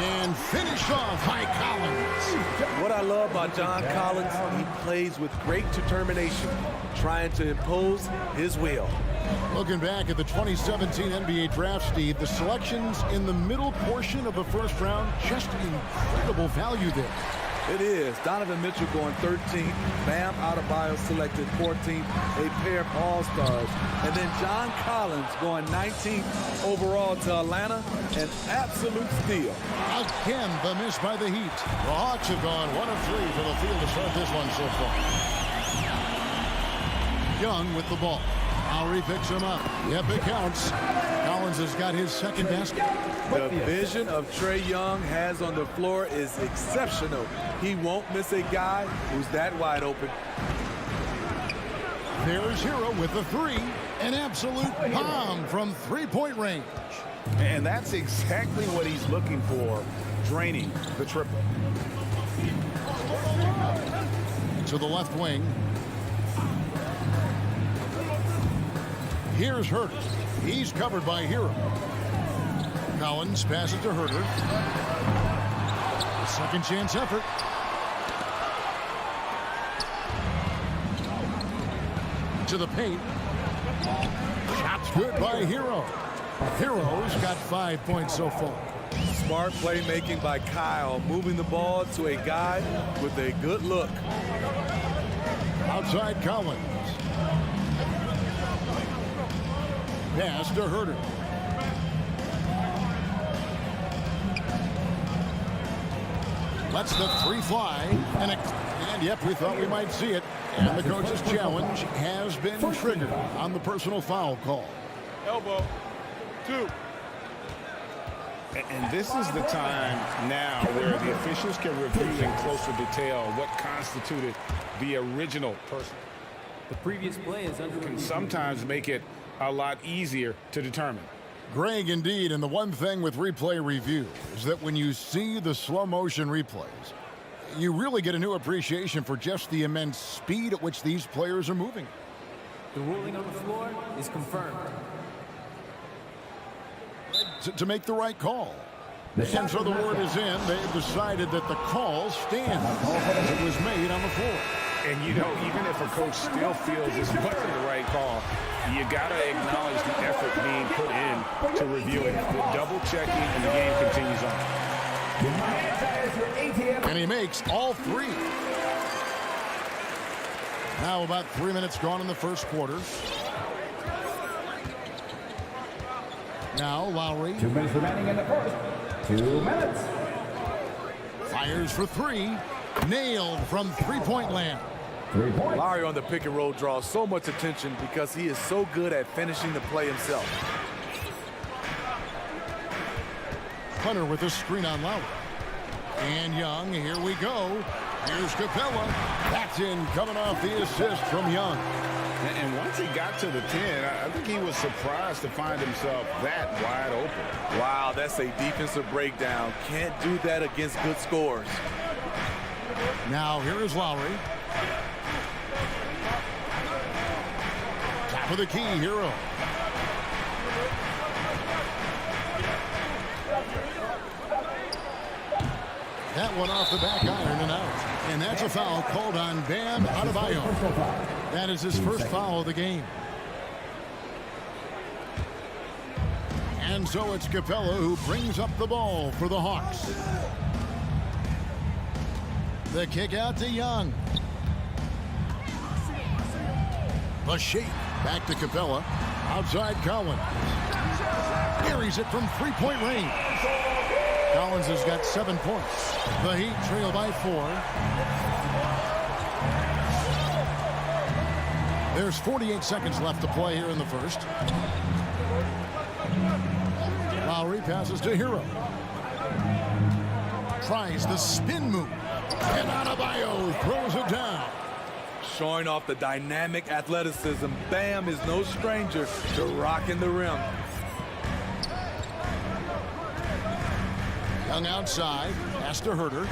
And finished off by Collins. What I love about John Collins, he plays with great determination, trying to impose his will. Looking back at the 2017 NBA Draft, Steve, the selections in the middle portion of the first round, just incredible value there. It is. Donovan Mitchell going 13th. Bam Adebayo selected 14th. A pair of all-stars. And then John Collins going 19th overall to Atlanta. An absolute steal. Again, the miss by the Heat. The Hawks have gone 1 of 3 for the field to start this one so far. Young with the ball. Lowry picks him up. Yep, it counts. Collins has got his second basket. The vision of Trae Young has on the floor is exceptional. He won't miss a guy who's that wide open. There's Hero with the three. An absolute bomb from three-point range. And that's exactly what he's looking for, draining the triple. To the left wing. Here's Herter. He's covered by Hero. Collins passes to Herter. Second chance effort. To the paint. Shot's good by Hero. Hero's got 5 points so far. Smart playmaking by Kyle, moving the ball to a guy with a good look. Outside Collins. Pass to Herter. Lets the three fly. And yep, we thought we might see it. And the coach's challenge has been triggered on the personal foul call. Elbow. 2. And this is the time now where the officials can review in closer detail what constituted the original person. The previous play is under Can sometimes make it a lot easier to determine. Greg, indeed, and the one thing with replay review is that when you see the slow motion replays, you really get a new appreciation for just the immense speed at which these players are moving. The ruling on the floor is confirmed. To make the right call. And so the word is in. They've decided that the call stands. It was made on the floor. And, you know, even if a coach still feels this wasn't the right call, you got to acknowledge the effort being put in to review it. The double checking, and the game continues on. And he makes all three. Now about 3 minutes gone in the first quarter. Now Lowry. 2 minutes remaining in the first. 2 minutes. Fires for three. Nailed from three-point land. 3 points. Lowry on the pick and roll draws so much attention because he is so good at finishing the play himself. Hunter with a screen on Lowry. And Young, here we go. Here's Capella. That's in, coming off the assist from Young. And once he got to the 10, I think he was surprised to find himself that wide open. Wow, that's a defensive breakdown. Can't do that against good scores. Now here is Lowry. Top of the key, Hero. That one off the back iron and out. And that's a foul called on Bam Adebayo. That is his first foul of the game. And so it's Capella who brings up the ball for the Hawks. The kick out to Young. The shake. Back to Capella. Outside Collins. Carries it from three-point range. Collins has got 7 points. The Heat trail by 4. There's 48 seconds left to play here in the first. Lowry passes to Hero. Tries the spin move. And Adebayo throws it down. Showing off the dynamic athleticism, Bam is no stranger to rocking the rim. Young outside. Pass to Herter.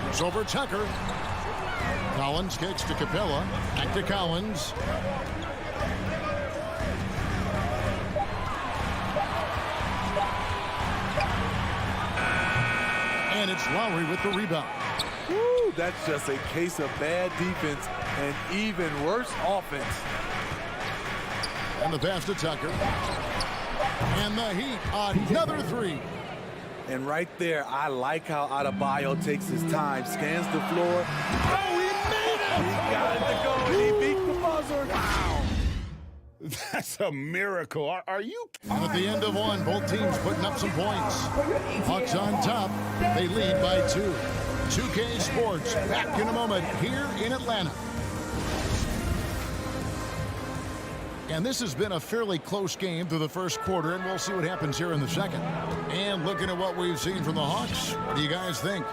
Shoots over Tucker. Collins kicks to Capella. Back to Collins. it's Lowry with the rebound. Woo, that's just a case of bad defense and even worse offense. And the pass to Tucker. And the Heat, another three. And right there, I like how Adebayo takes his time, scans the floor. Oh, he made it! He got it to go, and he beat the buzzer. Wow. That's a miracle. Are you? And at the end of one, both teams putting up some points. Hawks on top. They lead by 2. 2K Sports back in a moment here in Atlanta. And this has been a fairly close game through the first quarter, and we'll see what happens here in the second. And looking at what we've seen from the Hawks, what do you guys think?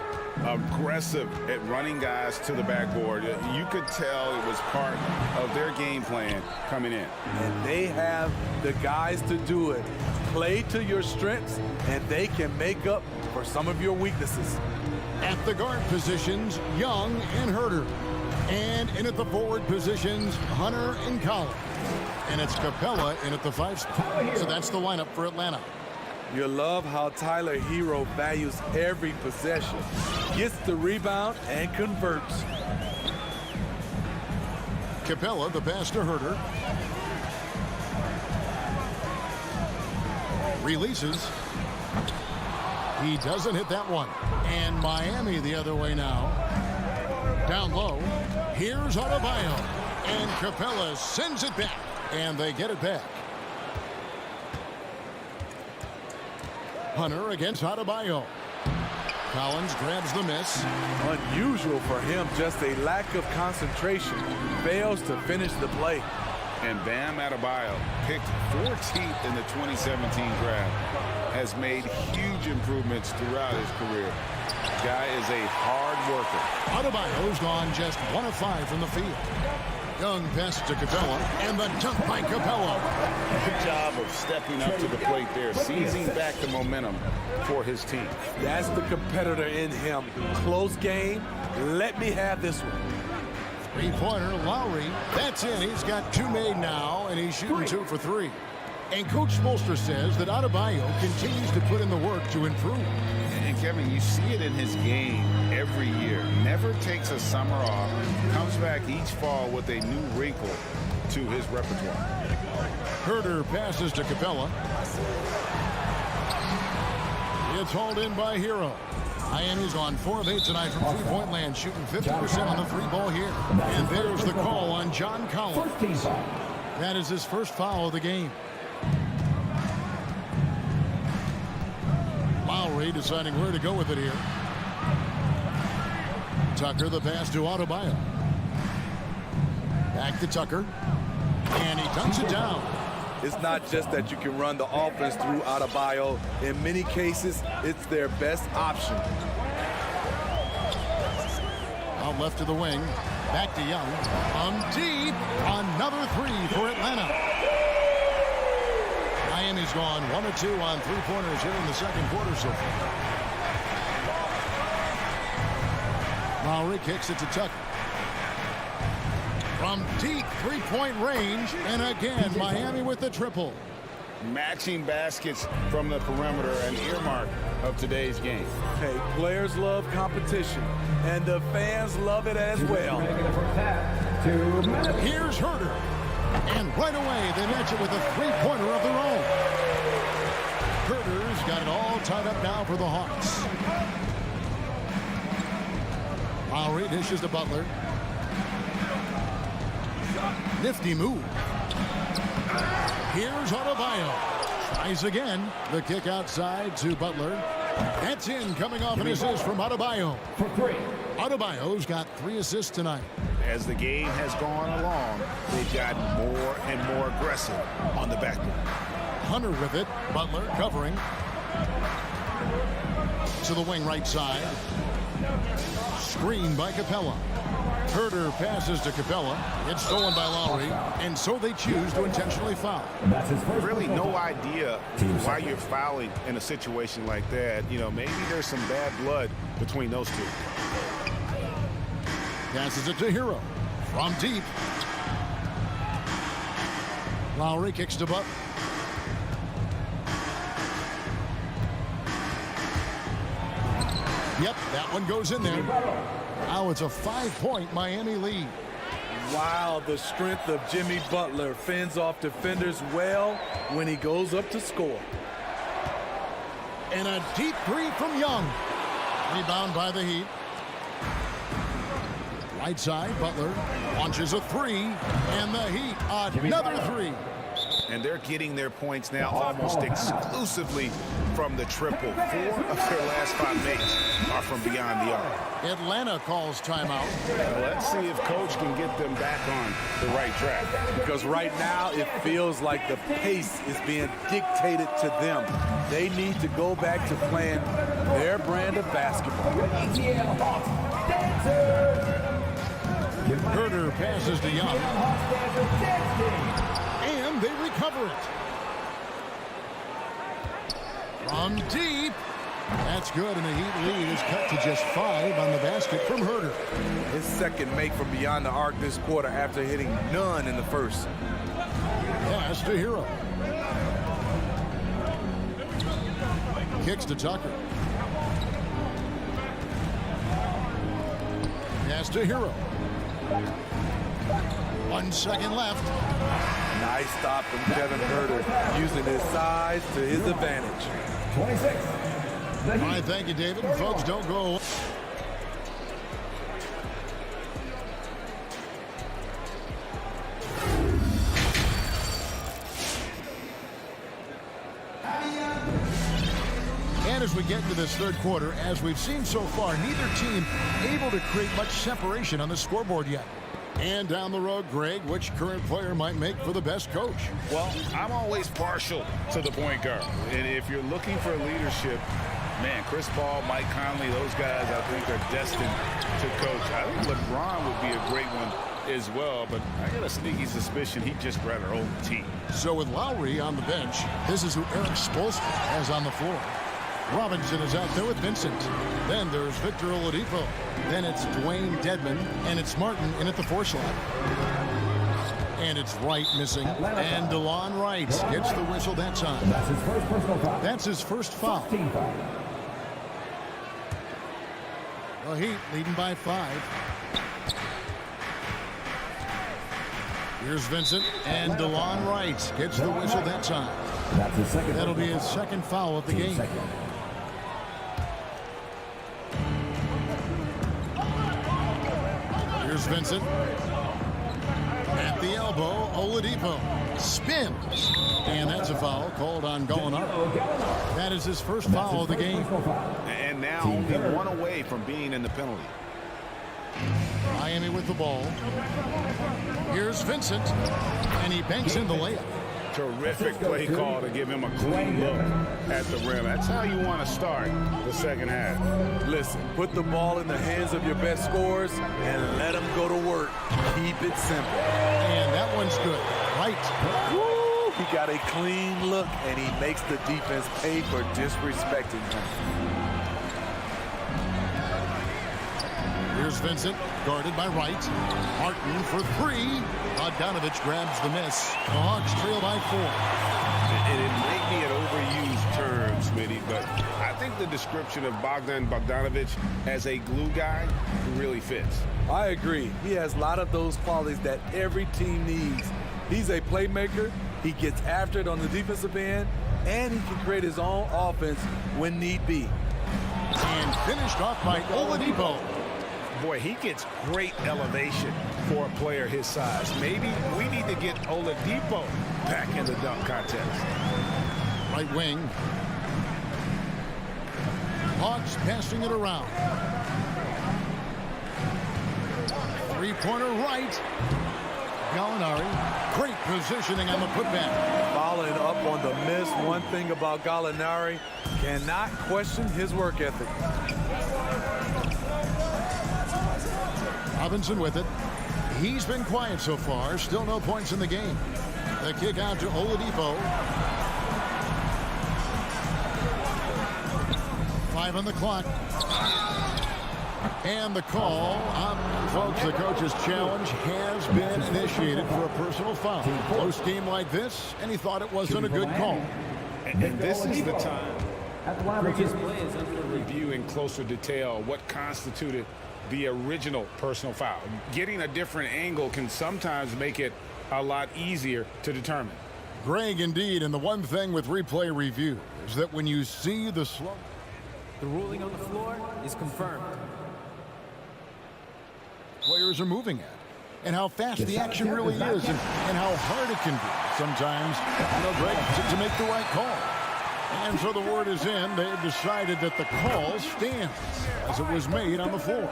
Aggressive at running guys to the backboard. You could tell it was part of their game plan coming in. And they have the guys to do it. Play to your strengths, and they can make up for some of your weaknesses. At the guard positions, Young and Herter. And in at the forward positions, Hunter and Collins. And it's Capella in at the 5 spot. So that's the lineup for Atlanta. You love how Tyler Hero values every possession, gets the rebound, and converts. Capella, the pass to Herter. Releases. He doesn't hit that one. And Miami the other way now. Down low. Here's Adebayo. And Capella sends it back. And they get it back. Hunter against Adebayo. Collins grabs the miss. Unusual for him, just a lack of concentration. Fails to finish the play. And Bam Adebayo, picked 14th in the 2017 draft, has made huge improvements throughout his career. Guy is a hard worker. Adebayo's gone just 1 of 5 from the field. Young pass to Capella, and the dunk by Capella. Good job of stepping up to the plate there, seizing back the momentum for his team. That's the competitor in him. Close game. Let me have this one. Three-pointer, Lowry. That's in. He's got 2 made now, and he's shooting 2 for 3. And Coach Spoelstra says that Adebayo continues to put in the work to improve. And Kevin, you see it in his game every year. Never takes a summer off. Comes back each fall with a new wrinkle to his repertoire. Herter passes to Capella. It's hauled in by Hero. Miami's on 4 of 8 tonight from three-point land, shooting 50% on the 3-ball here. And there's the call on John Collins. That is his first foul of the game. Lowry deciding where to go with it here. Tucker, the pass to Adebayo. Back to Tucker. And he dunks it down. It's not just that you can run the offense through Adebayo. In many cases, it's their best option. Out left to the wing. Back to Young. From deep. Another 3 for Atlanta. Miami's gone 1 of 2 on 3-pointers here in the second quarter so far. Lowry kicks it to Tucker. From deep 3-point range, and again, Miami with the triple. Matching baskets from the perimeter, an earmark of today's game. Hey, players love competition, and the fans love it as well. Here's Herter. And right away, they match it with a 3-pointer of their own. Herter's got it all tied up now for the Hawks. Lowry dishes to Butler. Nifty move. Here's Adebayo. Tries again. The kick outside to Butler. That's in, coming off an assist from Adebayo. For 3. Adebayo's got 3 assists tonight. As the game has gone along, they've gotten more and more aggressive on the backboard. Hunter with it. Butler covering. To the wing right side. Screen by Capella. Herter passes to Capella. It's stolen by Lowry. And so they choose to intentionally foul. That's his first. Really no idea why you're fouling in a situation like that. You know, maybe there's some bad blood between those two. Passes it to Hero. From deep. Lowry kicks to Butler. Yep, that one goes in there. Now it's a 5-point Miami lead. Wow, the strength of Jimmy Butler fends off defenders well when he goes up to score. And a deep three from Young. Rebound by the Heat. Right side, Butler launches a three, and the Heat another three. And they're getting their points now almost exclusively from the triple. 4 of their last 5 makes are from beyond the arc. Atlanta calls timeout. Let's see if Coach can get them back on the right track. Because right now it feels like the pace is being dictated to them. They need to go back to playing their brand of basketball. Herter passes to Young. And they recover it. From deep. That's good, and the Heat lead is cut to just 5 on the basket from Herter. His second make from beyond the arc this quarter after hitting none in the first. Pass to Hero. Kicks to Tucker. Pass to Hero. 1 second left. Nice stop from Kevin Herter, using his size to his advantage. 26. All right, thank you, David. Folks, don't go away. And as we get into this third quarter, as we've seen so far, neither team able to create much separation on the scoreboard yet. And down the road, Greg, which current player might make for the best coach? Well, I'm always partial to the point guard. And if you're looking for leadership, man, Chris Paul, Mike Conley, those guys I think are destined to coach. I think LeBron would be a great one as well, but I got a sneaky suspicion he'd just rather own the team. So with Lowry on the bench, this is who Eric Spoelstra has on the floor. Robinson is out there with Vincent. Then there's Victor Oladipo. Then it's Dwayne Dedman, and it's Martin in at the 4 slot. And it's Wright missing. And DeLon Wright gets the whistle that time. That's his first personal foul. That's his first foul. Team foul. The Heat leading by 5. Here's Vincent, and DeLon Wright gets the whistle that time. That's his second. That'll be his second foul of the game. Second. Here's Vincent. At the elbow, Oladipo spins. And that's a foul called on Gallinari. That is his first foul of the game. And now only 1 away from being in the penalty. Miami with the ball. Here's Vincent. And he banks in the layup. Terrific play call to give him a clean look at the rim. That's how you want to start the second half. Listen, put the ball in the hands of your best scorers and let them go to work. Keep it simple. And that one's good. Right. Woo! He got a clean look, and he makes the defense pay for disrespecting him. Here's Vincent, guarded by Wright. Martin for 3. Bogdanovich grabs the miss. The Hawks trail by 4. It might be an overused term, Smitty, but I think the description of Bogdanovich as a glue guy really fits. I agree. He has a lot of those qualities that every team needs. He's a playmaker. He gets after it on the defensive end, and he can create his own offense when need be. And finished off by Oladipo. Boy, he gets great elevation for a player his size. Maybe we need to get Oladipo back in the dunk contest. Right wing. Hawks passing it around. 3-pointer right. Gallinari. Great positioning on the putback. Following up on the miss, one thing about Gallinari, cannot question his work ethic. Robinson with it. He's been quiet so far. Still no points in the game. The kick out to Oladipo. 5 on the clock. And the call. Folks, the coach's challenge has been initiated for a personal foul. Close game like this, and he thought it wasn't a good call. And this is the time At the line of Previous play is under review. Review in closer detail what constituted the original personal foul. Getting a different angle can sometimes make it a lot easier to determine. Greg, indeed, and the one thing with replay review is that when you see the slow... The ruling on the floor is confirmed. players are moving at, and how fast the action really is, and how hard it can be sometimes, Greg, to make the right call. And so the word is in. They've decided that the call stands as it was made on the floor.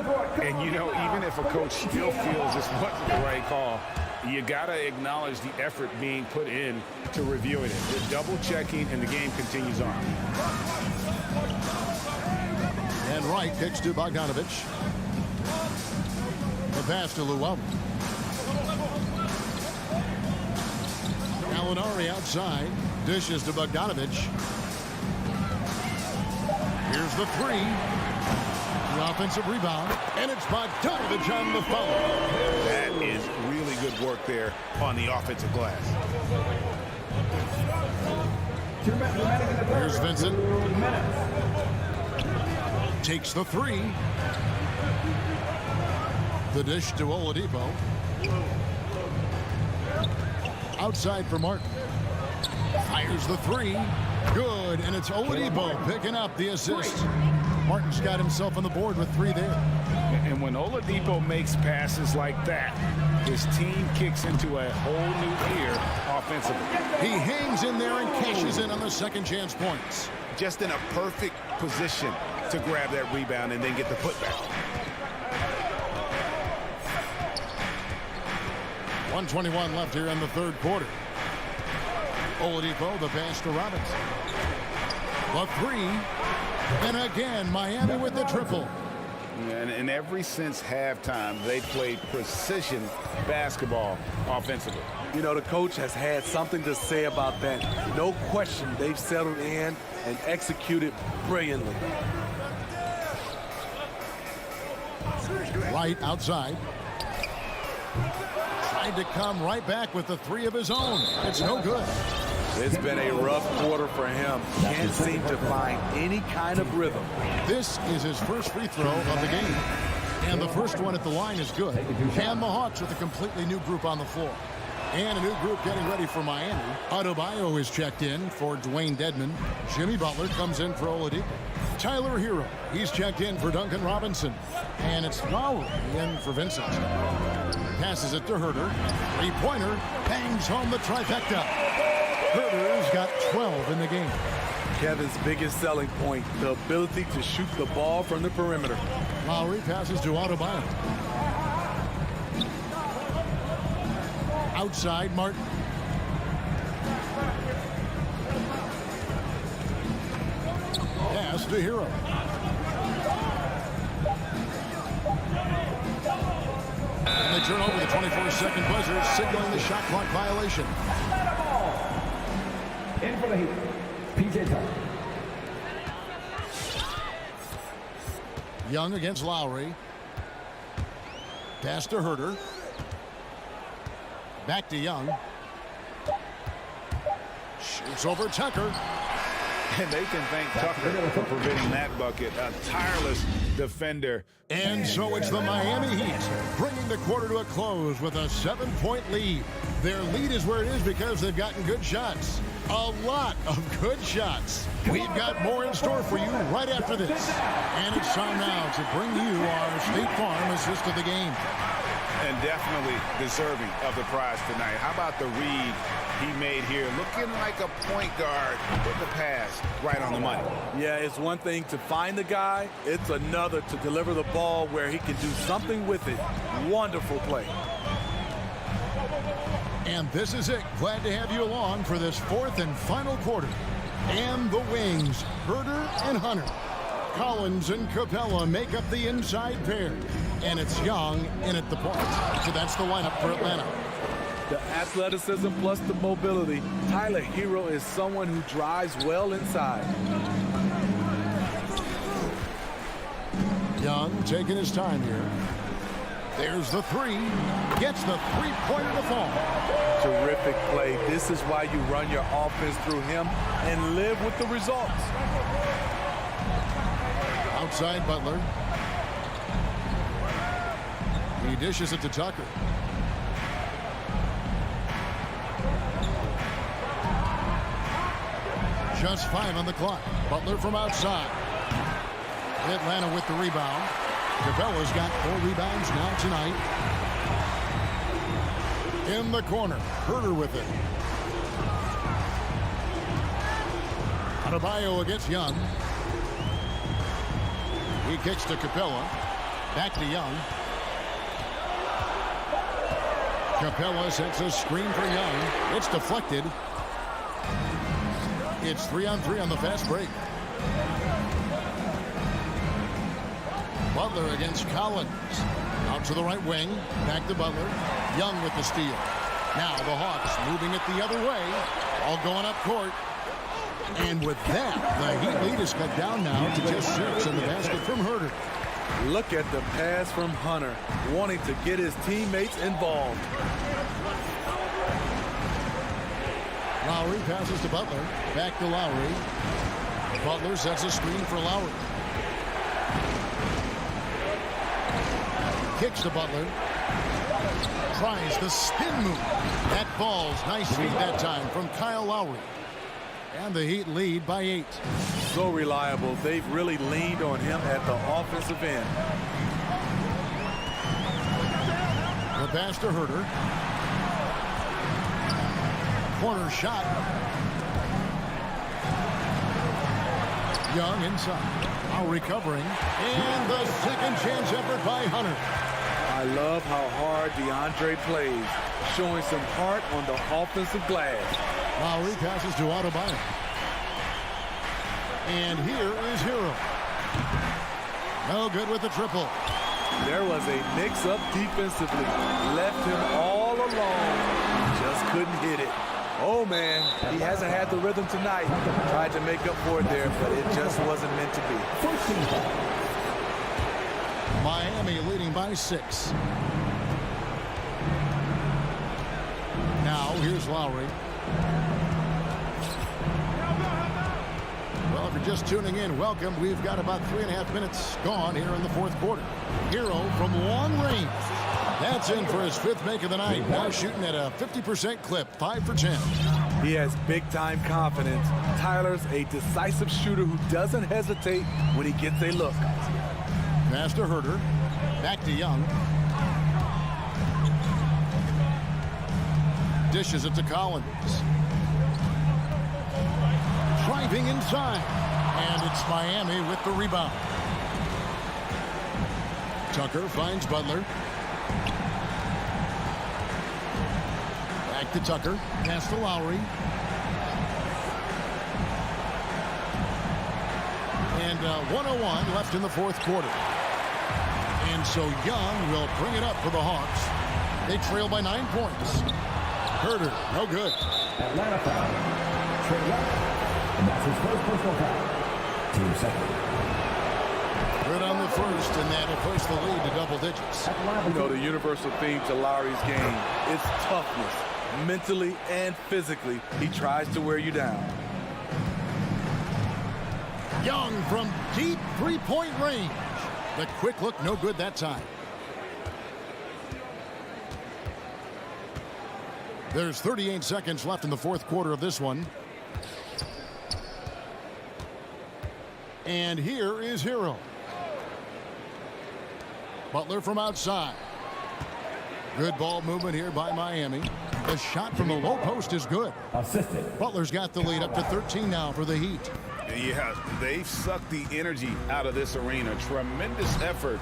And, even if a coach still feels this wasn't the right call, you got to acknowledge the effort being put in to reviewing it. They're double-checking, and the game continues on. And Wright kicks to Bogdanovich. The pass to Llewellyn. Gallinari outside. Dishes to Bogdanovich. Here's the three. The offensive rebound. And it's Bogdanovich on the foul. That is really good work there on the offensive glass. Here's Vincent. Takes the three. The dish to Oladipo. Outside for Martin. Fires the three. Good, and it's Oladipo picking up the assist. Martin's got himself on the board with three there. And when Oladipo makes passes like that, his team kicks into a whole new gear offensively. He hangs in there and cashes in on the second chance points. Just in a perfect position to grab that rebound and then get the putback. 1:21 left here in the third quarter. Oladipo, the pass to Robinson. The three. And again, Miami with the triple. And ever since halftime, they played precision basketball offensively. The coach has had something to say about that. No question, they've settled in and executed brilliantly. Right outside. Tried to come right back with the three of his own. It's no good. It's been a rough quarter for him. Can't seem to find any kind of rhythm. This is his first free throw of the game. And the first one at the line is good. And the Hawks with a completely new group on the floor. And a new group getting ready for Miami. Adebayo is checked in for Dwayne Dedmon. Jimmy Butler comes in for Oladipo. Tyler Hero, he's checked in for Duncan Robinson. And it's Lowry in for Vincent. Passes it to Herter. Three-pointer. Bangs home the trifecta. Herter's got 12 in the game. Kevin's biggest selling point, the ability to shoot the ball from the perimeter. Lowry passes to Adebayo. Outside, Martin. Pass to Hero. And they turn over the 24-second buzzer, signaling the shot clock violation. In for the Heat, P.J. Tucker. Young against Lowry. Pass to Herter. Back to Young. Shoots over Tucker. And they can thank Tucker for preventing that bucket. A tireless defender. And so it's the Miami Heat bringing the quarter to a close with a 7-point lead. Their lead is where it is because they've gotten good shots. A lot of good shots. We've got more in store for you right after this. And it's time now to bring you our State Farm assist of the game. And definitely deserving of the prize tonight. How about the read he made here? Looking like a point guard with the pass right on the money. Yeah, it's one thing to find the guy. It's another to deliver the ball where he can do something with it. Wonderful play. And this is it. Glad to have you along for this fourth and final quarter. And the wings, Herter and Hunter. Collins and Capella make up the inside pair. And it's Young in at the point. So that's the lineup for Atlanta. The athleticism plus the mobility. Tyler Hero is someone who drives well inside. Young taking his time here. There's the three. Gets the three-pointer to fall. Terrific play. This is why you run your offense through him and live with the results. Outside Butler. He dishes it to Tucker. Just 5 on the clock. Butler from outside. Atlanta with the rebound. Capella's got 4 rebounds now tonight. In the corner. Herter with it. Adebayo against Young. He kicks to Capella. Back to Young. Capella sets a screen for Young. It's deflected. It's 3-on-3 on the fast break. Butler against Collins. Out to the right wing. Back to Butler. Young with the steal. Now the Hawks moving it the other way. All going up court. And with that, the Heat lead is cut down now to just 6 in the basket from Herter. Look at the pass from Hunter, wanting to get his teammates involved. Lowry passes to Butler. Back to Lowry. Butler sets a screen for Lowry. Kicks to Butler. Tries the spin move. That falls. Nice feed that time from Kyle Lowry. And the Heat lead by 8. So reliable. They've really leaned on him at the offensive end. The pass to Herter. Corner shot. Young inside. Now recovering. And the second chance effort by Hunter. I love how hard DeAndre plays, showing some heart on the offensive glass. Lowry passes to Adebayo. And here is Hero. No good with the triple. There was a mix-up defensively. Left him all alone. Just couldn't hit it. Oh, man, he hasn't had the rhythm tonight. Tried to make up for it there, but it just wasn't meant to be. Miami leading by 6. Now, here's Lowry. Well, if you're just tuning in, welcome. We've got about 3.5 minutes gone here in the fourth quarter. Hero from long range. That's in for his 5th make of the night. Now shooting at a 50% clip, 5 for 10. He has big-time confidence. Tyler's a decisive shooter who doesn't hesitate when he gets a look. Pass to Herter. Back to Young. Dishes it to Collins. Driving inside. And it's Miami with the rebound. Tucker finds Butler. Back to Tucker. Pass to Lowry. And 1:01 left in the fourth quarter. And so Young will bring it up for the Hawks. They trail by 9 points. Herter, no good. Atlanta foul. Trey Young. And that's his first personal foul. Team second. Good on the first, and that'll push the lead to double digits. You know, the universal theme to Lowry's game is toughness. Mentally and physically, he tries to wear you down. Young from deep three-point range. The quick look, no good that time. There's 38 seconds left in the fourth quarter of this one. And here is Hero. Butler from outside. Good ball movement here by Miami. The shot from the low post is good. Assisted. Butler's got the lead up to 13 now for the Heat. Yeah, they've sucked the energy out of this arena. Tremendous effort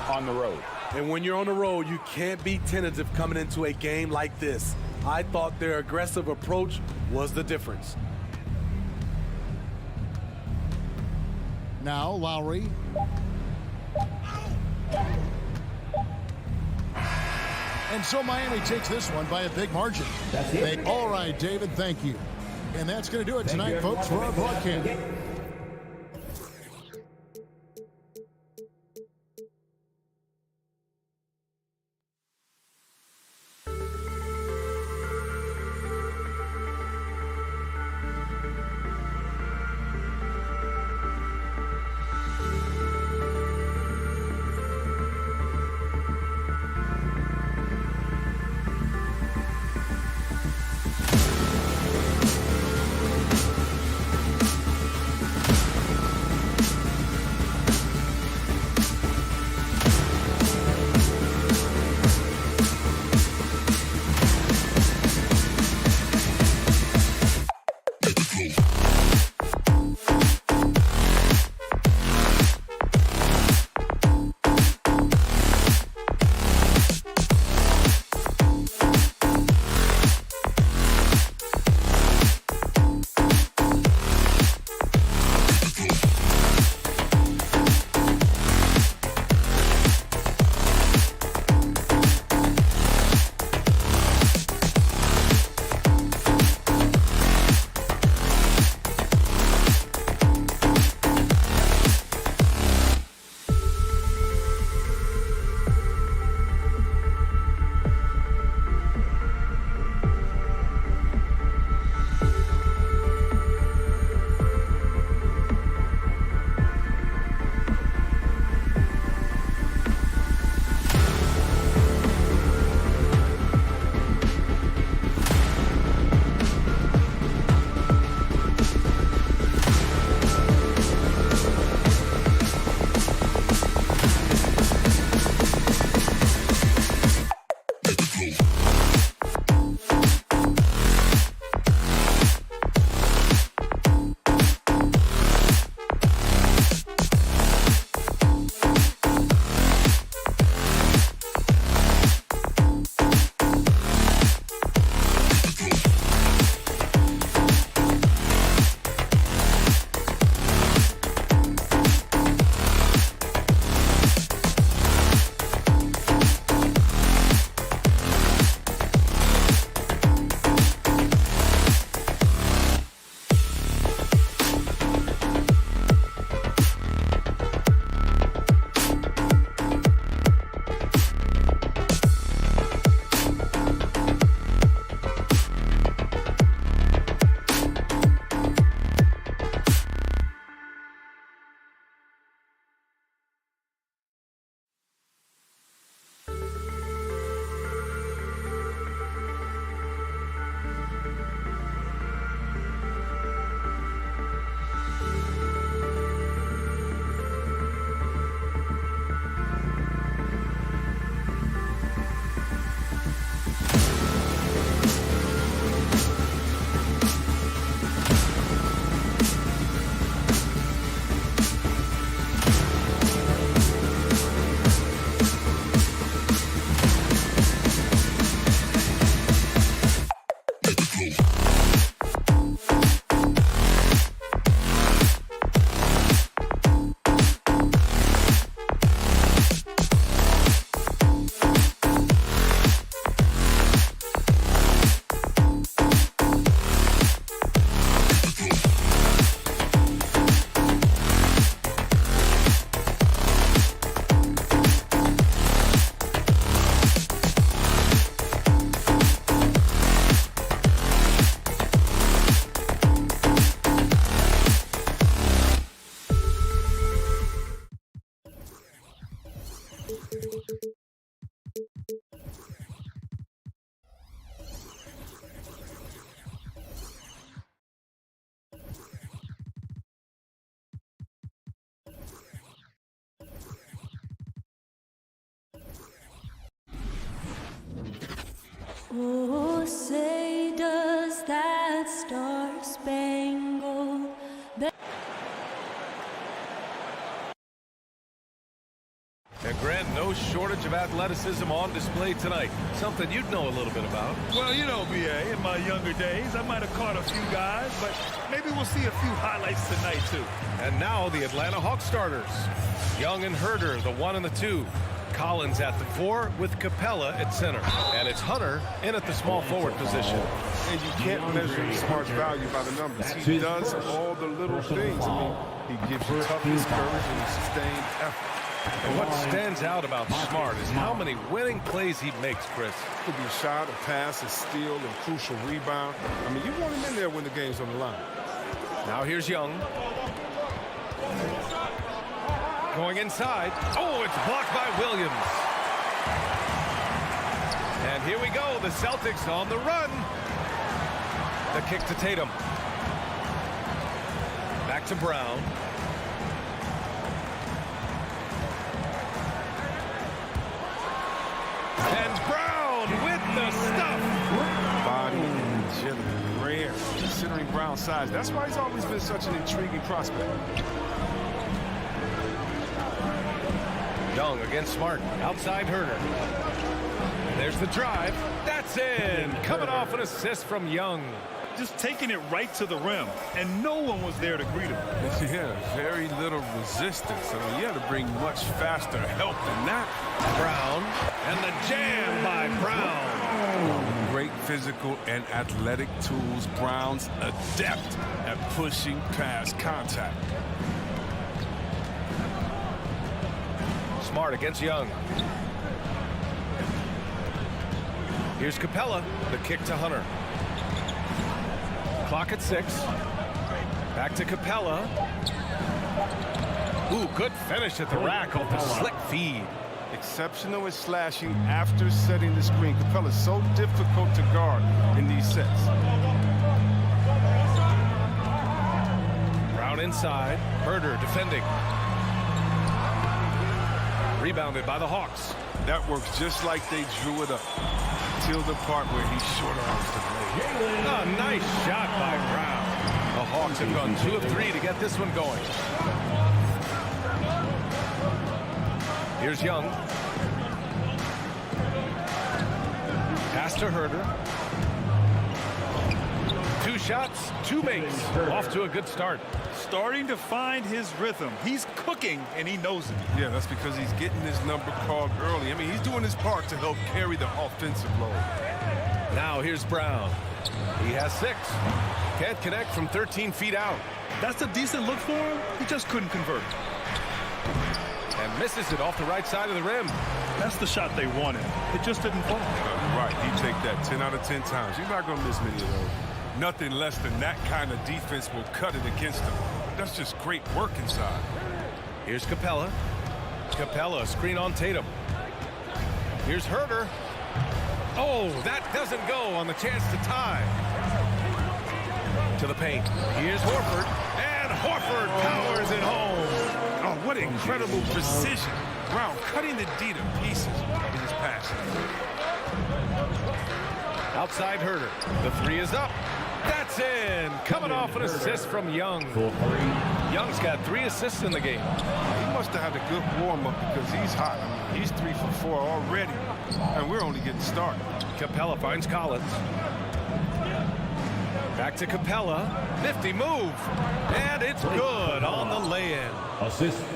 on the road. And when you're on the road, you can't be tentative coming into a game like this. I thought their aggressive approach was the difference. Now Lowry. And so Miami takes this one by a big margin. That's it. All right, David, thank you. And that's going to do it tonight, folks, for our broadcast. Oh, say does that star-spangled banner. And Grant, no shortage of athleticism on display tonight. Something you'd know a little bit about. Well, you know, B.A., in my younger days, I might have caught a few guys, but maybe we'll see a few highlights tonight, too. And now the Atlanta Hawks starters. Young and Herder, the 1 and the 2. Collins at the 4 with Capella at center. And it's Hunter in at the small forward position. And you can't measure Smart's value by the numbers. He does all the little things. I mean, he gives you toughness, courage, and sustained effort. And what stands out about Smart is how many winning plays he makes, Chris. Could be a shot, a pass, a steal, and crucial rebound. I mean, you want him in there when the game's on the line. Now here's Young. Going inside. Oh, it's blocked by Williams. And here we go. The Celtics on the run. The kick to Tatum. Back to Brown. And Brown with the stuff. Body and agility, rare, considering Brown's size. That's why he's always been such an intriguing prospect. Young against Smart. Outside Herder. There's the drive. That's in. Coming off an assist from Young. Just taking it right to the rim, and no one was there to greet him. Yeah, very little resistance. I mean, you had to bring much faster help than that. Brown. And the jam by Brown. Great physical and athletic tools. Brown's adept at pushing past contact. Smart against Young. Here's Capella. The kick to Hunter. Clock at 6. Back to Capella. Ooh, good finish at the rack off the slick feed. Exceptional at slashing after setting the screen. Capella's so difficult to guard in these sets. Brown inside. Herder defending. Rebounded by the Hawks. That works just like they drew it up. Till the part where he short arms the play. A nice shot by Brown. The Hawks have gone 2 of 3 to get this one going. Here's Young. Pass to Herder. 2 shots, 2 makes. Off to a good start. Starting to find his rhythm. He's cooking, and he knows it. Yeah, that's because he's getting his number called early. I mean, he's doing his part to help carry the offensive load. Now here's Brown. He has 6. Can't connect from 13 feet out. That's a decent look for him. He just couldn't convert. And misses it off the right side of the rim. That's the shot they wanted. It just didn't fall. Right, he take that 10 out of 10 times. You're not going to miss many of those. Nothing less than that kind of defense will cut it against him. That's just great work inside. Here's Capella. Capella, screen on Tatum. Here's Herder. Oh, that doesn't go on the chance to tie. To the paint. Here's Horford. And Horford powers it home. Oh, what incredible precision. Brown cutting the D to pieces in his pass. Outside Herder. The 3 is up. That's in. Coming off an assist from Young. Young's got 3 assists in the game. He must have had a good warm-up because he's hot. I mean, he's 3 for 4 already, and we're only getting started. Capella finds Collins. Back to Capella. Nifty move. And it's good on the lay-in.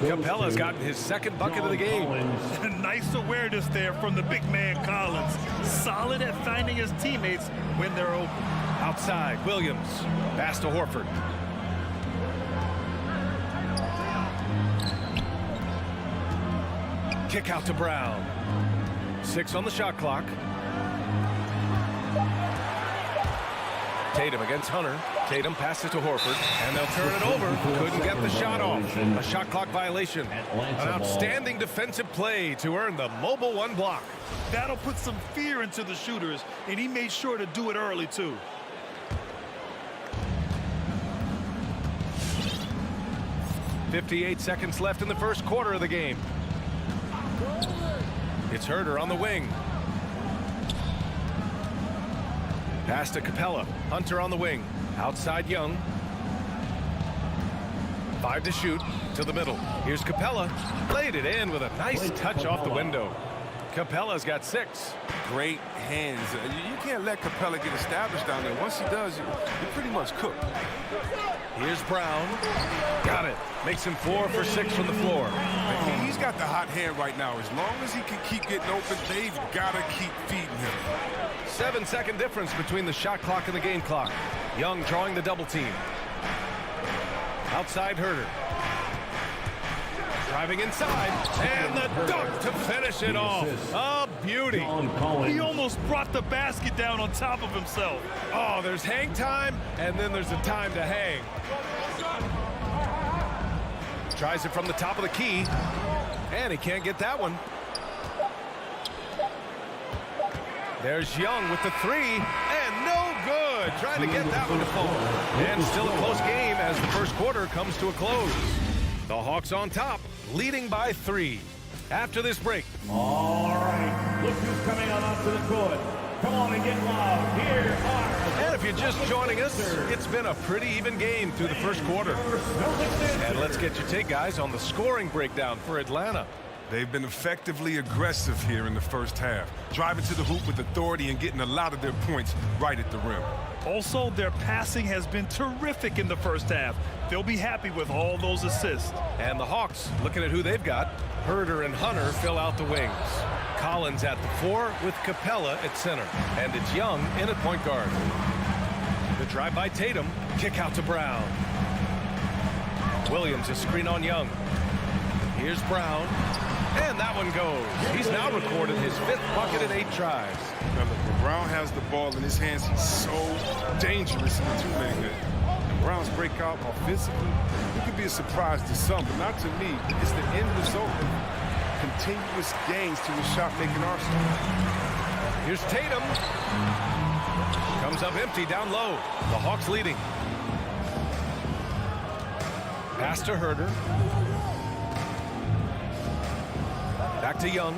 Capella's gotten his 2nd bucket of the game. Nice awareness there from the big man Collins. Solid at finding his teammates when they're open. Outside, Williams. Pass to Horford. Kick out to Brown. 6 on the shot clock. Tatum against Hunter. Tatum passes to Horford, and they'll turn it over. Couldn't get the shot off. A shot clock violation. An outstanding defensive play to earn the mobile 1 block. That'll put some fear into the shooters, and he made sure to do it early, too. .58 seconds left in the first quarter of the game. It's Herder on the wing. Pass to Capella. Hunter on the wing. Outside Young. 5 to shoot. To the middle. Here's Capella. Played it in with a nice touch off the window. Capella's got 6. Great hands. You can't let Capella get established down there. Once he does, you're pretty much cooked. Here's Brown. Got it. Makes him 4 for 6 from the floor. He's got the hot hand right now. As long as he can keep getting open, they've got to keep feeding him. 7-second difference between the shot clock and the game clock. Young drawing the double team. Outside Herder. Driving inside, and the dunk to finish it off. A beauty. He almost brought the basket down on top of himself. Oh, there's hang time, and then there's a time to hang. Tries it from the top of the key, and he can't get that one. There's Young with the 3, and no good. Trying to get that one to fall. And still a close game as the first quarter comes to a close. The Hawks on top, leading by 3. After this break. All right, look who's coming on onto the court. Come on and get loud. Here are... And if you're just joining us, it's been a pretty even game through the first quarter. And let's get your take, guys, on the scoring breakdown for Atlanta. They've been effectively aggressive here in the first half, driving to the hoop with authority and getting a lot of their points right at the rim. Also, their passing has been terrific in the first half. They'll be happy with all those assists. And the Hawks, looking at who they've got, Herder and Hunter fill out the wings. Collins at the 4 with Capella at center. And it's Young in at point guard. The drive by Tatum, kick out to Brown. Williams is screen on Young. Here's Brown. And that one goes. He's now recorded his 5th bucket in 8 tries. Now look, when Brown has the ball in his hands, he's so dangerous in the two-man game. And Brown's breakout offensively, it could be a surprise to some, but not to me. It's the end result of continuous gains to his shot-making arsenal. Here's Tatum. Comes up empty down low. The Hawks leading. Pass to Herder. Back to Young.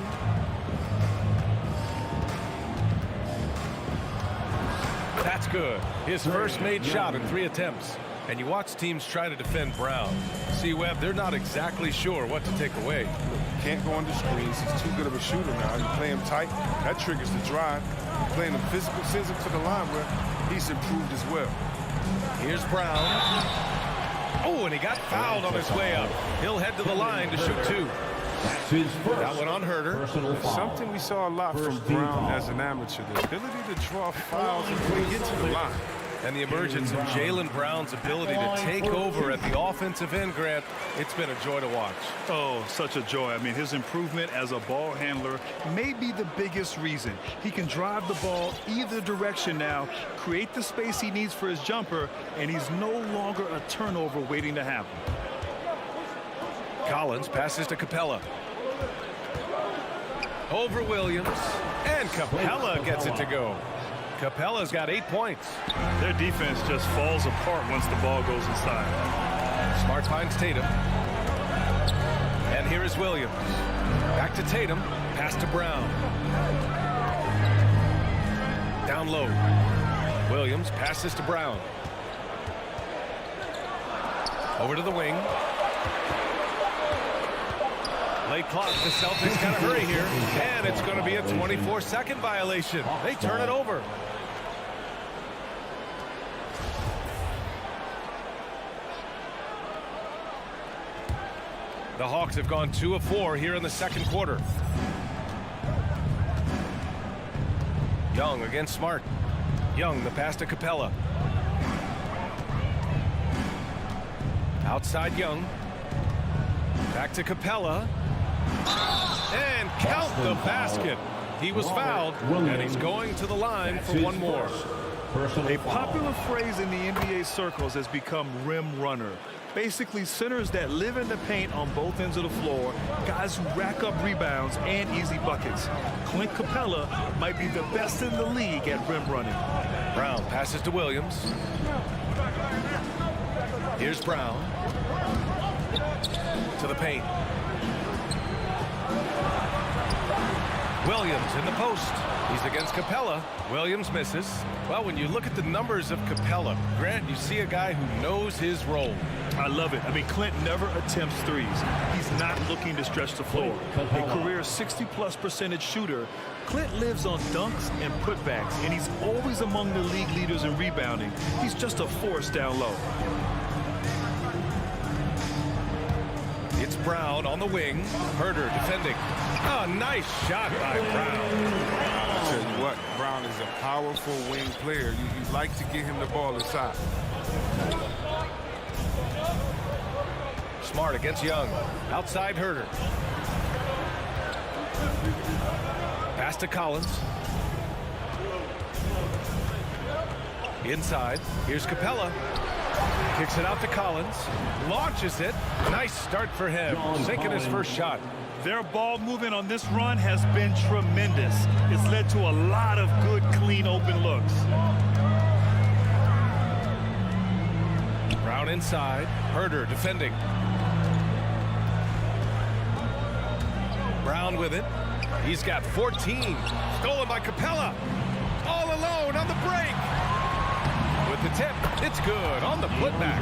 That's good. His first made shot in 3 attempts. And you watch teams try to defend Brown. See, Webb, they're not exactly sure what to take away. Can't go under screens. He's too good of a shooter now. You play him tight, that triggers the drive. Playing him physical sends him to the line where he's improved as well. Here's Brown. Oh, and he got fouled on his way up. He'll head to the line to shoot 2. That one on Herder. Something we saw a lot from Brown as an amateur, the ability to draw fouls and get to the line. And the emergence of Jaylen Brown's ability to take over at the offensive end, Grant, it's been a joy to watch. Oh, such a joy. I mean, his improvement as a ball handler may be the biggest reason. He can drive the ball either direction now, create the space he needs for his jumper, and he's no longer a turnover waiting to happen. Collins passes to Capella. Over Williams, and Capella gets it to go. Capella's got 8 points. Their defense just falls apart once the ball goes inside. Smart finds Tatum. And here is Williams. Back to Tatum. Pass to Brown. Down low. Williams passes to Brown. Over to the wing. Late clock. The Celtics got to hurry here. And it's going to be a 24-second violation. They turn it over. The Hawks have gone 2 of 4 here in the second quarter. Young against Smart. Young, the pass to Capella. Outside Young. Back to Capella. And count the basket. He was fouled, and he's going to the line for one more. A popular phrase in the NBA circles has become rim runner. Basically, centers that live in the paint on both ends of the floor, guys who rack up rebounds and easy buckets. Clint Capella might be the best in the league at rim running. Brown passes to Williams. Here's Brown. To the paint. Williams in the post. He's against Capella. Williams misses. Well, when you look at the numbers of Capella, Grant, you see a guy who knows his role. I love it. I mean, Clint never attempts threes. He's not looking to stretch the floor. A career 60+% shooter, Clint lives on dunks and putbacks, and he's always among the league leaders in rebounding. He's just a force down low. It's Brown on the wing. Herder defending. Oh, nice shot by Brown. I'll tell you what, Brown is a powerful wing player. You like to get him the ball inside. Smart against Young. Outside Herder. Pass to Collins. Inside. Here's Capella. Kicks it out to Collins. Launches it. Nice start for him. Sinking his first shot. Their ball movement on this run has been tremendous. It's led to a lot of good, clean, open looks. Brown inside. Herder defending. Brown with it. He's got 14. Stolen by Capella. All alone on the break. With the tip, it's good on the putback.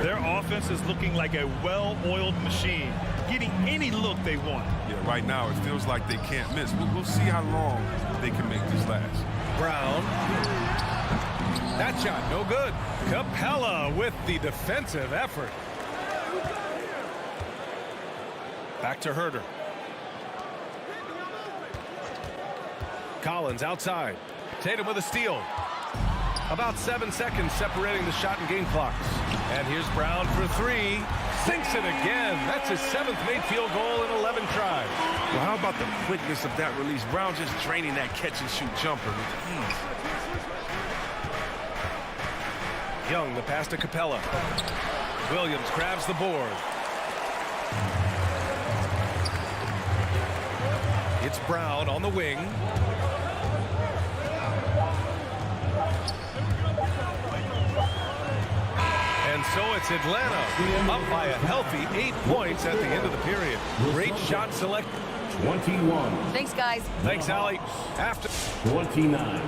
Their offense is looking like a well-oiled machine, getting any look they want. Yeah, right now it feels like they can't miss. We'll see how long they can make this last. Brown. That shot, no good. Capella with the defensive effort. Back to Herder. Collins outside. Tatum with a steal. About 7 seconds separating the shot and game clocks. And here's Brown for three. Sinks it again. That's his 7th made field goal in 11 tries. Well, how about the quickness of that release? Brown just draining that catch-and-shoot jumper with ease. Young, the pass to Capella. Williams grabs the board. It's Brown on the wing. And so it's Atlanta up by a healthy 8 points at the end of the period. Great shot select. 21. Thanks, guys. Thanks, Allie. After 29.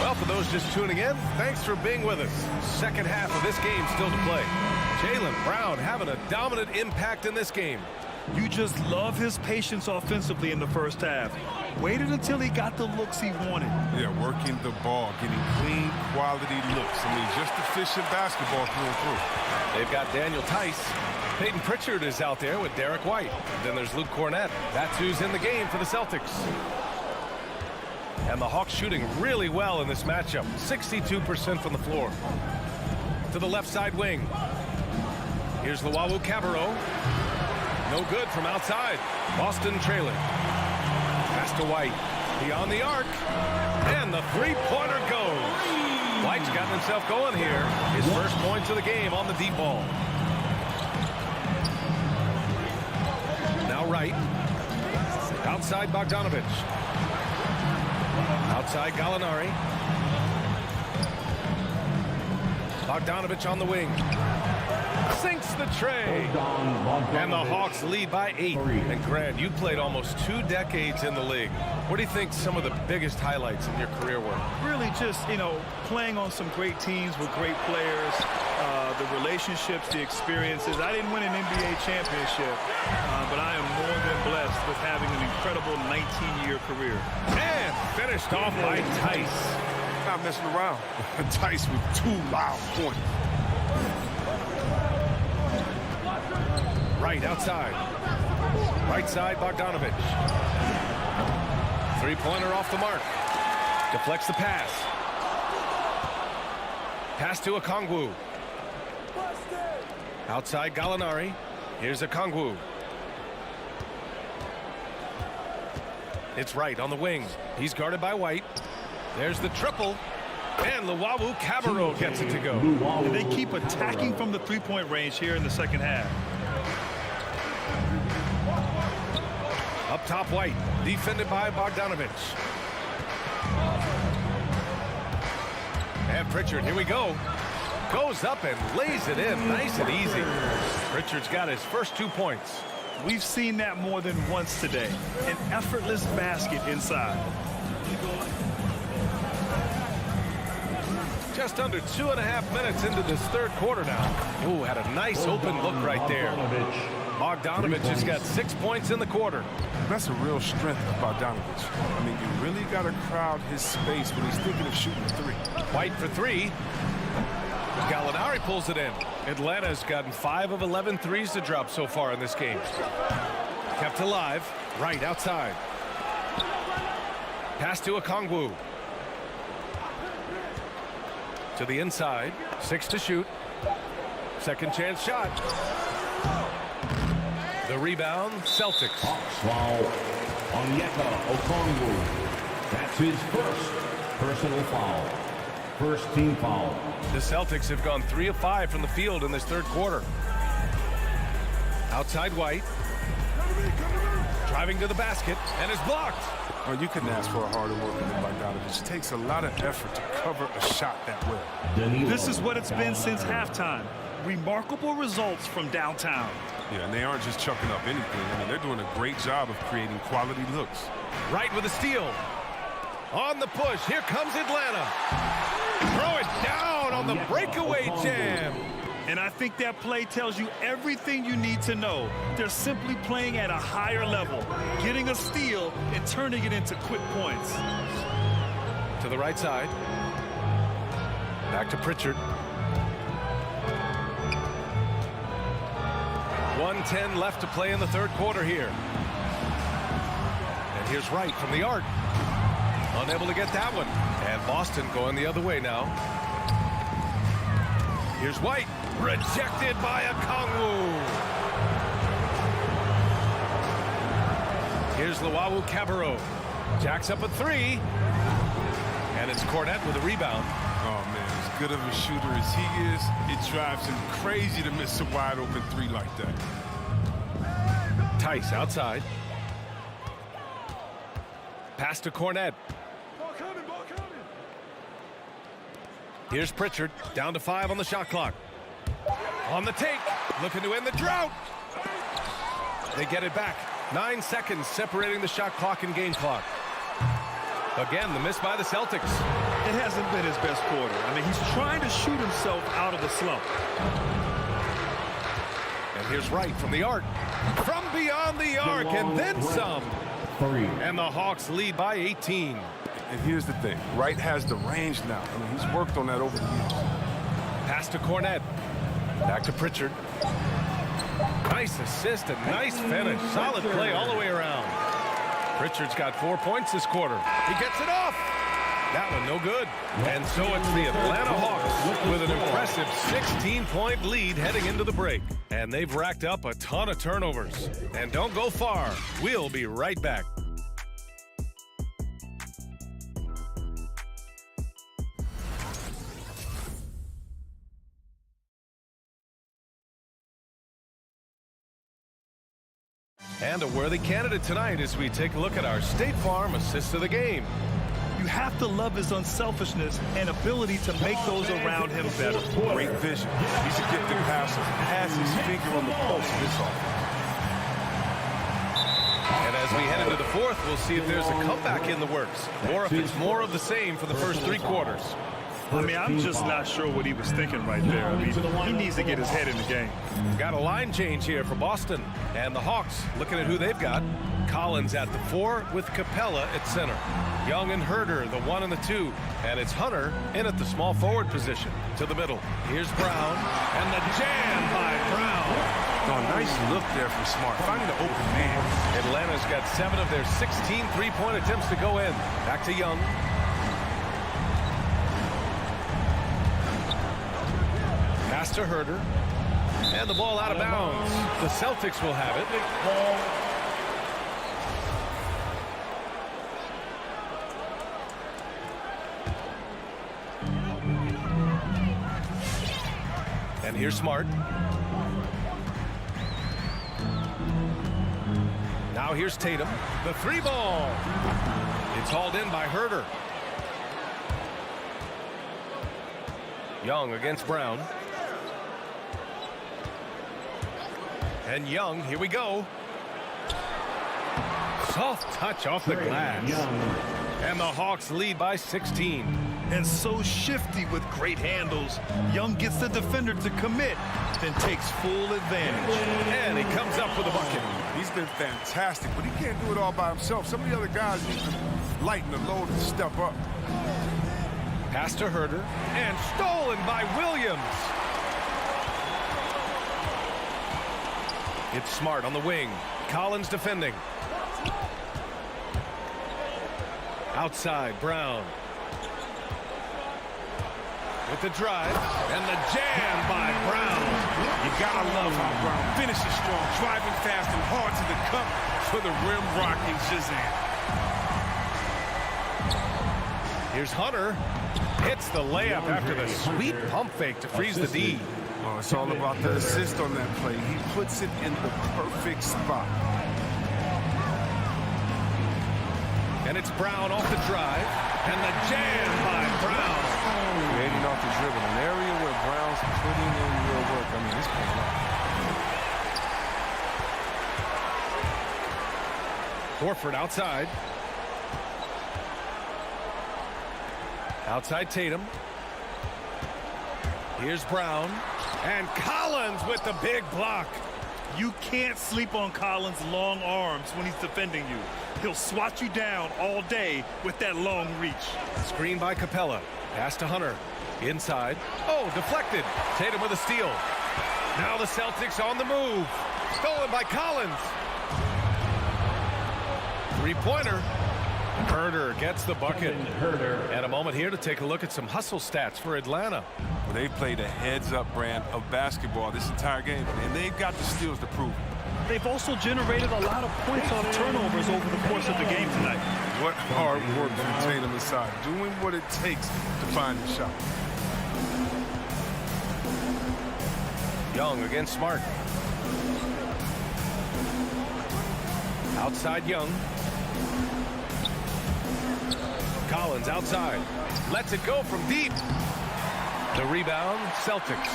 Well, for those just tuning in, thanks for being with us. Second half of this game still to play. Jaylen Brown having a dominant impact in this game. You just love his patience offensively in the first half. Waited until he got the looks he wanted. Yeah, working the ball, getting clean, quality looks. I mean, just efficient basketball through and through. They've got Daniel Tice. Peyton Pritchard is out there with Derek White. Then there's Luke Cornett. That's who's in the game for the Celtics. And the Hawks shooting really well in this matchup. 62% from the floor. To the left side wing. Here's Luau Cabarro. No good from outside. Boston trailing. Pass to White. Beyond the arc. And the three-pointer goes. White's gotten himself going here. His first points of the game on the deep ball. Now Wright. Outside Bogdanovich. Outside Gallinari. Bogdanovich on the wing. Sinks the tray. And the Hawks lead by 8. And Grant, you played almost 2 decades in the league. What do you think some of the biggest highlights in your career were? Really just, playing on some great teams with great players, the relationships, the experiences. I didn't win an NBA championship, but I am more than blessed with having an incredible 19-year career. And finished off by Tice. Not messing around. Tice with 2 loud points. Right outside. Right side, Bogdanovich. Three-pointer off the mark. Deflects the pass. Pass to Okongwu. Outside Gallinari. Here's Okongwu. It's Wright on the wing. He's guarded by White. There's the triple. And Luau Cabarro gets it to go. And they keep attacking from the three-point range here in the second half. Up top, White. Defended by Bogdanovich. And Pritchard, here we go. Goes up and lays it in nice and easy. Pritchard's got his first 2 points. We've seen that more than once today. An effortless basket inside. Just under 2.5 minutes into this third quarter now. Ooh, had a nice open look right there. Bogdanovich has got 6 points in the quarter. That's a real strength of Bogdanovich. I mean, you really got to crowd his space when he's thinking of shooting a three. White for three. Gallinari pulls it in. Atlanta's gotten 5 of 11 threes to drop so far in this game. Kept alive. Right outside. Pass to Okongwu. To the inside. 6 to shoot. Second chance shot. The rebound, Celtics. Foul on Okongwu. That's his first personal foul. First team foul. The Celtics have gone 3 of 5 from the field in this third quarter. Outside White. Driving to the basket and is blocked. Well, you couldn't ask for a harder worker than Bogdanovich. It takes a lot of effort to cover a shot that well. This is what it's been since halftime. Remarkable results from downtown. Yeah, and they aren't just chucking up anything. I mean, they're doing a great job of creating quality looks. Right with a steal. On the push, here comes Atlanta. Throw it down on the breakaway jam. And I think that play tells you everything you need to know. They're simply playing at a higher level, getting a steal and turning it into quick points. To the right side. Back to Pritchard. 1:10 left to play in the third quarter here. And here's Wright from the arc. Unable to get that one. And Boston going the other way now. Here's White. Rejected by Okongwu. Here's Luwawu-Cabarrot. Jacks up a 3. And it's Cornette with a rebound. Oh, man, as good of a shooter as he is, it drives him crazy to miss a wide open 3 like that. Tice outside. Pass to Cornette. Here's Pritchard, down to 5 on the shot clock. On the take, looking to end the drought. They get it back. 9 seconds separating the shot clock and game clock. Again, the miss by the Celtics. It hasn't been his best quarter. I mean, he's trying to shoot himself out of the slump. And here's Wright from the arc. From beyond the arc, and then some. And the Hawks lead by 18. And here's the thing. Wright has the range now. I mean, he's worked on that over the years. Pass to Cornette. Back to Pritchard. Nice assist and nice finish. Solid play all the way around. Pritchard's got 4 points this quarter. He gets it off. That one no good. And so it's the Atlanta Hawks with an impressive 16-point lead heading into the break. And they've racked up a ton of turnovers. And don't go far. We'll be right back. And a worthy candidate tonight as we take a look at our State Farm assist of the game. You have to love his unselfishness and ability to make those around him better. Great vision. He's a gifted passer. Has his finger on the pulse of this offense. And as we head into the fourth, we'll see if there's a comeback in the works, or if it's more of the same for the first 3 quarters. I mean, I'm just not sure what he was thinking right there. I mean, he needs to get his head in the game. Got a line change here for Boston. And the Hawks, looking at who they've got. Collins at the 4 with Capella at center. Young and Herder, the 1 and the 2. And it's Hunter in at the small forward position. To the middle. Here's Brown. And the jam by Brown. Oh, nice look there from Smart. Finding the open man. Atlanta's got 7 of their 16 three-point attempts to go in. Back to Young. Pass to Herder. And the ball out of bounds. The Celtics will have it. And here's Smart. Now here's Tatum. The 3 ball. It's hauled in by Herder. Young against Brown. And Young, here we go. Soft touch off the glass. And the Hawks lead by 16. And so shifty with great handles. Young gets the defender to commit, then takes full advantage. And he comes up with a bucket. He's been fantastic, but he can't do it all by himself. Some of the other guys need to lighten the load and step up. Pass to Herter. And stolen by Williams. It's Smart on the wing. Collins defending. Outside, Brown. With the drive, and the jam by Brown. You gotta love how Brown finishes strong, driving fast and hard to the cup for the rim rocking Shazam. Here's Hunter. Hits the layup after the sweet pump fake to freeze the D. Oh, it's all about the assist on that play. He puts it in the perfect spot. And it's Brown off the drive, and the jam by Brown. Creating off the dribble, an area where Brown's putting in real work. I mean, he's playing off. Horford outside. Outside Tatum. Here's Brown. And Collins with the big block. You can't sleep on Collins' long arms when he's defending you. He'll swat you down all day with that long reach. Screen by Capella. Pass to Hunter. Inside. Oh, deflected. Tatum with a steal. Now the Celtics on the move. Stolen by Collins. Three-pointer. Herter gets the bucket. And a moment here to take a look at some hustle stats for Atlanta. Well, they played a heads-up brand of basketball this entire game, and they've got the steals to prove it. They've also generated a lot of points on turnovers over the course of the game tonight. What hard work from Tatum inside, doing what it takes to find the shot. Young against Smart. Outside Young. Collins outside. Lets it go from deep. The rebound, Celtics.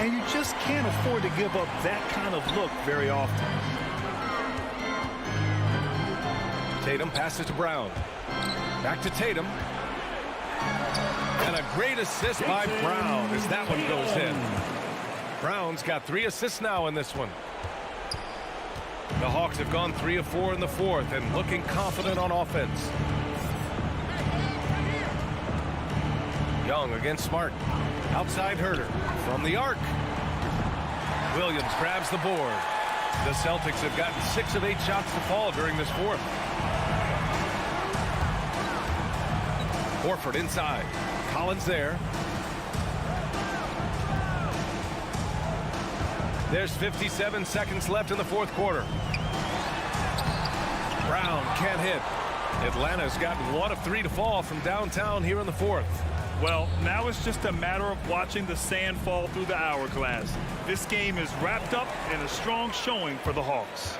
And you just can't afford to give up that kind of look very often. Tatum passes to Brown. Back to Tatum. And a great assist by Brown as that one goes in. Brown's got 3 assists now in this one. The Hawks have gone 3 of 4 in the fourth and looking confident on offense. Young against Smart. Outside Herter from the arc. Williams grabs the board. The Celtics have gotten 6 of 8 shots to fall during this fourth. Horford inside. Collins there. There's 57 seconds left in the fourth quarter. Brown can't hit. Atlanta's gotten 1 of 3 to fall from downtown here in the fourth. Well, now it's just a matter of watching the sand fall through the hourglass. This game is wrapped up in a strong showing for the Hawks.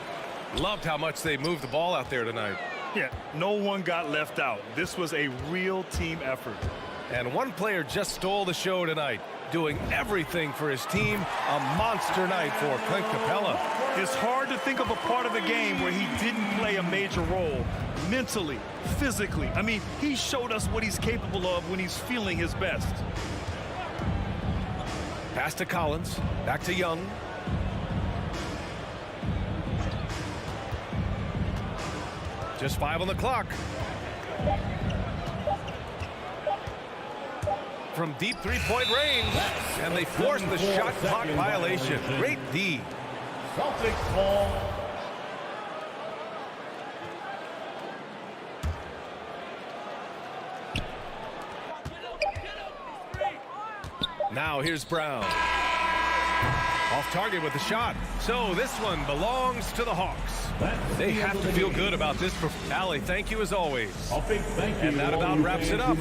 Loved how much they moved the ball out there tonight. Yeah, no one got left out. This was a real team effort. And one player just stole the show tonight, doing everything for his team. A monster night for Clint Capella. It's hard to think of a part of the game where he didn't play a major role. Mentally, physically. I mean, he showed us what he's capable of when he's feeling his best. Pass to Collins. Back to Young. Just 5 on the clock. From deep three-point range. And they force the shot clock violation. Great D. Celtics ball. Now here's Brown. Off target with the shot. So this one belongs to the Hawks. They have to feel good about this. Allie, thank you as always. And that about wraps it up.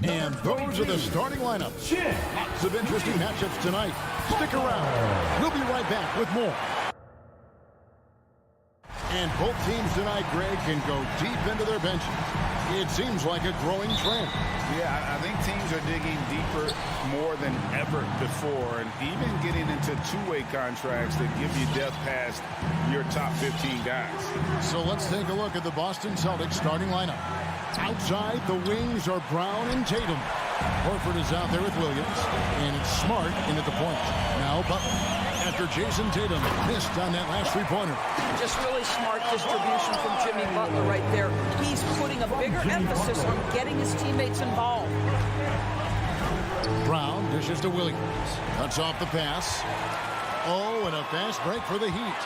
And those are the starting lineups. Lots of interesting matchups tonight. Stick around. We'll be right back with more. And both teams tonight, Greg, can go deep into their benches. It seems like a growing trend. Yeah, I think teams are digging deeper more than ever before, and even getting into two-way contracts that give you depth past your top 15 guys. So let's take a look at the Boston Celtics starting lineup. Outside, the wings are Brown and Tatum. Horford is out there with Williams, and it's Smart in at the point. Now Butler. After Jason Tatum missed on that last three-pointer. Just really smart distribution from Jimmy Butler right there. He's putting a bigger emphasis on getting his teammates involved. Brown dishes to Williams. Cuts off the pass. Oh, and a fast break for the Heat.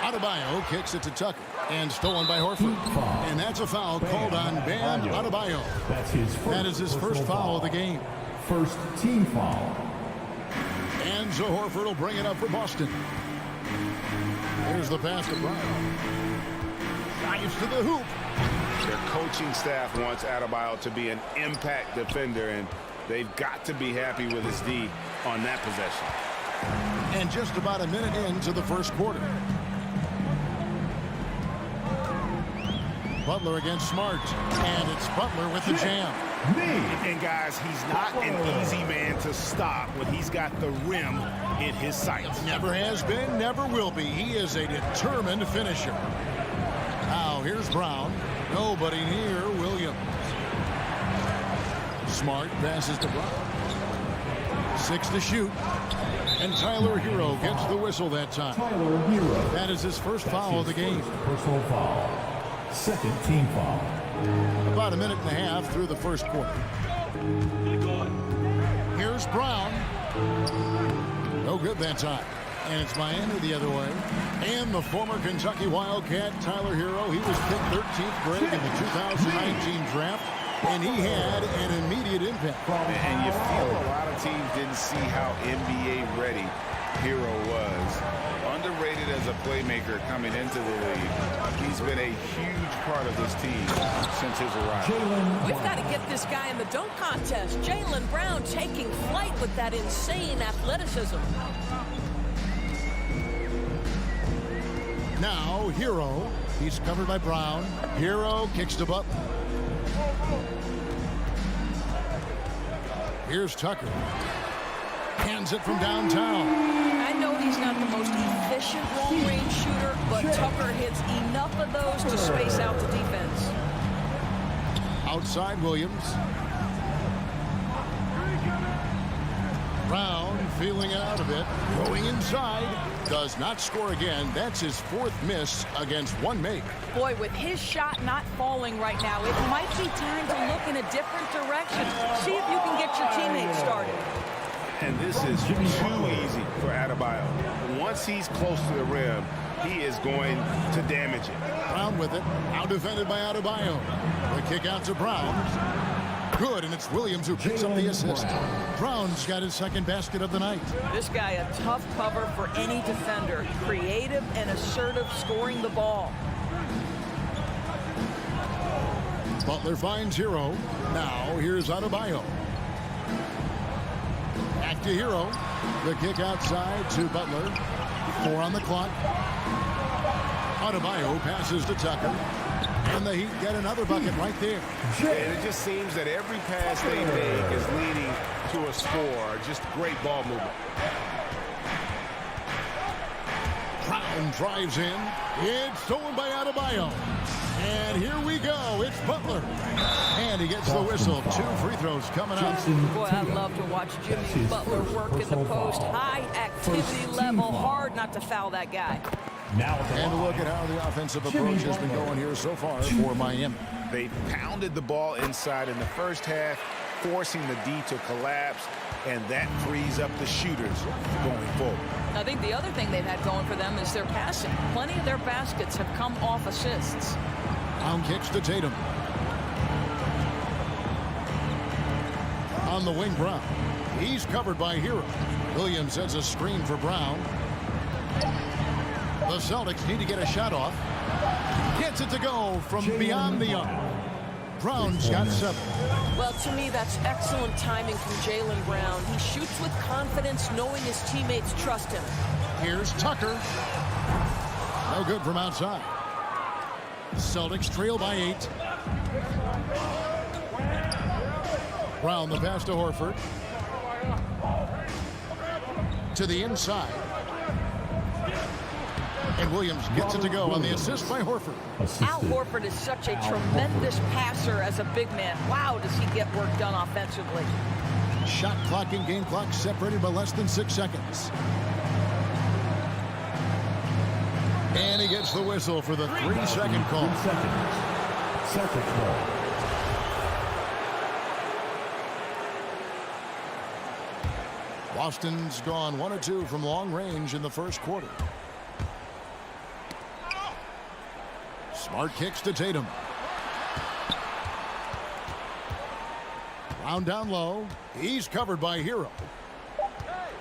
Adebayo kicks it to Tucker. And stolen by Horford. And that's a foul called on Bam Adebayo. That is his first foul of the game. First team foul. And so Horford will bring it up for Boston. Here's the pass to Brown. Drives to the hoop. Their coaching staff wants Adebayo to be an impact defender, and they've got to be happy with his D on that possession. And just about a minute into the first quarter. Butler against Smart. And it's Butler with the jam. And guys, he's not an easy man to stop when he's got the rim in his sights. Never has been, never will be. He is a determined finisher. Now here's Brown. Nobody near Williams. Smart passes to Brown. 6 to shoot. And Tyler Hero gets the whistle that time. Tyler Hero. That is his first foul of the game. Personal foul. Second team foul. About a minute and a half through the first quarter. Here's Brown. No good that time. And it's Miami the other way. And the former Kentucky Wildcat, Tyler Hero. He was picked 13th grade in the 2019 draft. And he had an immediate impact. And you feel a lot of teams didn't see how NBA ready Hero was. Underrated as a playmaker coming into the league. He's been a huge part of this team since his arrival. We've got to get this guy in the dunk contest. Jaylen Brown taking flight with that insane athleticism. Now Hero. He's covered by Brown. Hero kicks to Butler. Here's Tucker. Hands it from downtown. I know he's not the most efficient long-range shooter, but Tucker hits enough of those to space out the defense. Outside Williams. Brown feeling out a bit. Going inside. Does not score again. That's his fourth miss against one make. Boy, with his shot not falling right now, it might be time to look in a different direction. See if you can get your teammates started. And this is too easy for Adebayo. Once he's close to the rim, he is going to damage it. Brown with it. Out defended by Adebayo. The kick out to Brown. Good, and it's Williams who picks up the assist. Brown's got his second basket of the night. This guy a tough cover for any defender. Creative and assertive scoring the ball. Butler finds Hero. Now here's Adebayo. Back to Hero. The kick outside to Butler. 4 on the clock. Adebayo passes to Tucker. And the Heat get another bucket right there. And it just seems that every pass they make is leading to a score. Just great ball movement. Brown drives in. It's stolen by Adebayo. And here we go. It's Butler. And he gets the whistle. 2 free throws coming up. Boy, I love to watch Jimmy Butler work in the post. High activity level. Hard not to foul that guy. And a look at how the offensive approach has been going here so far for Miami. They pounded the ball inside in the first half, forcing the D to collapse, and that frees up the shooters going forward. I think the other thing they've had going for them is their passing. Plenty of their baskets have come off assists. Brown kicks to Tatum. On the wing, Brown. He's covered by Hero. Williams sets a screen for Brown. The Celtics need to get a shot off. Gets it to go from beyond the arc. Brown's got 7. Well, to me, that's excellent timing from Jaylen Brown. He shoots with confidence, knowing his teammates trust him. Here's Tucker. No good from outside. Celtics trail by 8. Brown, the pass to Horford. To the inside. And Williams gets it to go on the assist by Horford. Al Horford is such a tremendous passer as a big man. Wow, does he get work done offensively. Shot clock and game clock separated by less than 6 seconds. And he gets the whistle for the 3-second call. 3 seconds. Celtics ball. Boston's gone 1 of 2 from long range in the first quarter. Smart kicks to Tatum. Brown down low. He's covered by Hero.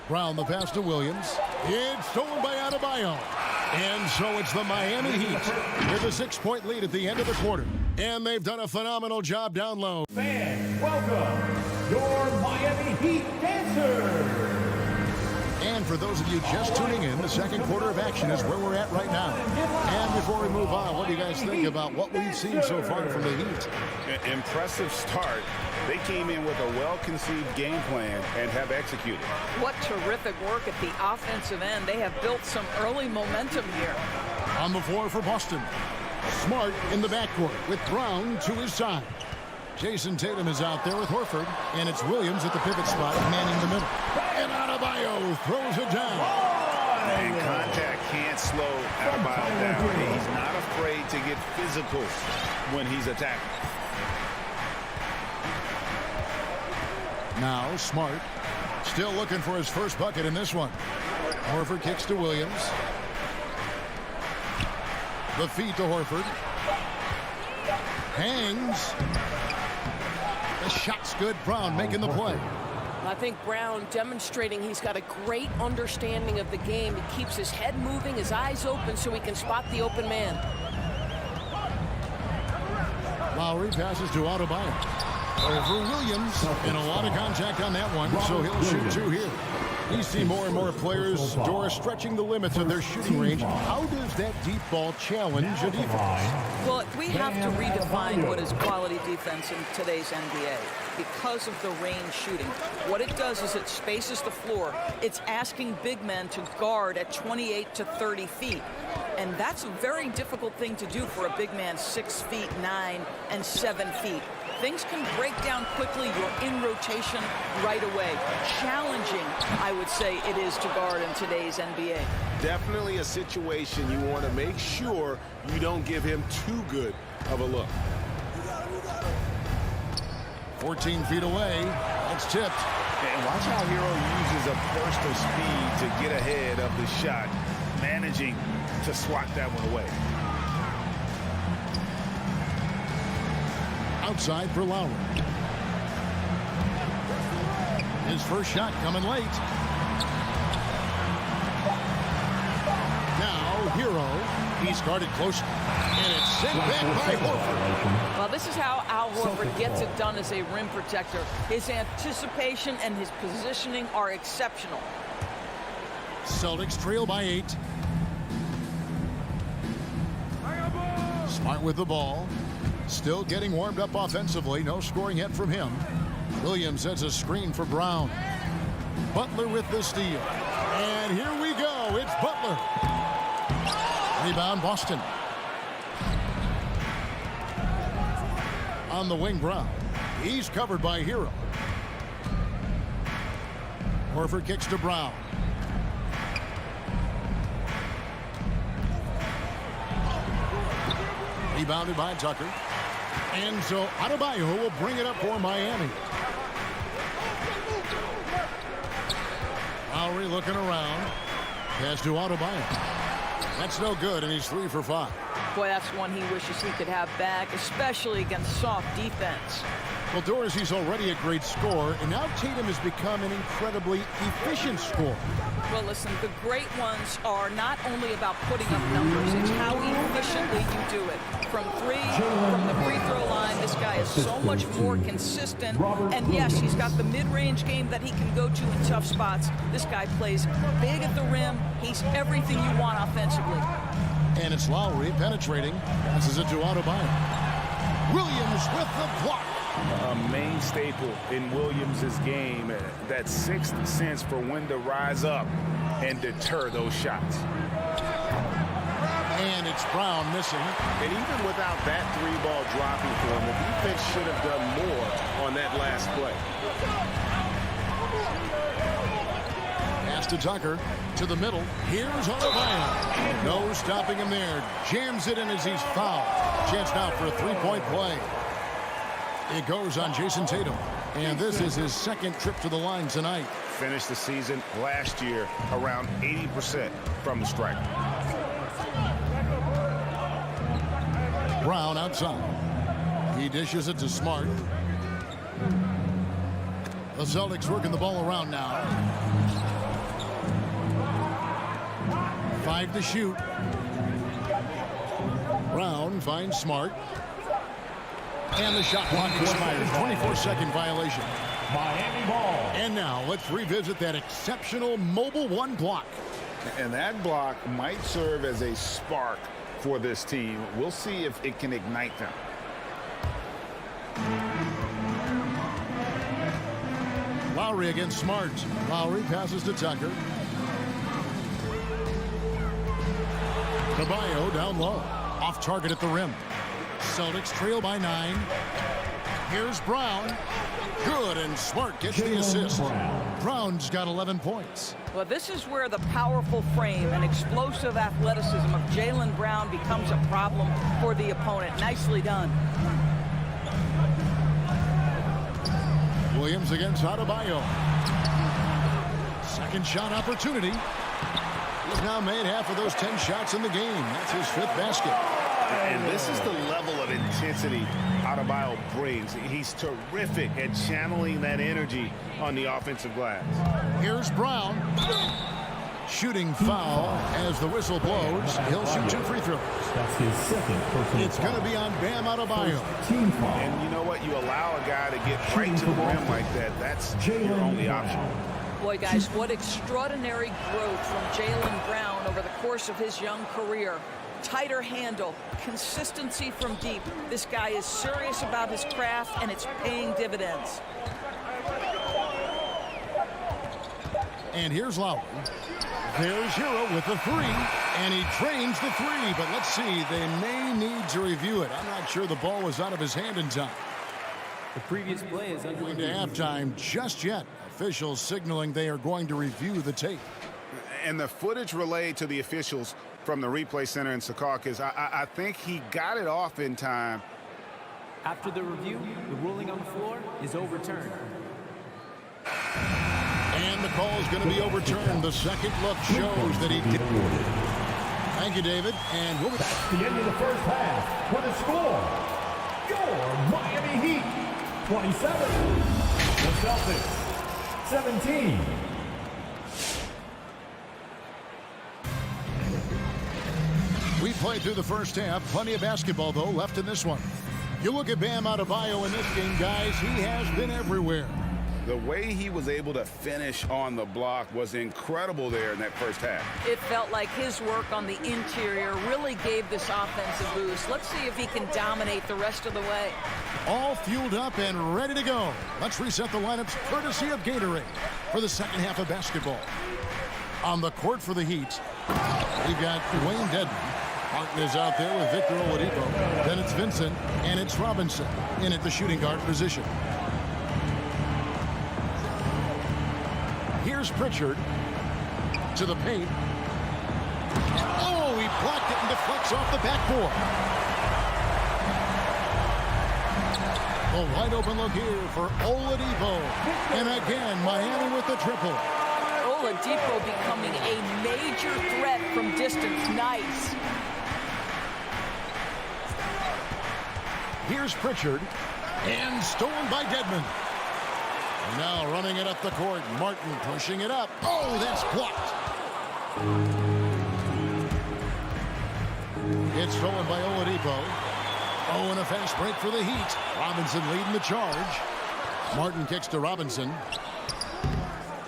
Brown the pass to Williams. It's stolen by Adebayo. And so it's the Miami Heat with a 6-point lead at the end of the quarter. And they've done a phenomenal job down low. Fans, welcome your Miami Heat dancers. And for those of you just tuning in, the second quarter of action is where we're at right now. And before we move on, what do you guys think about what we've seen so far from the Heat? Impressive start. They came in with a well-conceived game plan and have executed. What terrific work at the offensive end. They have built some early momentum here. On the floor for Boston. Smart in the backcourt with Brown to his side. Jason Tatum is out there with Horford, and it's Williams at the pivot spot, manning the middle. And Adebayo throws it down. And contact can't slow Adebayo down. He's not afraid to get physical when he's attacking. Now Smart still looking for his first bucket in this one. Horford kicks to Williams. The feed to Horford. Hangs. The shot's good. Brown making the play. I think Brown demonstrating he's got a great understanding of the game. He keeps his head moving, his eyes open so he can spot the open man. Lowry passes to Adebayo. Over Williams, and a lot of contact on that one, so he'll shoot 2 here. You see more and more players, Doris, stretching the limits of their shooting range. How does that deep ball challenge a defense? Well, we have to redefine what is quality defense in today's NBA because of the range shooting. What it does is it spaces the floor. It's asking big men to guard at 28 to 30 feet. And that's a very difficult thing to do for a big man 6 feet 9 and 7 feet. Things can break down quickly. You're in rotation right away. Challenging, I would say, it is to guard in today's NBA. Definitely a situation you want to make sure you don't give him too good of a look. 14 feet away. It's tipped. And watch how Hero uses a burst of speed to get ahead of the shot, managing to swat that one away. Outside for Lowry. His first shot coming late. Now Hero. He's guarded close. And it's sent back by Horford. Well, this is how Al Horford gets it done as a rim protector. His anticipation and his positioning are exceptional. Celtics trail by 8. Smart with the ball. Still getting warmed up offensively. No scoring yet from him. Williams sets a screen for Brown. Butler with the steal. And here we go. It's Butler. Rebound Boston. On the wing, Brown. He's covered by Hero. Horford kicks to Brown. Rebounded by Tucker. And so Adebayo will bring it up for Miami. Lowry looking around. Pass to Adebayo. That's no good, and he's 3 for 5. Boy, that's one he wishes he could have back, especially against soft defense. Well, Doris, he's already a great scorer, and now Tatum has become an incredibly efficient scorer. Well, listen, the great ones are not only about putting up numbers, it's how efficiently you do it. from three, from the free throw line. This guy is so much more consistent. And yes, he's got the mid-range game that he can go to in tough spots. This guy plays big at the rim. He's everything you want offensively. And it's Lowry penetrating. Passes it to Adebayo. Williams with the block. A main staple in Williams' game, that sixth sense for when to rise up and deter those shots. And it's Brown missing. And even without that three-ball dropping for him, the defense should have done more on that last play. Pass to Tucker. To the middle. Here's Adebayo. No stopping him there. Jams it in as he's fouled. Chance now for a three-point play. It goes on Jason Tatum. And this is his second trip to the line tonight. Finished the season last year around 80% from the stripe. Brown outside. He dishes it to Smart. The Celtics working the ball around now. 5 to shoot. Brown finds Smart. And the shot clock expires. 24-second violation. Miami ball. And now let's revisit that exceptional mobile one block. And that block might serve as a spark for this team. We'll see if it can ignite them. Lowry against Smart. Lowry passes to Tucker. Caballo down low. Off target at the rim. Celtics trail by 9. Here's Brown. Good, and Smart gets the assist. Brown's got 11 points. Well, this is where the powerful frame and explosive athleticism of Jaylen Brown becomes a problem for the opponent. Nicely done. Williams against Adebayo. Second shot opportunity. He's now made half of those 10 shots in the game. That's his 5th basket. And this is the level of intensity Adebayo brings. He's terrific at channeling that energy on the offensive glass. Here's Brown. Shooting foul as the whistle blows. He'll shoot 2 free throws. That's his second personal It's going to be on Bam Adebayo. Team foul. And you know what? You allow a guy to get right to the rim like that. That's your only option. Boy, guys, what extraordinary growth from Jaylen Brown over the course of his young career. Tighter handle, consistency from deep. This guy is serious about his craft, and it's paying dividends. And here's Lowry. There's Hero with the 3, and he drains the 3. But let's see, they may need to review it. I'm not sure the ball was out of his hand in time. The previous play is under Going to halftime just yet. Officials signaling they are going to review the tape. And the footage relayed to the officials from the replay center in Secaucus, I think he got it off in time. After the review, the ruling on the floor is overturned. And the call is going to be overturned. The second look shows that he did. Thank you, David. And we'll be That's the end of the first half. What a score. Your Miami Heat, 27. The Celtics, 17. We played through the first half. Plenty of basketball, though, left in this one. You look at Bam Adebayo in this game, guys. He has been everywhere. The way he was able to finish on the block was incredible there in that first half. It felt like his work on the interior really gave this offense a boost. Let's see if he can dominate the rest of the way. All fueled up and ready to go. Let's reset the lineups courtesy of Gatorade for the second half of basketball. On the court for the Heat, we've got Wayne Dedmon. Martin is out there with Victor Oladipo. Then it's Vincent, and it's Robinson in at the shooting guard position. Here's Pritchard to the paint. Oh, he blocked it and deflects off the backboard. A wide open look here for Oladipo. And again, Miami with the triple. Oladipo becoming a major threat from distance. Nice. Here's Pritchard. And stolen by Dedmon. And now running it up the court. Martin pushing it up. Oh, that's blocked. It's stolen by Oladipo. Oh, and a fast break for the Heat. Robinson leading the charge. Martin kicks to Robinson.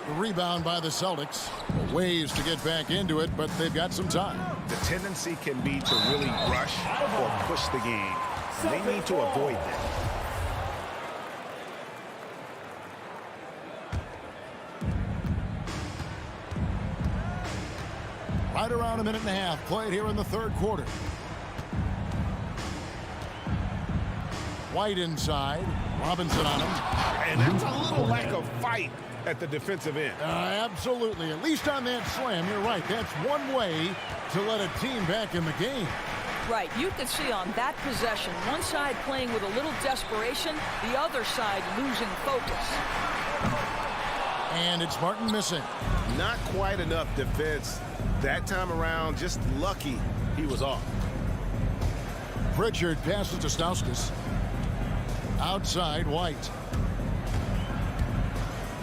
The rebound by the Celtics. Ways to get back into it, but they've got some time. The tendency can be to really rush or push the game. They need to avoid that. Right around a minute and a half played here in the third quarter. White inside. Robinson on him. And that's a little lack of fight at the defensive end. Absolutely. At least on that slam, you're right. That's one way to let a team back in the game. Right. You could see on that possession, one side playing with a little desperation, the other side losing focus. And it's Martin missing. Not quite enough defense that time around. Just lucky he was off. Pritchard passes to Stauskas. Outside, White.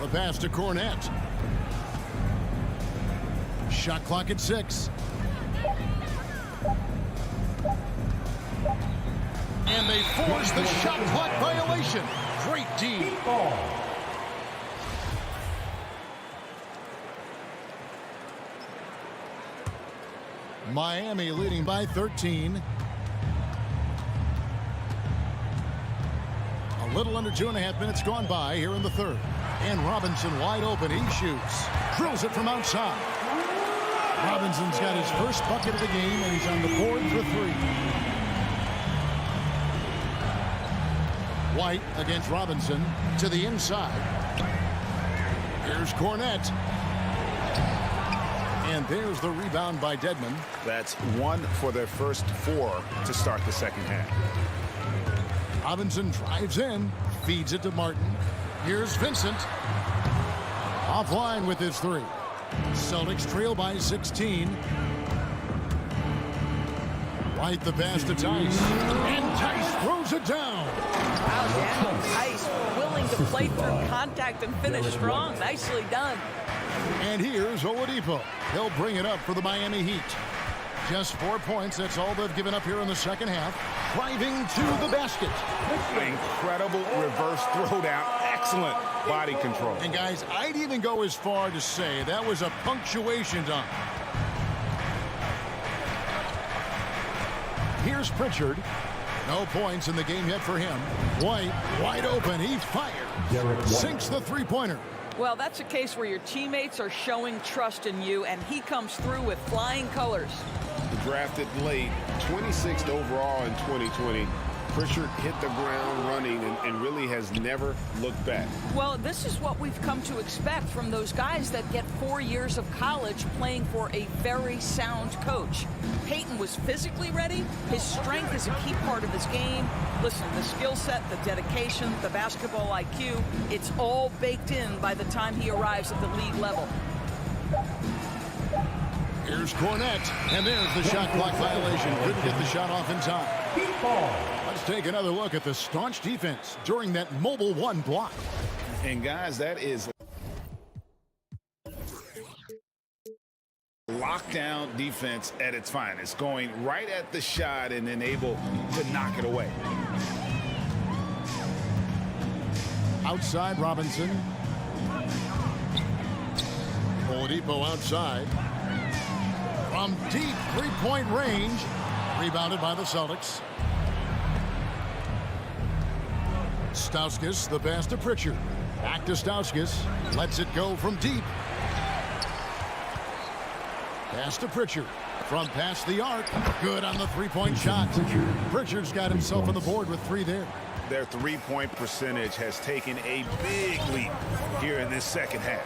The pass to Cornette. Shot clock at 6. And they force the shot clock violation. Great D. Miami leading by 13. A little under 2.5 minutes gone by here in the third. And Robinson wide open. He shoots. Drills it from outside. Robinson's got his first bucket of the game, and he's on the board for 3. White against Robinson to the inside. Here's Cornette. And there's the rebound by Dedmon. That's 1 for their first 4 to start the second half. Robinson drives in, feeds it to Martin. Here's Vincent. Offline with his 3. Celtics trail by 16. White the pass to Tice. And Tice throws it down. Wow, Daniel Tice willing to play through contact and finish strong. Nicely done. And here's Oladipo. He'll bring it up for the Miami Heat. Just 4 points. That's all they've given up here in the second half. Driving to the basket. Incredible reverse throwdown. Excellent body control. And guys, I'd even go as far to say that was a punctuation dunk. Here's Pritchard. No points in the game yet for him. White, wide open. He fired. Sinks the three-pointer. Well, that's a case where your teammates are showing trust in you, and he comes through with flying colors. Drafted late, 26th overall in 2020. Pritchard hit the ground running and really has never looked back. Well, this is what we've come to expect from those guys that get 4 years of college playing for a very sound coach. Peyton was physically ready. His strength is a key part of his game. Listen, the skill set, the dedication, the basketball IQ, it's all baked in by the time he arrives at the league level. Here's Cornette, and there's the shot clock violation. Couldn't get the shot off in time. Let's take another look at the staunch defense during that mobile 1 block. And guys, that is lockdown defense at its finest, going right at the shot and then able to knock it away. Outside Robinson. Oladipo outside. From deep three-point range. Rebounded by the Celtics. Stauskas, the pass to Pritchard. Back to Stauskas. Lets it go from deep. Pass to Pritchard. From past the arc. Good on the three-point shot. Pritchard's got himself on the board with 3 there. Their three-point percentage has taken a big leap here in this second half.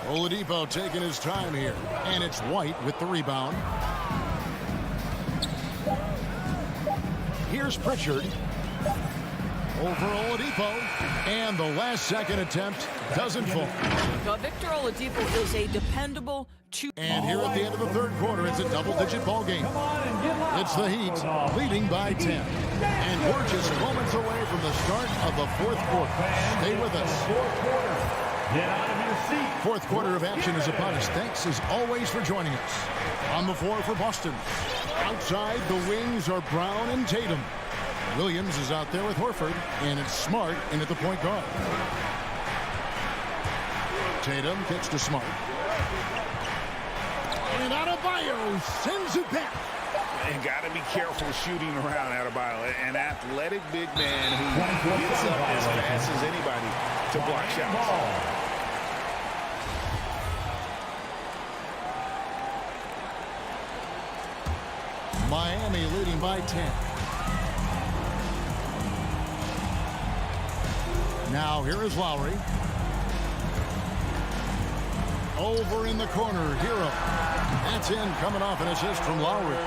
Oladipo taking his time here. And it's White with the rebound. Here's Pritchard. Over Oladipo. And the last second attempt doesn't fall. Now, Victor Oladipo is a dependable And here at the end of the third quarter, it's a double-digit ball game. It's the Heat leading by 10. And we're just moments away from the start of the fourth quarter. Stay with us. Get out of your seat. Fourth quarter of action is upon us. Thanks as always for joining us. On the floor for Boston. Outside, the wings are Brown and Tatum. Williams is out there with Horford, and it's Smart in at the point guard. Tatum kicks to Smart. And Adebayo sends it back. And got to be careful shooting around Adebayo. An athletic big man who gets up as fast as anybody to block shots. Miami leading by 10. Now here is Lowry. Over in the corner, Hero. That's in, coming off an assist from Lowry.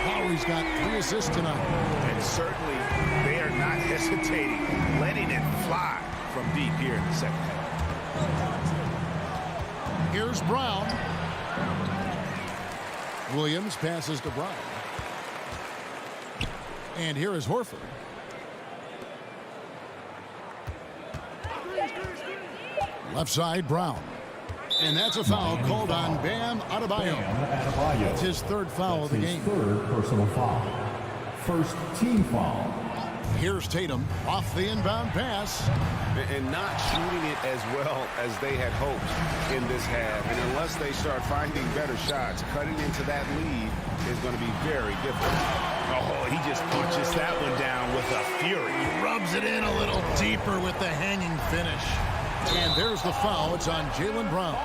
Lowry's got 3 assists tonight. And certainly they are not hesitating, letting it fly from deep here in the second half. Here's Brown. Williams passes to Brown. And here is Horford. Left side, Brown. And that's a foul called on Bam Adebayo. That's his 3rd foul of the game. 3rd personal foul. First team foul. Here's Tatum off the inbound pass. And not shooting it as well as they had hoped in this half. And unless they start finding better shots, cutting into that lead is going to be very difficult. Oh, he just punches that one down with a fury. He rubs it in a little deeper with the hanging finish. And there's the foul. It's on Jaylen Brown.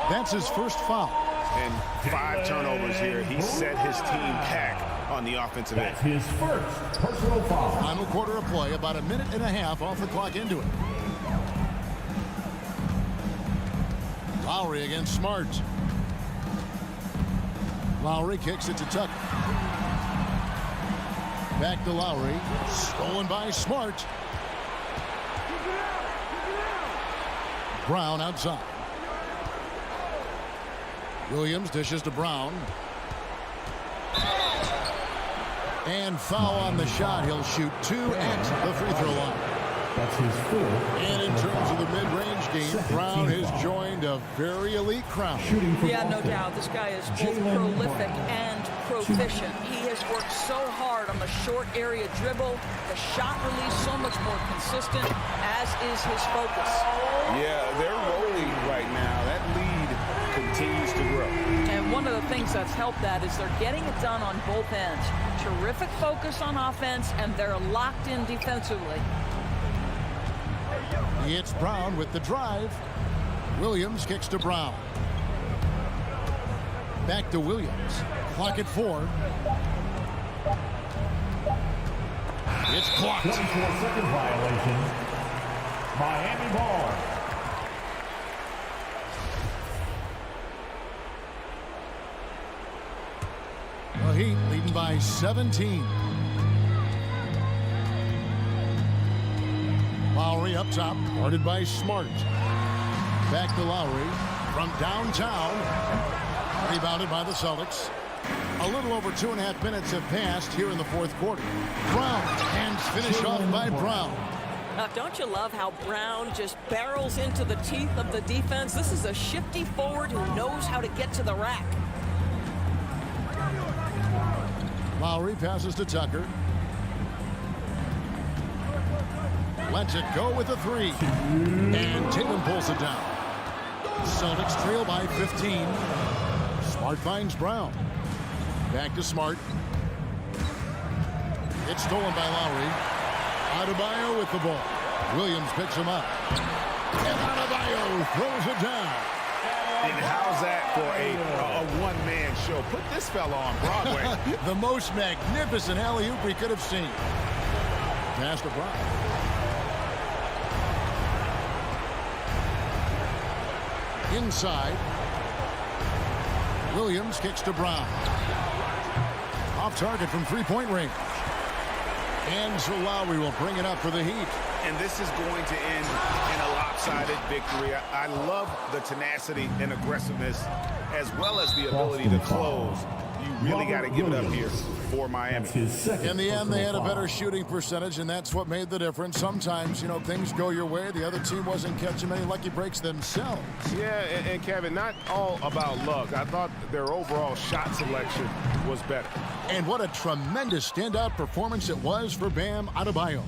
That's his 1st foul. And 5 turnovers here. He set his team back on the offensive end. That's his 1st personal foul. Final quarter of play, about a minute and a half off the clock into it. Lowry against Smart. Lowry kicks it to Tucker. Back to Lowry. Stolen by Smart. Brown outside. Williams dishes to Brown. And foul on the shot. He'll shoot 2 at the free throw line. That's his 4th. And in terms of the mid-range game, Brown has joined a very elite crowd. Yeah, no doubt. This guy is both prolific and proficient. He has worked so hard on the short area dribble, the shot release so much more consistent, as is his focus. Yeah, they're rolling right now. That lead continues to grow. And one of the things that's helped that is they're getting it done on both ends. Terrific focus on offense, and they're locked in defensively. It's Brown with the drive. Williams kicks to Brown. Back to Williams. Clock at 4. It's clocked. 24-second violation. Miami ball. The Heat leading by 17. Lowry up top, guarded by Smart. Back to Lowry from downtown. Rebounded by the Celtics. A little over 2.5 minutes have passed here in the 4th quarter. Brown, hands finished off by Brown. Now, don't you love how Brown just barrels into the teeth of the defense? This is a shifty forward who knows how to get to the rack. Lowry passes to Tucker. Lets it go with a 3. And Tatum pulls it down. Celtics trail by 15. Smart finds Brown. Back to Smart. It's stolen by Lowry. Adebayo with the ball. Williams picks him up. And Adebayo throws it down. And how's that for a one-man show? Put this fella on Broadway. The most magnificent alley-oop we could have seen. Pass to Brown. Inside. Williams kicks to Brown. Off target from 3-point range. And so Lowry will bring it up for the Heat. And this is going to end in a lopsided victory. I love the tenacity and aggressiveness, as well as the ability to close. you really got to give it up here for Miami. In the end, they had a better shooting percentage, and that's what made the difference. Sometimes, you know, things go your way. The other team wasn't catching many lucky breaks themselves. Yeah, and Kevin, not all about luck. I thought their overall shot selection was better. And what a tremendous standout performance it was for Bam Adebayo.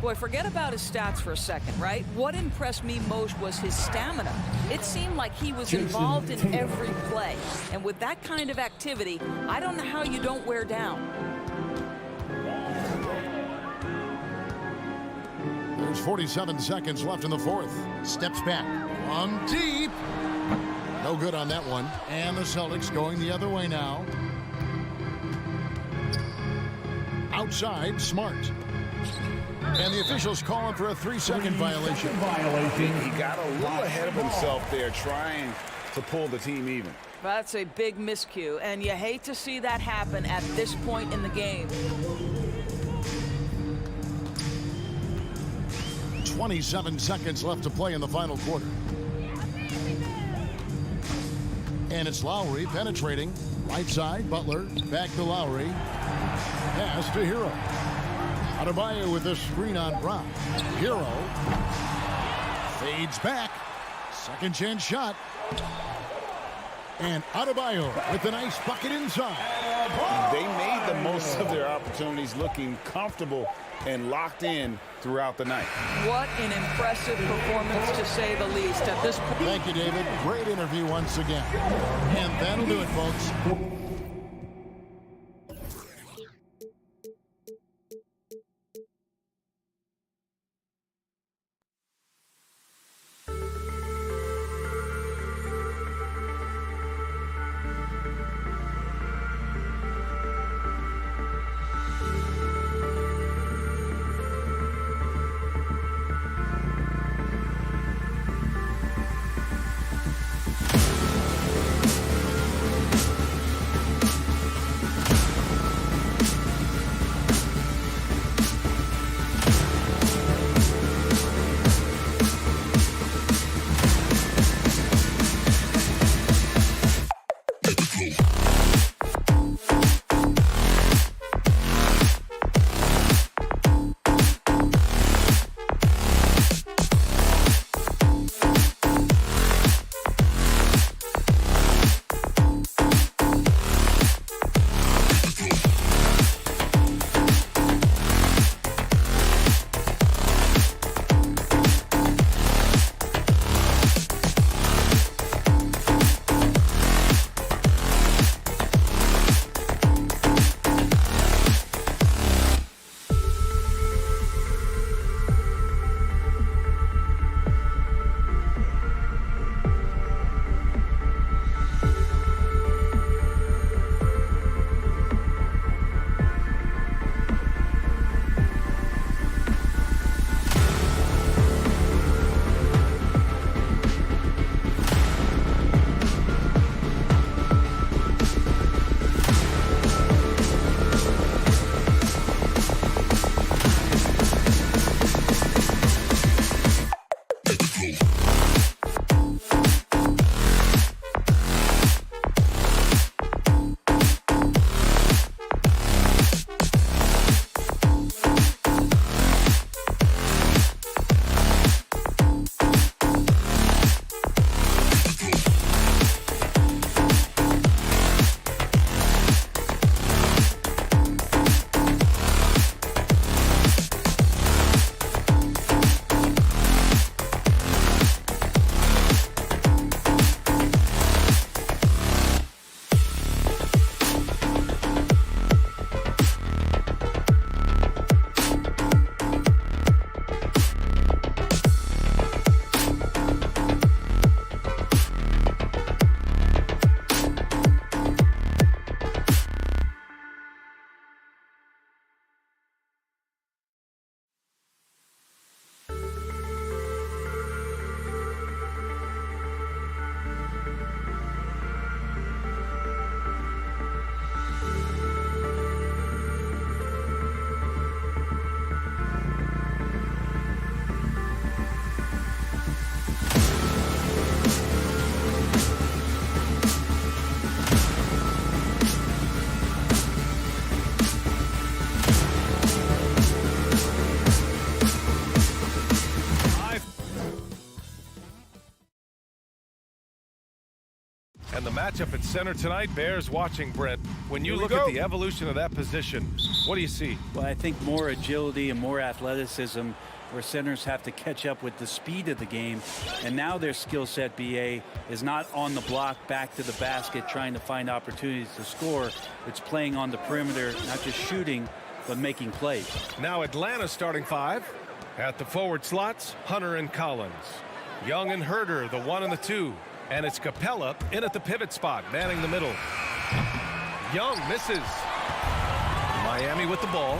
Boy, forget about his stats for a second, right? What impressed me most was his stamina. It seemed like he was involved in every play. And with that kind of activity, I don't know how you don't wear down. There's 47 seconds left in the fourth. Steps back. On deep. No good on that one. And the Celtics going the other way now. Outside, Smart. And the officials calling for a 3-second violation. He got a little ahead of himself there trying to pull the team even. That's a big miscue, and you hate to see that happen at this point in the game. 27 seconds left to play in the final quarter. And it's Lowry penetrating. Right side, Butler. Back to Lowry. Pass to Hero. Adebayo with a screen on Brown. Hero fades back. Second chance shot. And Adebayo with a nice bucket inside. They made the most of their opportunities, looking comfortable and locked in throughout the night. What an impressive performance, to say the least, at this point. Thank you, David. Great interview once again. And that'll do it, folks. And the matchup at center tonight bears watching, Brent. When you look at the evolution of that position, what do you see? Well, I think more agility and more athleticism, where centers have to catch up with the speed of the game. And now their skill set, BA, is not on the block back to the basket trying to find opportunities to score. It's playing on the perimeter, not just shooting, but making plays. Now Atlanta's starting five. At the forward slots, Hunter and Collins. Young and Herder, the 1 and the 2. And it's Capella in at the pivot spot, manning the middle. Young misses. Miami with the ball.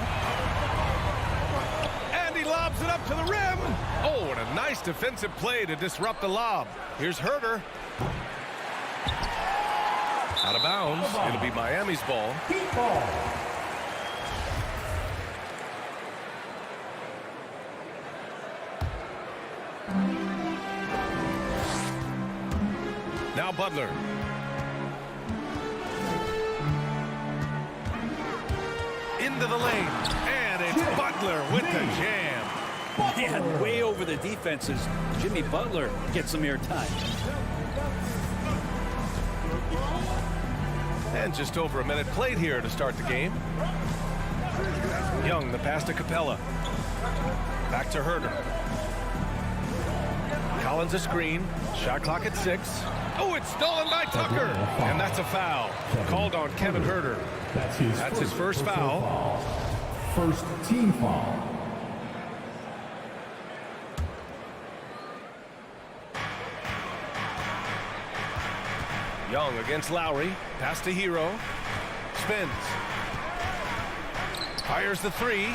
And he lobs it up to the rim. Oh, and a nice defensive play to disrupt the lob. Here's Herder. Out of bounds. It'll be Miami's ball. Heat ball. Now Butler. Into the lane. And it's Butler with the jam. Man, way over the defenses. Jimmy Butler gets some airtime. And just over a minute played here to start the game. Young, the pass to Capella. Back to Herder. Collins a screen. Shot clock at 6. Oh, it's stolen by Tucker. And that's a foul. Called on Kevin Herder. That's his first foul. First team foul. Young against Lowry. Pass to Hero. Spins. Fires the 3.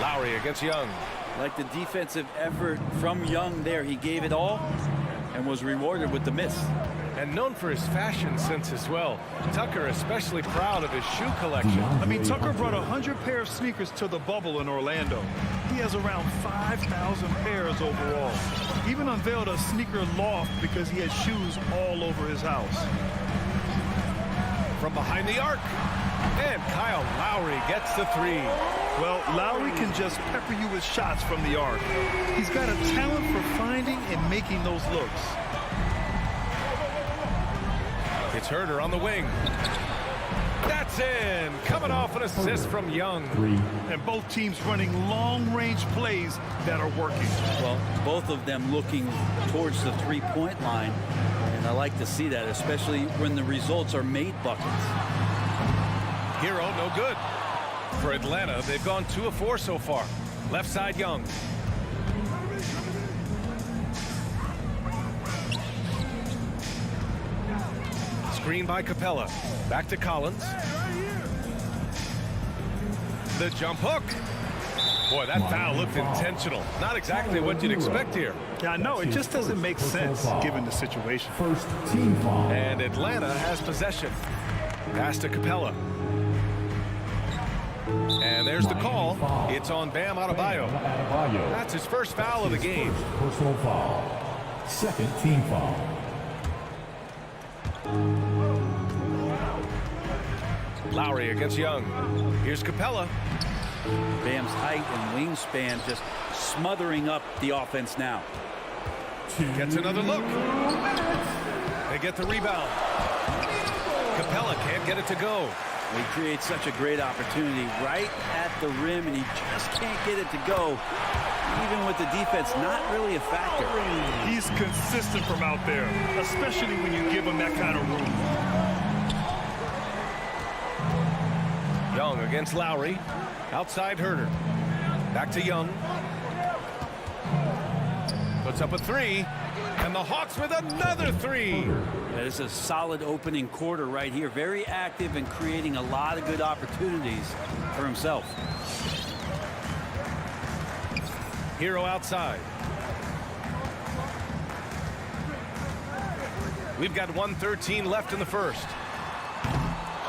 Lowry against Young. Like the defensive effort from Young there. He gave it all and was rewarded with the miss. And known for his fashion sense as well. Tucker especially proud of his shoe collection. I mean, Tucker brought 100 pair of sneakers to the bubble in Orlando. He has around 5,000 pairs overall. Even unveiled a sneaker loft because he has shoes all over his house. From behind the arc. And Kyle Lowry gets the 3. Well, Lowry can just pepper you with shots from the arc. He's got a talent for finding and making those looks. It's Herder on the wing. That's in. Coming off an assist from Young. And both teams running long-range plays that are working. Well, both of them looking towards the three-point line. And I like to see that, especially when the results are made buckets. Hero, no good. For Atlanta, they've gone 2 of 4 so far. Left side, Young. Screen by Capella. Back to Collins. The jump hook. Boy, that foul looked intentional. Not exactly what you'd expect here. Yeah, I know. It just doesn't make sense given the situation. First team foul. And Atlanta has possession. Pass to Capella. And there's the call. It's on Bam Adebayo. That's his first foul of the game. Personal foul. Second team foul. Lowry against Young. Here's Capella. Bam's height and wingspan just smothering up the offense now. Gets another look. They get the rebound. Capella can't get it to go. He creates such a great opportunity right at the rim, and he just can't get it to go. Even with the defense not really a factor. He's consistent from out there, especially when you give him that kind of room. Young against Lowry. Outside Herder. Back to Young. Puts up a 3. And the Hawks with another 3. Yeah, this is a solid opening quarter right here. Very active and creating a lot of good opportunities for himself. Hero outside. We've got 1:13 left in the first.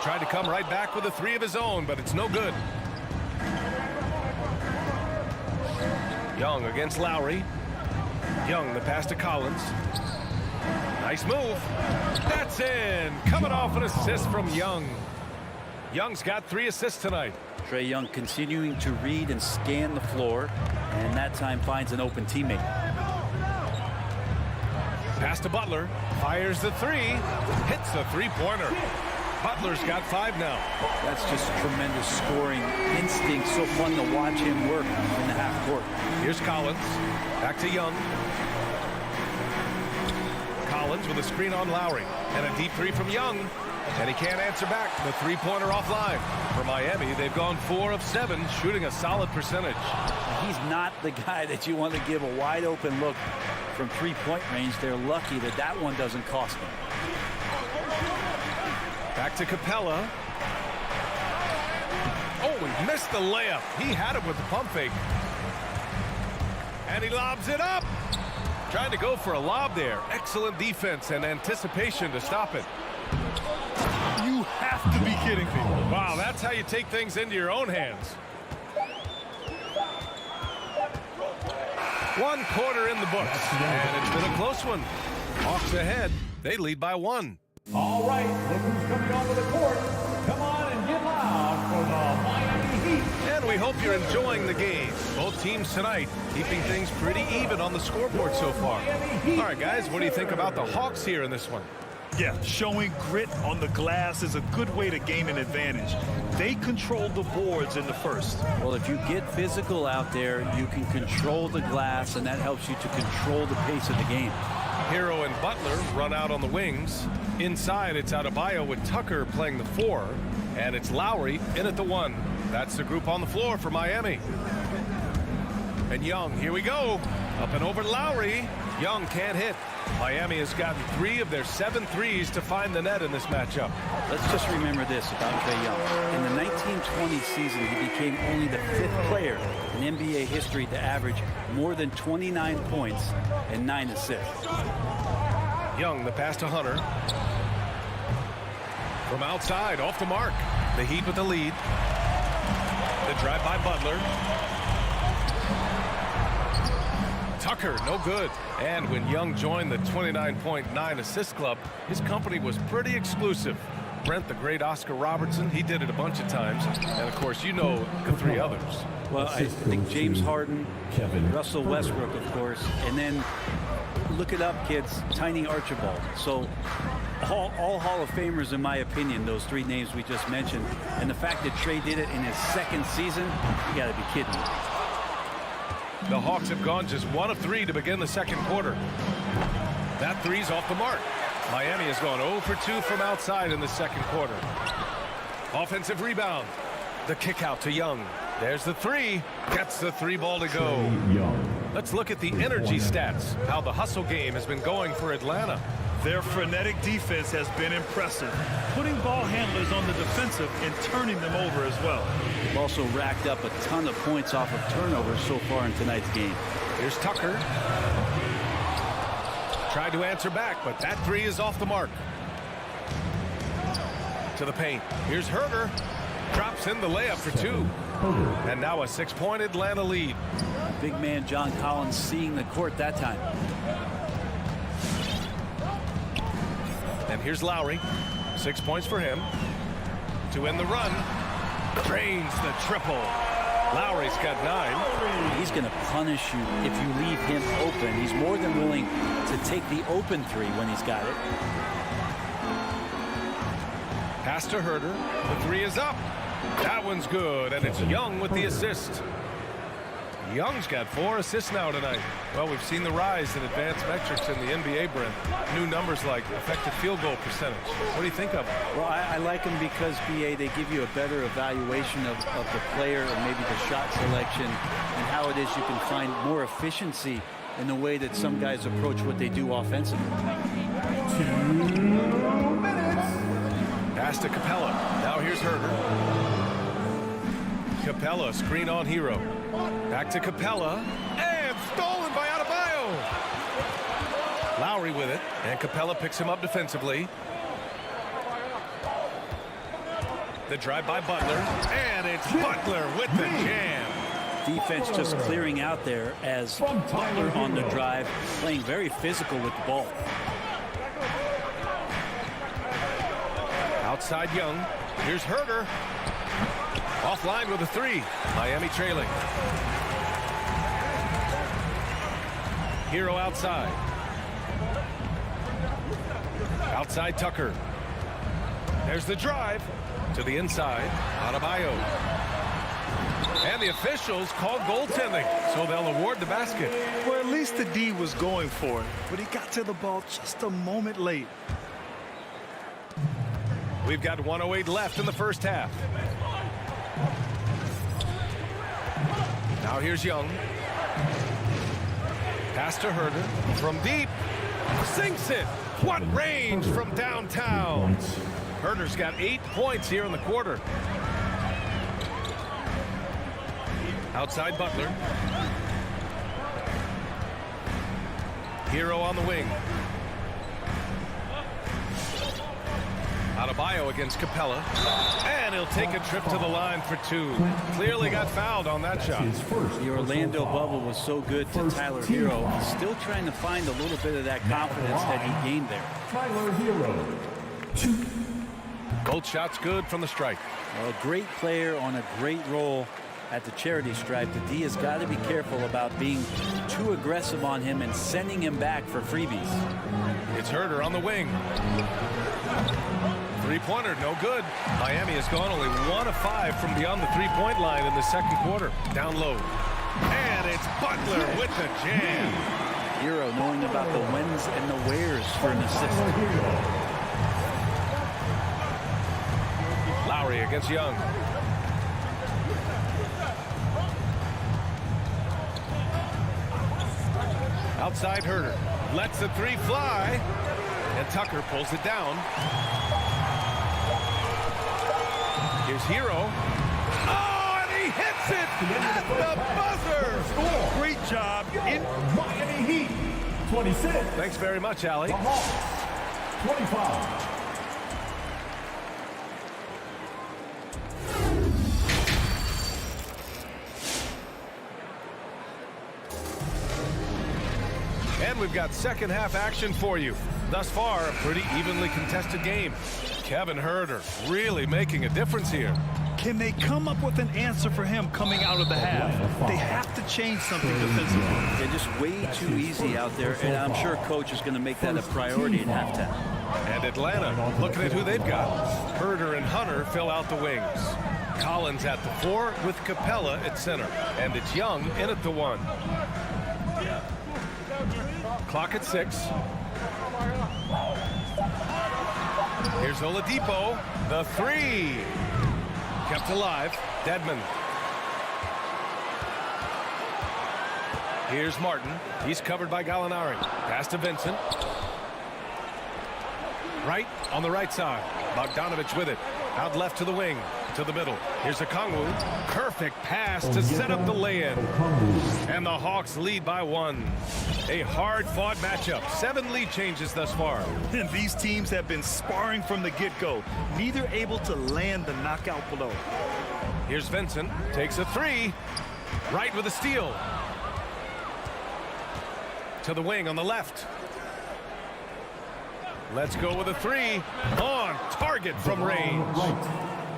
Tried to come right back with a 3 of his own, but it's no good. Young against Lowry. Young, the pass to Collins. Nice move. That's in. Coming off an assist from Young. Young's got 3 assists tonight. Trae Young continuing to read and scan the floor, and that time finds an open teammate. Pass to Butler. Fires the three. Hits the three-pointer. Butler's got 5 now. That's just tremendous scoring instinct. So fun to watch him work in the half court. Here's Collins. Back to Young. Collins with a screen on Lowry. And a deep three from Young. And he can't answer back. The three-pointer offline. For Miami, they've gone 4 of 7, shooting a solid percentage. He's not the guy that you want to give a wide-open look from three-point range. They're lucky that that one doesn't cost them. Back to Capella. Oh, he missed the layup. He had it with the pump fake. And he lobs it up. Trying to go for a lob there. Excellent defense and anticipation to stop it. You have to be kidding me. Wow, that's how you take things into your own hands. 1 quarter in the books. And it's been a close one. Hawks ahead. They lead by 1. All right, look who's coming onto the court. Come on and get loud for the Miami Heat. And we hope you're enjoying the game. Both teams tonight keeping things pretty even on the scoreboard so far. All right, guys, what do you think about the Hawks here in this one? Yeah, showing grit on the glass is a good way to gain an advantage. They control the boards in the first. Well, if you get physical out there, you can control the glass, and that helps you to control the pace of the game. Hero and Butler run out on the wings. Inside, it's Adebayo with Tucker playing the 4. And it's Lowry in at the 1. That's the group on the floor for Miami. And Young, here we go. Up and over Lowry. Young can't hit. Miami has gotten 3 of their 7 threes to find the net in this matchup. Let's just remember this about Trae Young. In the 1920 season, he became only the 5th player in NBA history to average more than 29 points and 9 assists. Young, the pass to Hunter. From outside, off the mark. The Heat with the lead. The drive by Butler. Tucker, no good. And when Young joined the 29.9 assist club, his company was pretty exclusive. Brent, the great Oscar Robertson, he did it a bunch of times. And, of course, you know the 3 others. Well, I think James Harden, Russell Westbrook, of course, and then look it up, kids, Tiny Archibald. So all Hall of Famers, in my opinion, those 3 names we just mentioned. And the fact that Trae did it in his 2nd season, you got to be kidding me. The Hawks have gone just 1 of 3 to begin the 2nd quarter. That 3's off the mark. Miami has gone 0 for 2 from outside in the 2nd quarter. Offensive rebound. The kick out to Young. There's the 3. Gets the 3 ball to go. Let's look at the energy stats. How the hustle game has been going for Atlanta. Their frenetic defense has been impressive, putting ball handlers on the defensive and turning them over as well. They've also racked up a ton of points off of turnovers so far in tonight's game. Here's Tucker. Tried to answer back, but that 3 is off the mark. To the paint. Here's Herter. Drops in the layup for 2. And now a 6-point Atlanta lead. Big man John Collins seeing the court that time. And here's Lowry. 6 points for him. To end the run. Drains the triple. Lowry's got 9. He's going to punish you if you leave him open. He's more than willing to take the open 3 when he's got it. Pass to Herter. The 3 is up. That one's good, and it's Young with the assist. Young's got 4 assists now tonight. Well, we've seen the rise in advanced metrics in the NBA, Brent. New numbers like effective field goal percentage. What do you think of them? Well, I like them because, BA, they give you a better evaluation of the player and maybe the shot selection and how it is you can find more efficiency in the way that some guys approach what they do offensively. 2 minutes. Pass to Capella. Now here's Herter. Capella, screen on Hero. Back to Capella. And stolen by Adebayo. Lowry with it. And Capella picks him up defensively. The drive by Butler. And it's Butler with the jam. Defense just clearing out there as Butler on the drive, playing very physical with the ball. Outside Young. Here's Herter. Offline with a 3. Miami trailing. Hero outside. Outside Tucker. There's the drive to the inside. Adebayo. And the officials called goaltending, so they'll award the basket. Well, at least the D was going for it, but he got to the ball just a moment late. We've got 1:08 left in the first half. Now here's Young. Pass to Herder from deep. Sinks it. What range from downtown. Herder's got 8 points here in the quarter. Outside Butler. Hero on the wing. Adebayo against Capella. And he'll take a trip to the line for 2. Clearly got fouled on that shot. The Orlando bubble was so good to Tyler Hero. He's still trying to find a little bit of that confidence that he gained there. Tyler Hero. 2. Both shots good from the strike. Well, a great player on a great role at the charity stripe. The D has got to be careful about being too aggressive on him and sending him back for freebies. It's Herder on the wing. Three-pointer, no good. Miami has gone only 1 of 5 from beyond the three-point line in the second quarter. Down low. And it's Butler with the jam. Hero knowing about the whens and the wheres for an assist. Lowry against Young. Outside Herder. Lets the 3 fly. And Tucker pulls it down. Here's Hero. Oh, and he hits it at the buzzer. Great job. Miami Heat. 26. Thanks very much, Allie. 25. And we've got second half action for you. Thus far, a pretty evenly contested game. Kevin Herder really making a difference here. Can they come up with an answer for him coming out of the half? They have to change something defensively. They're just way too easy out there, and I'm sure coach is going to make that a priority at halftime. And Atlanta, looking at who they've got. Herder and Hunter fill out the wings. Collins at the 4 with Capella at center. And it's Young in at the 1. Clock at 6. Here's Oladipo, the 3. Kept alive, Dedmon. Here's Martin. He's covered by Gallinari. Pass to Vincent. Right on the right side. Bogdanovich with it. Out left to the wing. To the middle. Here's Okongwu. Perfect pass to set up the lay-in. And the Hawks lead by 1. A hard-fought matchup. 7 lead changes thus far. And these teams have been sparring from the get-go. Neither able to land the knockout blow. Here's Vincent. Takes a 3. Right with a steal. To the wing on the left. Let's go with a 3. On target from range.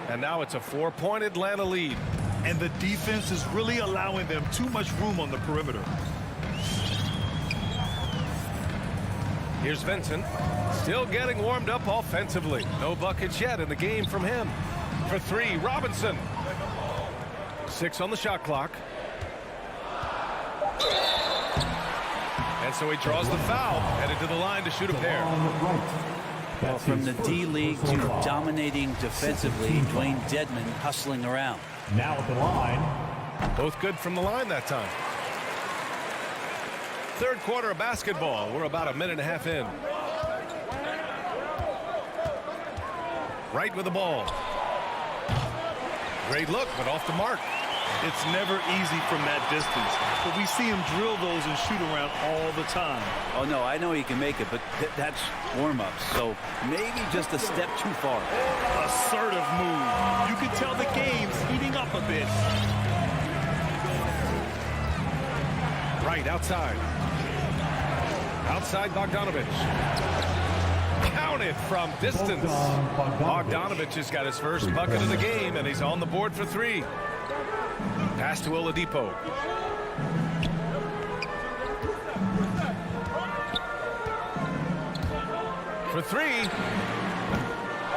And now it's a 4-point Atlanta lead. And the defense is really allowing them too much room on the perimeter. Here's Vincent. Still getting warmed up offensively. No buckets yet in the game from him. For 3, Robinson. 6 on the shot clock. And so he draws the foul. Headed to the line to shoot a pair. Well, from the D-League to dominating defensively, Dwayne Dedmon hustling around. Now at the line. Both good from the line that time. Third quarter of basketball. We're about a minute and a half in. Right with the ball. Great look, but off the mark. It's never easy from that distance, but we see him drill those and shoot around all the time. Oh, no, I know he can make it, but that's warm-ups, so maybe just a step too far. Assertive move. You can tell the game's heating up a bit. Right outside. Outside Bogdanovich. Counted from distance. Bogdanovich has got his first bucket of the game, and he's on the board for 3. Pass to Oladipo. for three.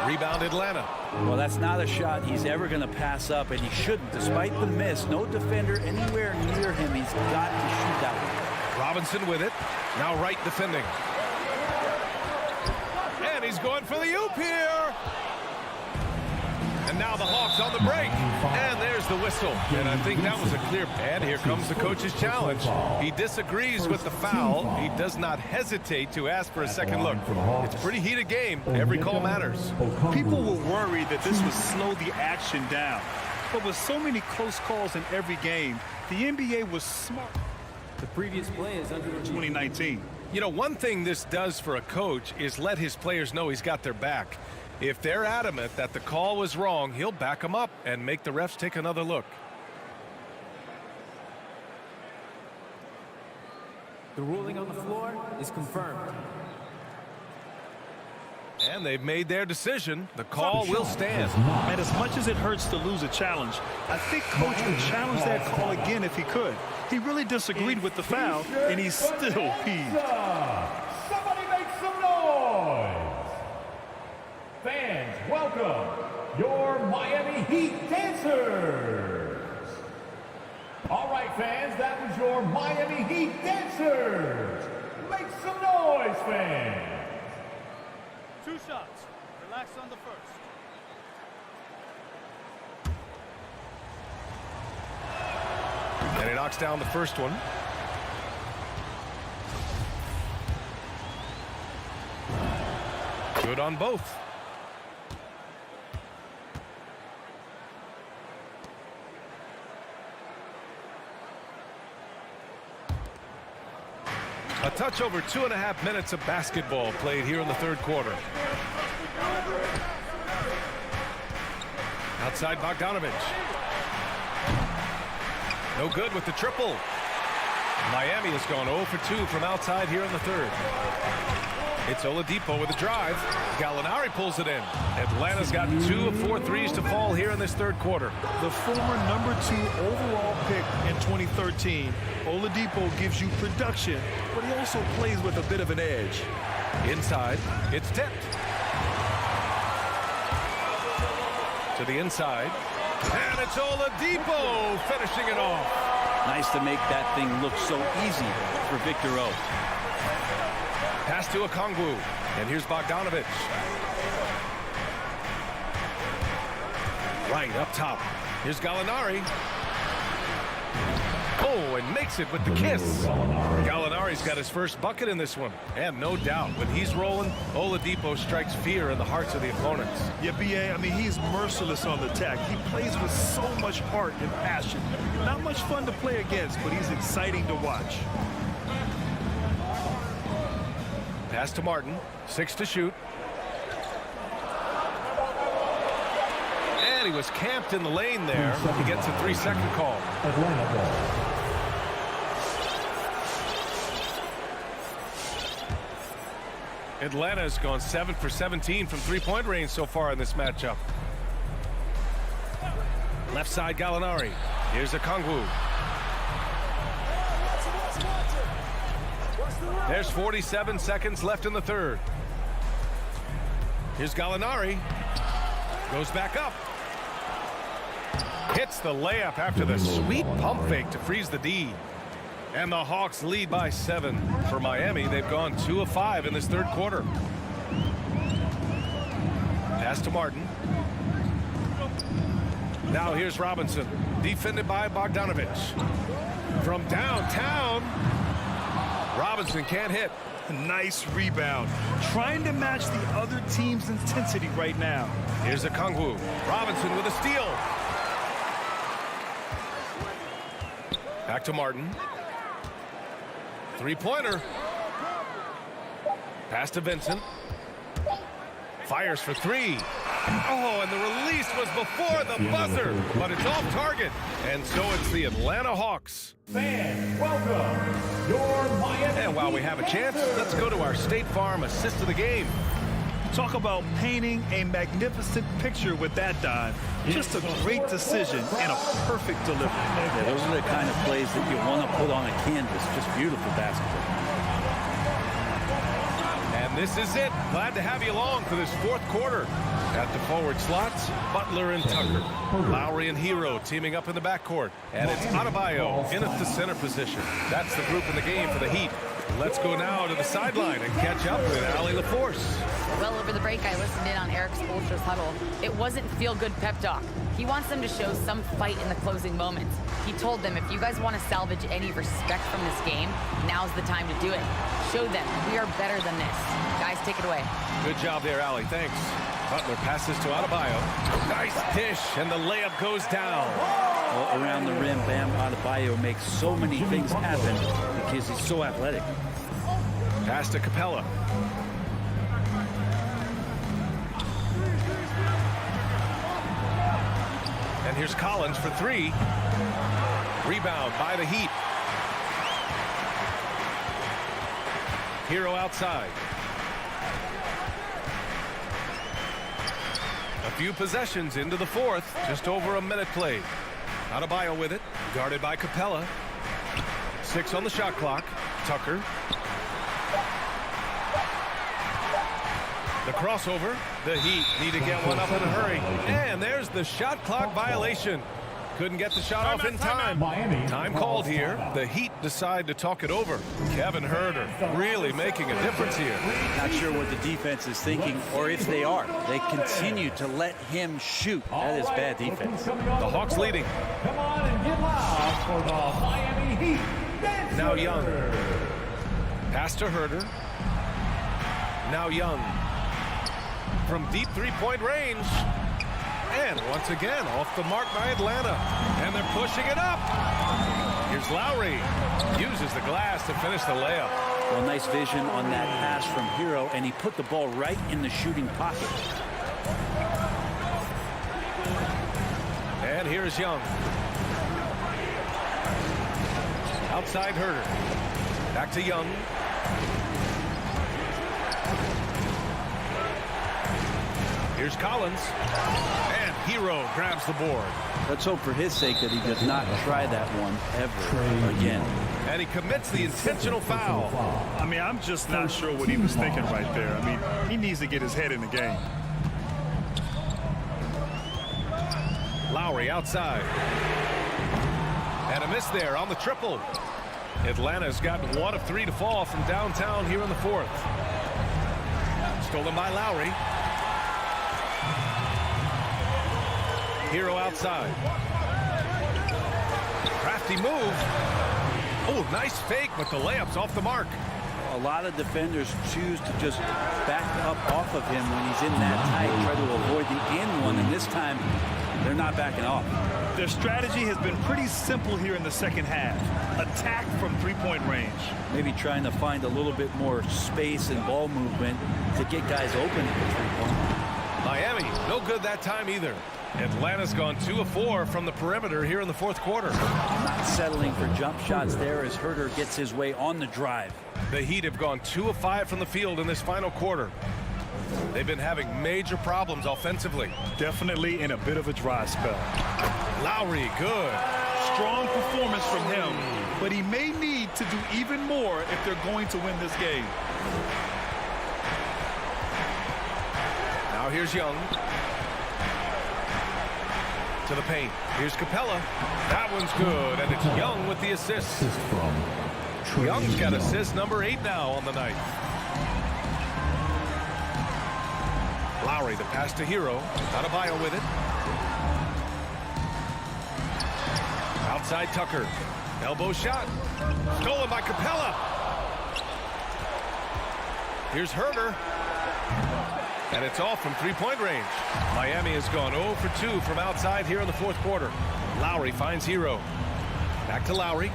Rebound Atlanta. Well, that's not a shot he's ever going to pass up, and he shouldn't. Despite the miss, no defender anywhere near him. He's got to shoot that one. Robinson with it. Now Wright defending. And he's going for the oop here. And now the Hawks on the break. And there's the whistle. And I think that was a clear. And here comes the coach's challenge. He disagrees with the foul. He does not hesitate to ask for a second look. It's a pretty heated game. Every call matters. People were worried that this would slow the action down. But with so many close calls in every game, the NBA was smart. The previous play is under 2019. You know, one thing this does for a coach is let his players know he's got their back. If they're adamant that the call was wrong, he'll back them up and make the refs take another look. The ruling on the floor is confirmed. And they've made their decision. The call will stand. And as much as it hurts to lose a challenge, I think Coach would challenge that call again if he could. He really disagreed with the foul, and he's still peeved. Somebody make some noise! Fans, welcome your Miami Heat dancers. All right, fans, that was your Miami Heat dancers. Make some noise, fans. 2 shots. Relax on the first. And he knocks down the first one. Good on both. A touch over 2.5 minutes of basketball played here in the third quarter. Outside Bogdanovich. No good with the triple. Miami has gone 0 for 2 from outside here in the third. It's Oladipo with a drive. Gallinari pulls it in. Atlanta's got 2 of 4 threes to fall here in this third quarter. The former #2 overall pick in 2013, Oladipo gives you production, but he also plays with a bit of an edge. Inside, it's tipped. To the inside. And it's Oladipo finishing it off. Nice to make that thing look so easy for Victor O. Pass to Okongwu. And here's Bogdanovich. Right up top. Here's Gallinari. Oh, and makes it with the kiss. Gallinari's got his first bucket in this one. And no doubt, when he's rolling, Oladipo strikes fear in the hearts of the opponents. Yeah, B.A., I mean, he's merciless on the attack. He plays with so much heart and passion. Not much fun to play against, but he's exciting to watch. Pass to Martin. 6 to shoot. And he was camped in the lane there. He gets a 3-second call. Atlanta ball. Atlanta's gone 7 for 17 from three-point range so far in this matchup. Left side Gallinari. Here's Okongwu. There's 47 seconds left in the third. Here's Gallinari. Goes back up. Hits the layup after the sweet pump fake to freeze the D. And the Hawks lead by 7. For Miami, they've gone 2 of 5 in this third quarter. Pass to Martin. Now here's Robinson. Defended by Bogdanovich. From downtown. Robinson can't hit. Nice rebound. Trying to match the other team's intensity right now. Here's Okongwu. Robinson with a steal. Back to Martin. Three-pointer. Pass to Vincent. Fires for 3. Oh, and the release was before the buzzer, but it's off target. And so it's the Atlanta Hawks. Fans, welcome your Miami. And while we have a chance, let's go to our State Farm assist of the game. Talk about painting a magnificent picture with that dive. Just a great decision and a perfect delivery. Yeah, those are the kind of plays that you want to put on a canvas. Just beautiful basketball. And This is it. Glad to have you along for this fourth quarter. At the forward slots, Butler and Tucker. Lowry and Hero teaming up in the backcourt. And it's Adebayo in at the center position. That's the group in the game for the Heat. Let's go now to the sideline and catch up with Allie LaForce. Well, over the break, I listened in on Eric Spoelstra's huddle. It wasn't feel-good pep talk. He wants them to show some fight in the closing moments. He told them, if you guys want to salvage any respect from this game, now's the time to do it. Show them we are better than this. Guys, take it away. Good job there, Allie. Thanks. Butler passes to Adebayo. Nice dish, and the layup goes down. Well, around the rim, Bam Adebayo makes so many things happen because he's so athletic. Pass to Capella. And here's Collins for three. Rebound by the Heat. Hero outside. A few possessions into the fourth. Just over a minute played. Adebayo with it. Guarded by Capella. 6 on the shot clock. Tucker. The crossover. The Heat need to get one up in a hurry. And there's the shot clock violation. Couldn't get the shot off in time. Time called here. The Heat decide to talk it over. Kevin Huerter really making a difference here. Not sure what the defense is thinking, or if they are. They continue to let him shoot. That is bad defense. The Hawks leading. Come on and get loud for the Miami Heat. Now Young. Pass to Huerter. Now Young. From deep three-point range. And once again, off the mark by Atlanta. And they're pushing it up. Here's Lowry. Uses the glass to finish the layup. Well, nice vision on that pass from Hero, and he put the ball right in the shooting pocket. And here's Young. Outside Huerter. Back to Young. Here's Collins. And Hero grabs the board. Let's hope for his sake that he does not try that one ever again. And he commits the intentional foul. I mean, I'm just not sure what he was thinking right there. I mean, he needs to get his head in the game. Lowry outside. And a miss there on the triple. Atlanta's got 1 of 3 to fall from downtown here in the fourth. Stolen by Lowry. Hero outside. Crafty move. Oh, nice fake, but the layup's off the mark. A lot of defenders choose to just back up off of him when he's in that tight, try to avoid the end one, and this time they're not backing off. Their strategy has been pretty simple here in the second half. Attack from three-point range. Maybe trying to find a little bit more space and ball movement to get guys open at the three-point. Miami, no good that time either. Atlanta's gone 2 of 4 from the perimeter here in the fourth quarter. Not settling for jump shots there as Huerter gets his way on the drive. The Heat have gone 2 of 5 from the field in this final quarter. They've been having major problems offensively. Definitely in a bit of a dry spell. Lowry, good. Strong performance from him, but he may need to do even more if they're going to win this game. Now here's Young. To the paint. Here's Capella. That one's good, and it's Young with the assist. Young's got assist number 8 now on the night. Lowry, the pass to Hero. Adebayo with it. Outside Tucker. Elbow shot. Stolen by Capella. Here's Huerter. And it's off from three-point range. Miami has gone 0 for 2 from outside here in the fourth quarter. Lowry finds Hero. Back to Lowry.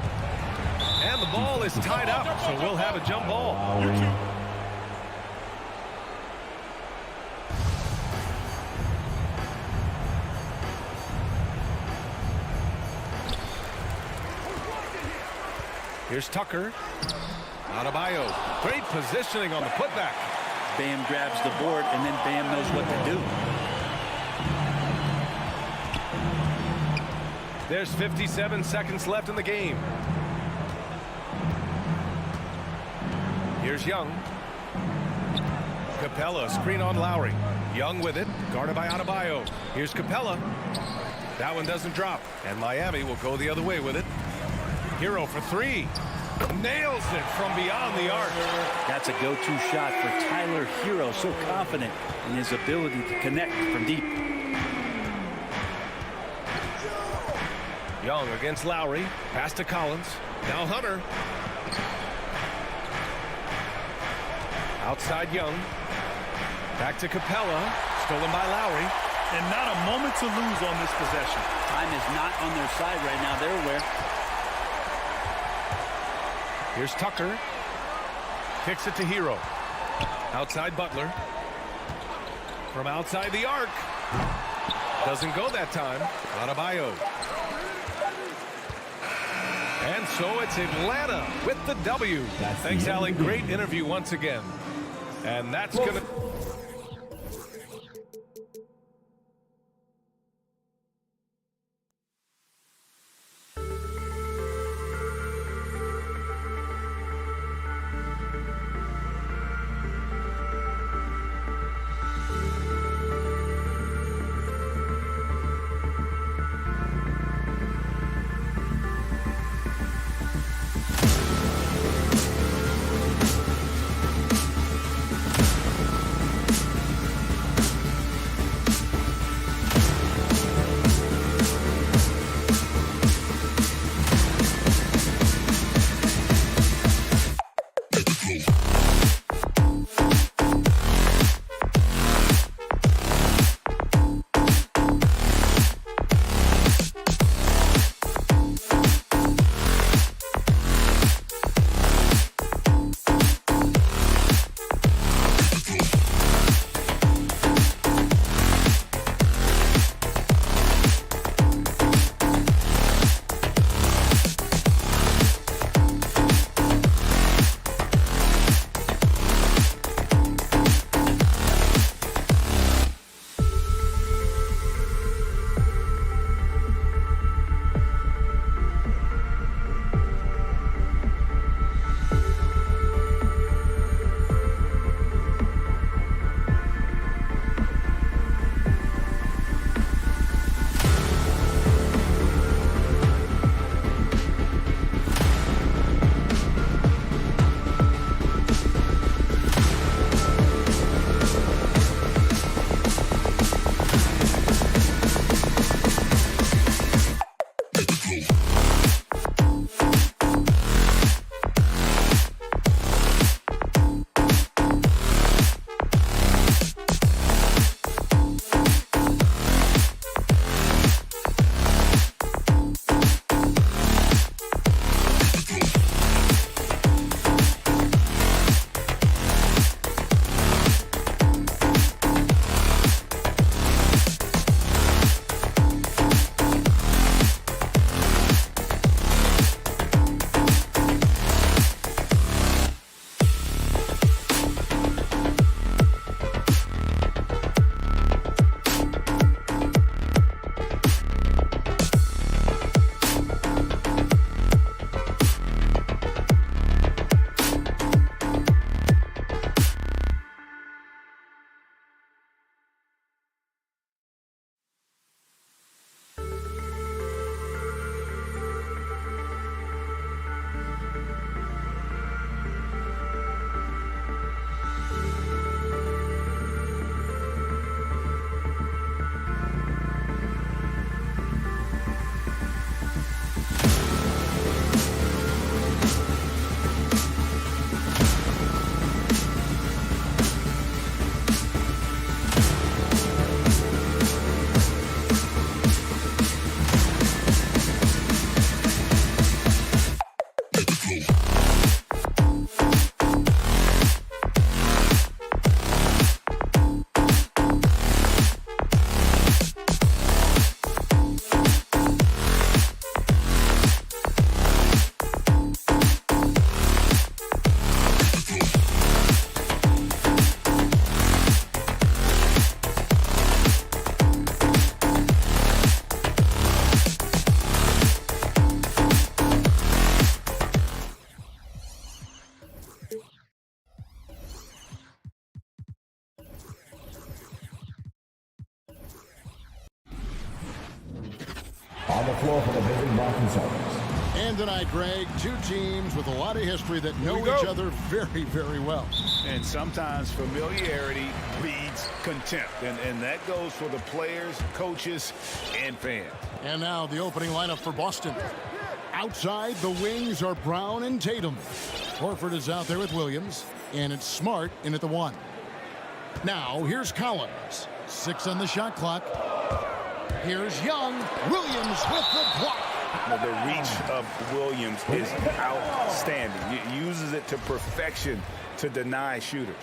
And the ball is tied up, so we'll have a jump ball. Here's Tucker. Adebayo. Great positioning on the putback. Bam grabs the board, and then Bam knows what to do. There's 57 seconds left in the game. Here's Young. Capella, screen on Lowry. Young with it, guarded by Adebayo. Here's Capella. That one doesn't drop, and Miami will go the other way with it. Hero for three. Nails it from beyond the arc. That's a go-to shot for Tyler Hero, so confident in his ability to connect from deep. Young against Lowry. Pass to Collins. Now Hunter. Outside Young. Back to Capella. Stolen by Lowry. And not a moment to lose on this possession. Time is not on their side right now. They're aware. Here's Tucker. Kicks it to Hero. Outside Butler. From outside the arc. Doesn't go that time. Adebayo. And so it's Atlanta with the W. Thanks, Allie. Great interview once again. And that's going to... And tonight, Greg, two teams with a lot of history that know each other very, very well. And sometimes familiarity breeds contempt. And that goes for the players, coaches, and fans. And now the opening lineup for Boston. Outside, the wings are Brown and Tatum. Horford is out there with Williams. And it's Smart in at the 1. Now, here's Collins. 6 on the shot clock. Here's Young. Williams with the block. The reach of Williams is outstanding. He uses it to perfection to deny shooters.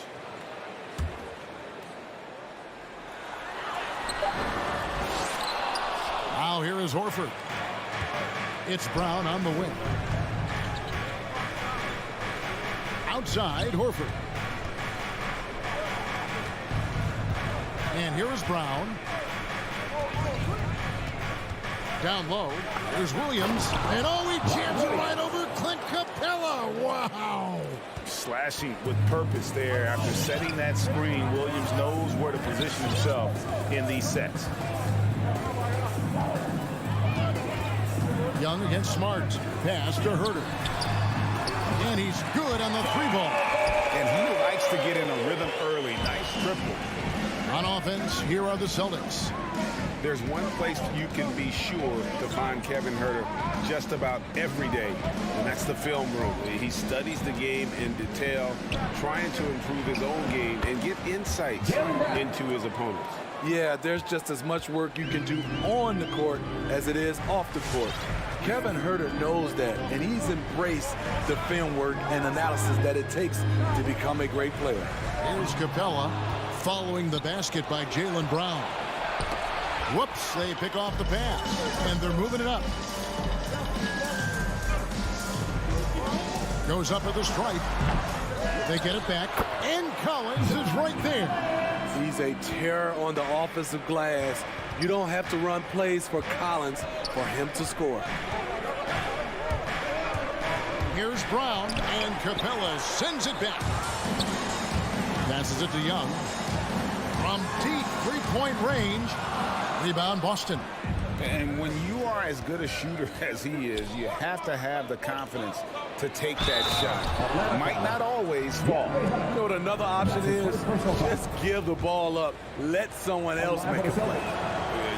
Now here is Horford. It's Brown on the wing. Outside, Horford. And here is Brown. Down low, there's Williams. And he jams it right over Clint Capella. Wow. Slashing with purpose there. After setting that screen, Williams knows where to position himself in these sets. Young against Smart. Pass to Herter. And he's good on the 3-ball. And he likes to get in a rhythm early. Nice triple. On offense, here are the Celtics. There's one place you can be sure to find Kevin Herter just about every day, and that's the film room. He studies the game in detail, trying to improve his own game and get insights into his opponents. Yeah, there's just as much work you can do on the court as it is off the court. Kevin Herter knows that, and he's embraced the film work and analysis that it takes to become a great player. Here's Capella following the basket by Jaylen Brown. Whoops, they pick off the pass, and they're moving it up. Goes up at the stripe. They get it back, and Collins is right there. He's a terror on the offensive glass. You don't have to run plays for Collins for him to score. Here's Brown, and Capella sends it back. Passes it to Young. From deep three-point range. Rebound, Boston. And when you are as good a shooter as he is, you have to have the confidence to take that shot. Might not always fall. You know what another option is? Just give the ball up. Let someone else make a play.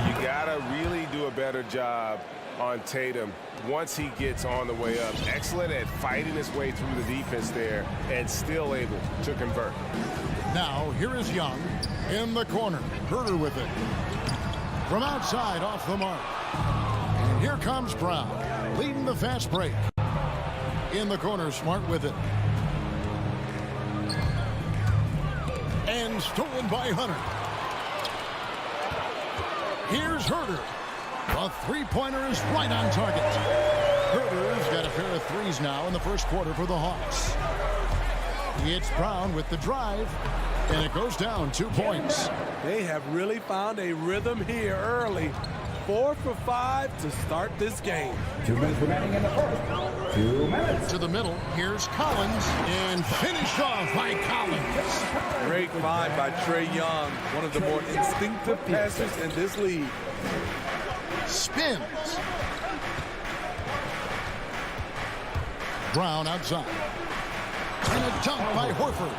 You gotta really do a better job on Tatum once he gets on the way up. Excellent at fighting his way through the defense there and still able to convert. Now, here is Young in the corner. Herter with it. From outside, off the mark. And here comes Brown, leading the fast break. In the corner, Smart with it. And stolen by Hunter. Here's Herter. A three-pointer is right on target. Herter's got a pair of threes now in the first quarter for the Hawks. It's Brown with the drive. And it goes down 2 points. They have really found a rhythm here early. 4 for 5 to start this game. 2 minutes remaining in the first. 2 minutes. To the middle, here's Collins, and finished off by Collins. Great find by Trae Young, one of the more instinctive passers in this league. Spins. Brown outside. And a dunk by Horford.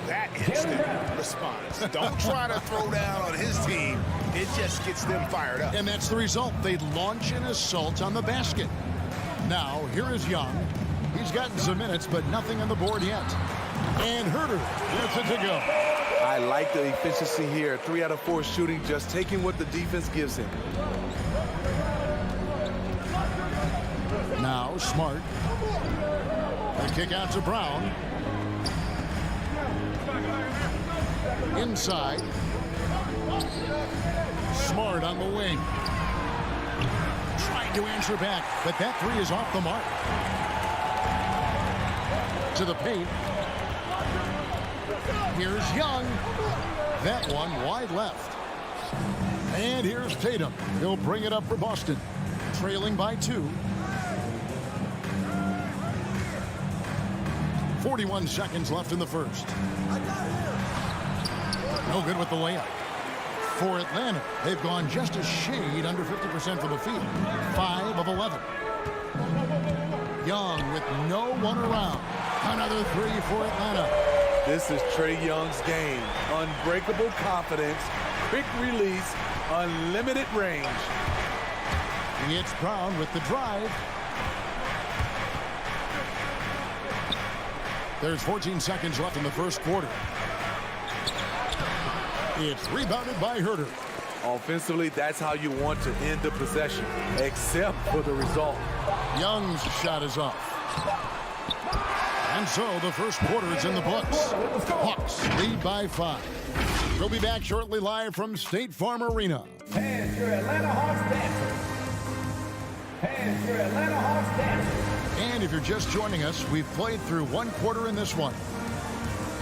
That instant response. Don't try to throw down on his team. It just gets them fired up. And that's the result. They launch an assault on the basket. Now, here is Young. He's gotten some minutes, but nothing on the board yet. And Herter gets it to go. I like the efficiency here. 3 out of 4 shooting, just taking what the defense gives him. Now, Smart. The kick out to Brown. Inside. Smart on the wing. Trying to answer back, but that three is off the mark. To the paint. Here's Young. That one wide left. And here's Tatum. He'll bring it up for Boston. Trailing by 2. 41 seconds left in the first. No good with the layup. For Atlanta, they've gone just a shade under 50% from the field. 5 of 11. Young with no one around. Another three for Atlanta. This is Trae Young's game. Unbreakable confidence, quick release, unlimited range. It's Brown with the drive. There's 14 seconds left in the first quarter. It's rebounded by Herter. Offensively, that's how you want to end the possession, except for the result. Young's shot is off. And so the first quarter is in the books. Hawks lead by 5. We'll be back shortly live from State Farm Arena. And your Atlanta Hawks dancers. And your Atlanta Hawks dancers. And if you're just joining us, we've played through one quarter in this one.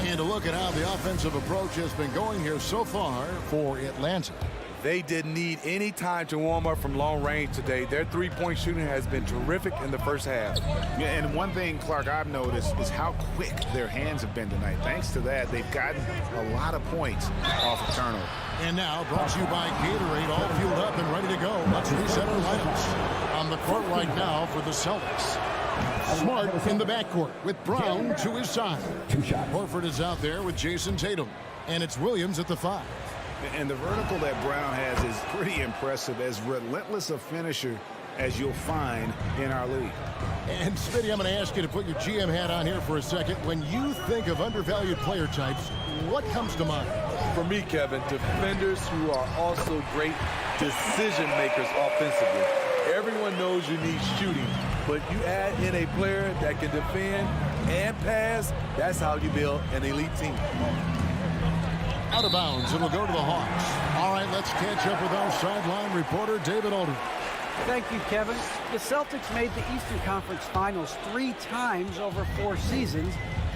And to look at how the offensive approach has been going here so far for Atlanta. They didn't need any time to warm up from long range today. Their three-point shooting has been terrific in the first half. Yeah, and one thing, Clark, I've noticed is how quick their hands have been tonight. Thanks to that, they've gotten a lot of points off of turnover. And now, brought to you by Gatorade, all fueled up and ready to go. Let's reset our lineups. On the court right now for the Celtics. Smart in the backcourt with Brown to his side. Horford is out there with Jason Tatum. And it's Williams at the 5. And the vertical that Brown has is pretty impressive, as relentless a finisher as you'll find in our league. And Smitty, I'm going to ask you to put your GM hat on here for a second. When you think of undervalued player types, what comes to mind? For me, Kevin, defenders who are also great decision makers offensively. Everyone knows you need shooting, but you add in a player that can defend and pass, that's how you build an elite team. Out of bounds, it'll go to the Hawks. All right, let's catch up with our sideline reporter, David Aldridge. Thank you, Kevin. The Celtics made the Eastern Conference Finals 3 times over 4 seasons,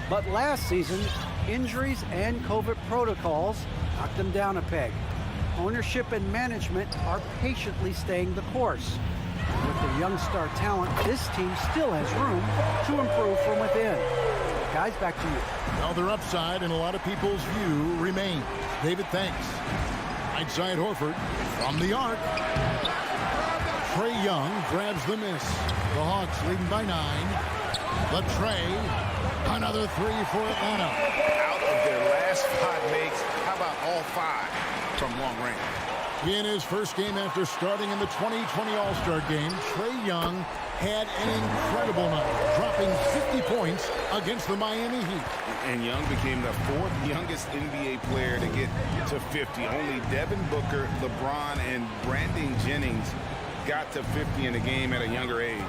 but last season, injuries and COVID protocols knocked them down a peg. Ownership and management are patiently staying the course. With their young star talent, this team still has room to improve from within. Guys, back to you. Well, their upside in a lot of people's view remains. David, thanks. Right side Horford from the arc. Trae Young grabs the miss. The Hawks leading by 9. But Trae, another 3 for Atlanta. Out of their last 5 makes, how about all 5 from long range? In his first game after starting in the 2020 All-Star game, Trae Young had an incredible night, dropping 50 points against the Miami Heat. And Young became the 4th youngest NBA player to get to 50. Only Devin Booker, LeBron, and Brandon Jennings got to 50 in a game at a younger age.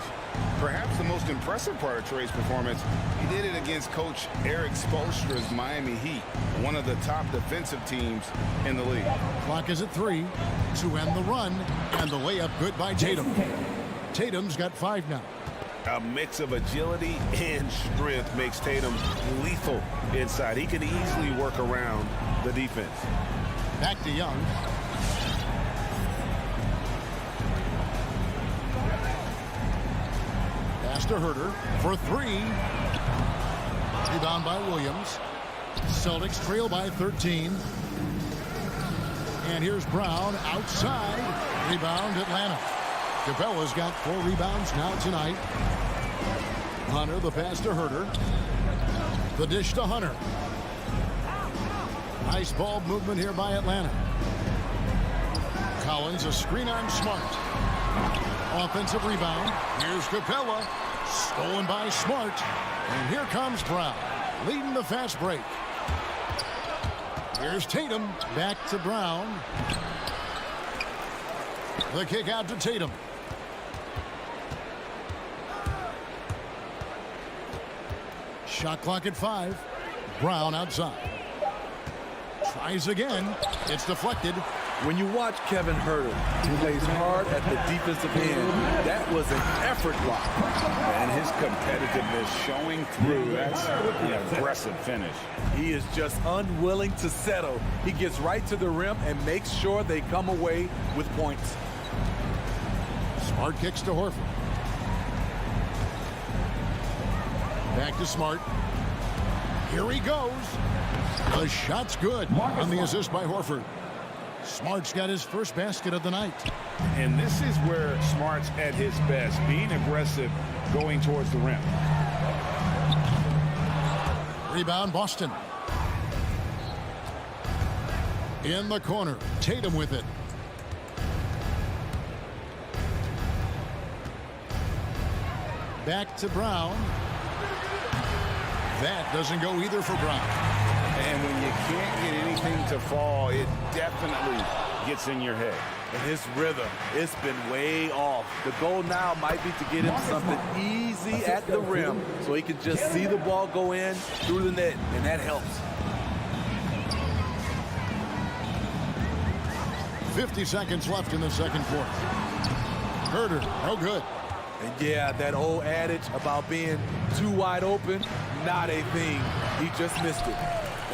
Perhaps the most impressive part of Trae's performance, he did it against Coach Eric Spoelstra's Miami Heat, one of the top defensive teams in the league. Clock is at 3 to end the run, and the layup good by Tatum. Tatum's got 5 now. A mix of agility and strength makes Tatum lethal inside. He can easily work around the defense. Back to Young. Pass to Herter for 3. Rebound by Williams. Celtics trail by 13. And here's Brown outside. Rebound Atlanta. Capella's got 4 rebounds now tonight. Hunter, the pass to Herter. The dish to Hunter. Nice ball movement here by Atlanta. Collins, a screen on Smart. Offensive rebound. Here's Capella. Stolen by Smart. And here comes Brown, leading the fast break. Here's Tatum. Back to Brown. The kick out to Tatum. Shot clock at 5. Brown outside. Tries again. It's deflected. When you watch Kevin Herter, who plays hard at the defensive end, that was an effort block. And his competitiveness showing through. That's an aggressive finish. He is just unwilling to settle. He gets right to the rim and makes sure they come away with points. Smart kicks to Horford. Back to Smart. Here he goes. The shot's good on the assist by Horford. Smart's got his first basket of the night. And this is where Smart's at his best, being aggressive, going towards the rim. Rebound, Boston. In the corner, Tatum with it. Back to Brown. That doesn't go either for Brown. And when you can't get anything to fall, it definitely gets in your head. And his rhythm, it's been way off. The goal now might be to get him something easy at the rim so he can just see the ball go in through the net, and that helps. 50 seconds left in the second quarter. Herter, no good. And yeah, that old adage about being too wide open, not a thing. He just missed it.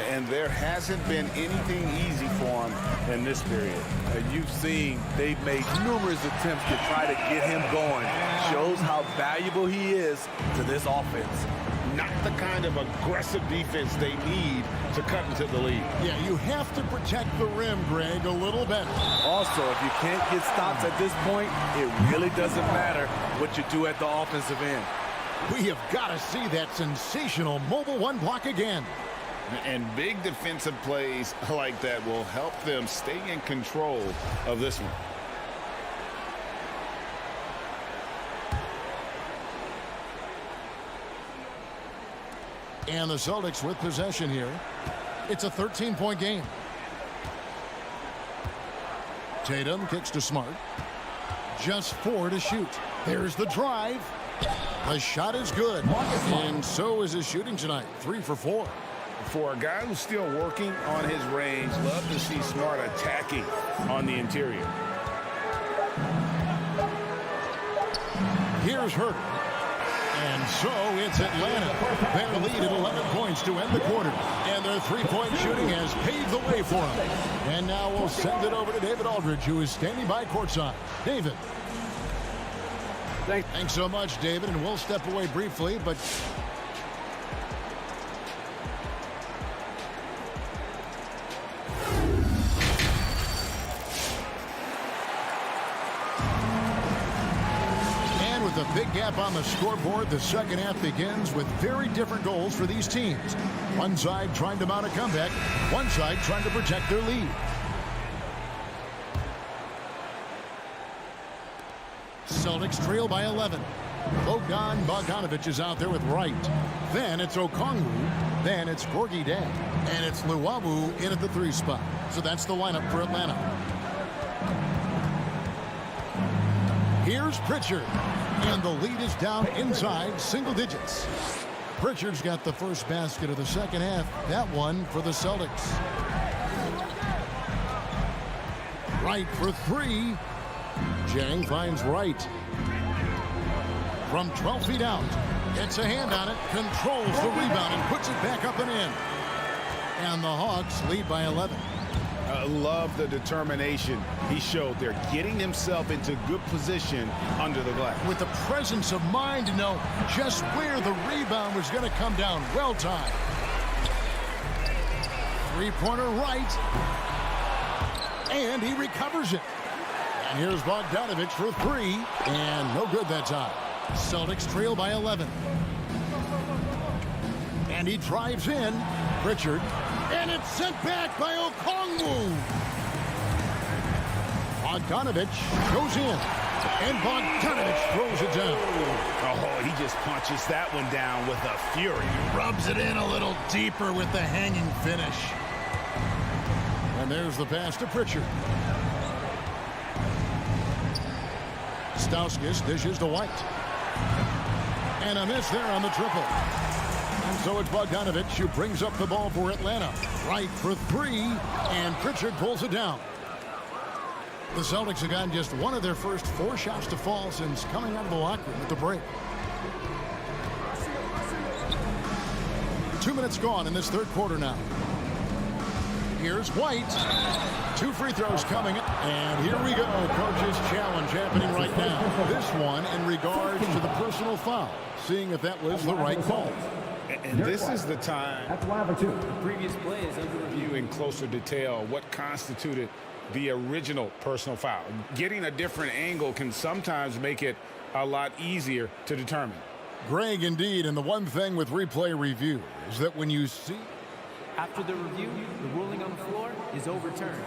And there hasn't been anything easy for him in this period. And you've seen they've made numerous attempts to try to get him going. Shows how valuable he is to this offense. Not the kind of aggressive defense they need to cut into the lead. Yeah, you have to protect the rim, Greg, a little better. Also, if you can't get stops at this point, it really doesn't matter what you do at the offensive end. We have got to see that sensational mobile one block again. And big defensive plays like that will help them stay in control of this one. And the Celtics with possession here. It's a 13-point game. Tatum kicks to Smart. Just 4 to shoot. There's the drive. The shot is good. And so is his shooting tonight. 3 for 4. For a guy who's still working on his range, love to see Smart attacking on the interior. Here's Herter. And so it's Atlanta. Their lead at 11 points to end the quarter. And their three-point shooting has paved the way for them. And now we'll send it over to David Aldridge, who is standing by courtside. David. Thanks so much, David. And we'll step away briefly, but... with a big gap on the scoreboard, the second half begins with very different goals for these teams. One side trying to mount a comeback, one side trying to protect their lead. Celtics trail by 11. Bogdanovic is out there with Wright. Then it's Okongwu. Then it's Gorgie Dan. And it's Luwawu in at the 3 spot. So that's the lineup for Atlanta. Here's Pritchard. And the lead is down inside single digits. Pritchard's got the first basket of the second half. That one for the Celtics. Wright for 3. Jang finds Wright. From 12 feet out. Gets a hand on it. Controls the rebound and puts it back up and in. And the Hawks lead by 11. I love the determination he showed there, getting himself into good position under the glass. With the presence of mind to know just where the rebound was going to come down. Well timed. Three-pointer right. And he recovers it. And here's Bogdanovic for 3. And no good that time. Celtics trail by 11. And he drives in. Pritchard. And it's sent back by Okongwu. Bogdanovic goes in. And Bogdanovic throws it down. Oh, he just punches that one down with a fury. Rubs it in a little deeper with the hanging finish. And there's the pass to Pritchard. Stauskas dishes to White. And a miss there on the triple. And so it's Bogdanovic who brings up the ball for Atlanta. Right for 3, and Pritchard pulls it down. The Celtics have gotten just one of their first 4 shots to fall since coming out of the locker room at the break. 2 minutes gone in this third quarter now. Here's White. 2 free throws coming. And here we go. Coach's challenge happening right now. This one in regards to the personal foul. Seeing if that was the right call. And this is the time the previous play is under review in closer detail what constituted the original personal foul. Getting a different angle can sometimes make it a lot easier to determine. Greg, indeed, and the one thing with replay review is that when you see... After the review, the ruling on the floor is overturned.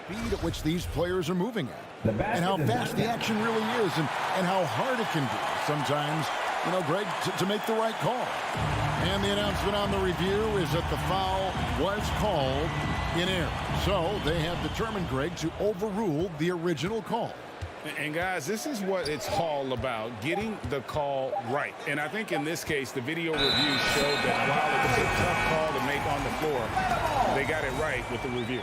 Speed at which these players are moving at, and how fast the action really is, and how hard it can be sometimes, you know, Greg, to make the right call. And the announcement on the review is that the foul was called in error. So they have determined, Greg, to overrule the original call. And guys, this is what it's all about, getting the call right. And I think in this case, the video review showed that while it was a tough call to make on the floor, they got it right with the review.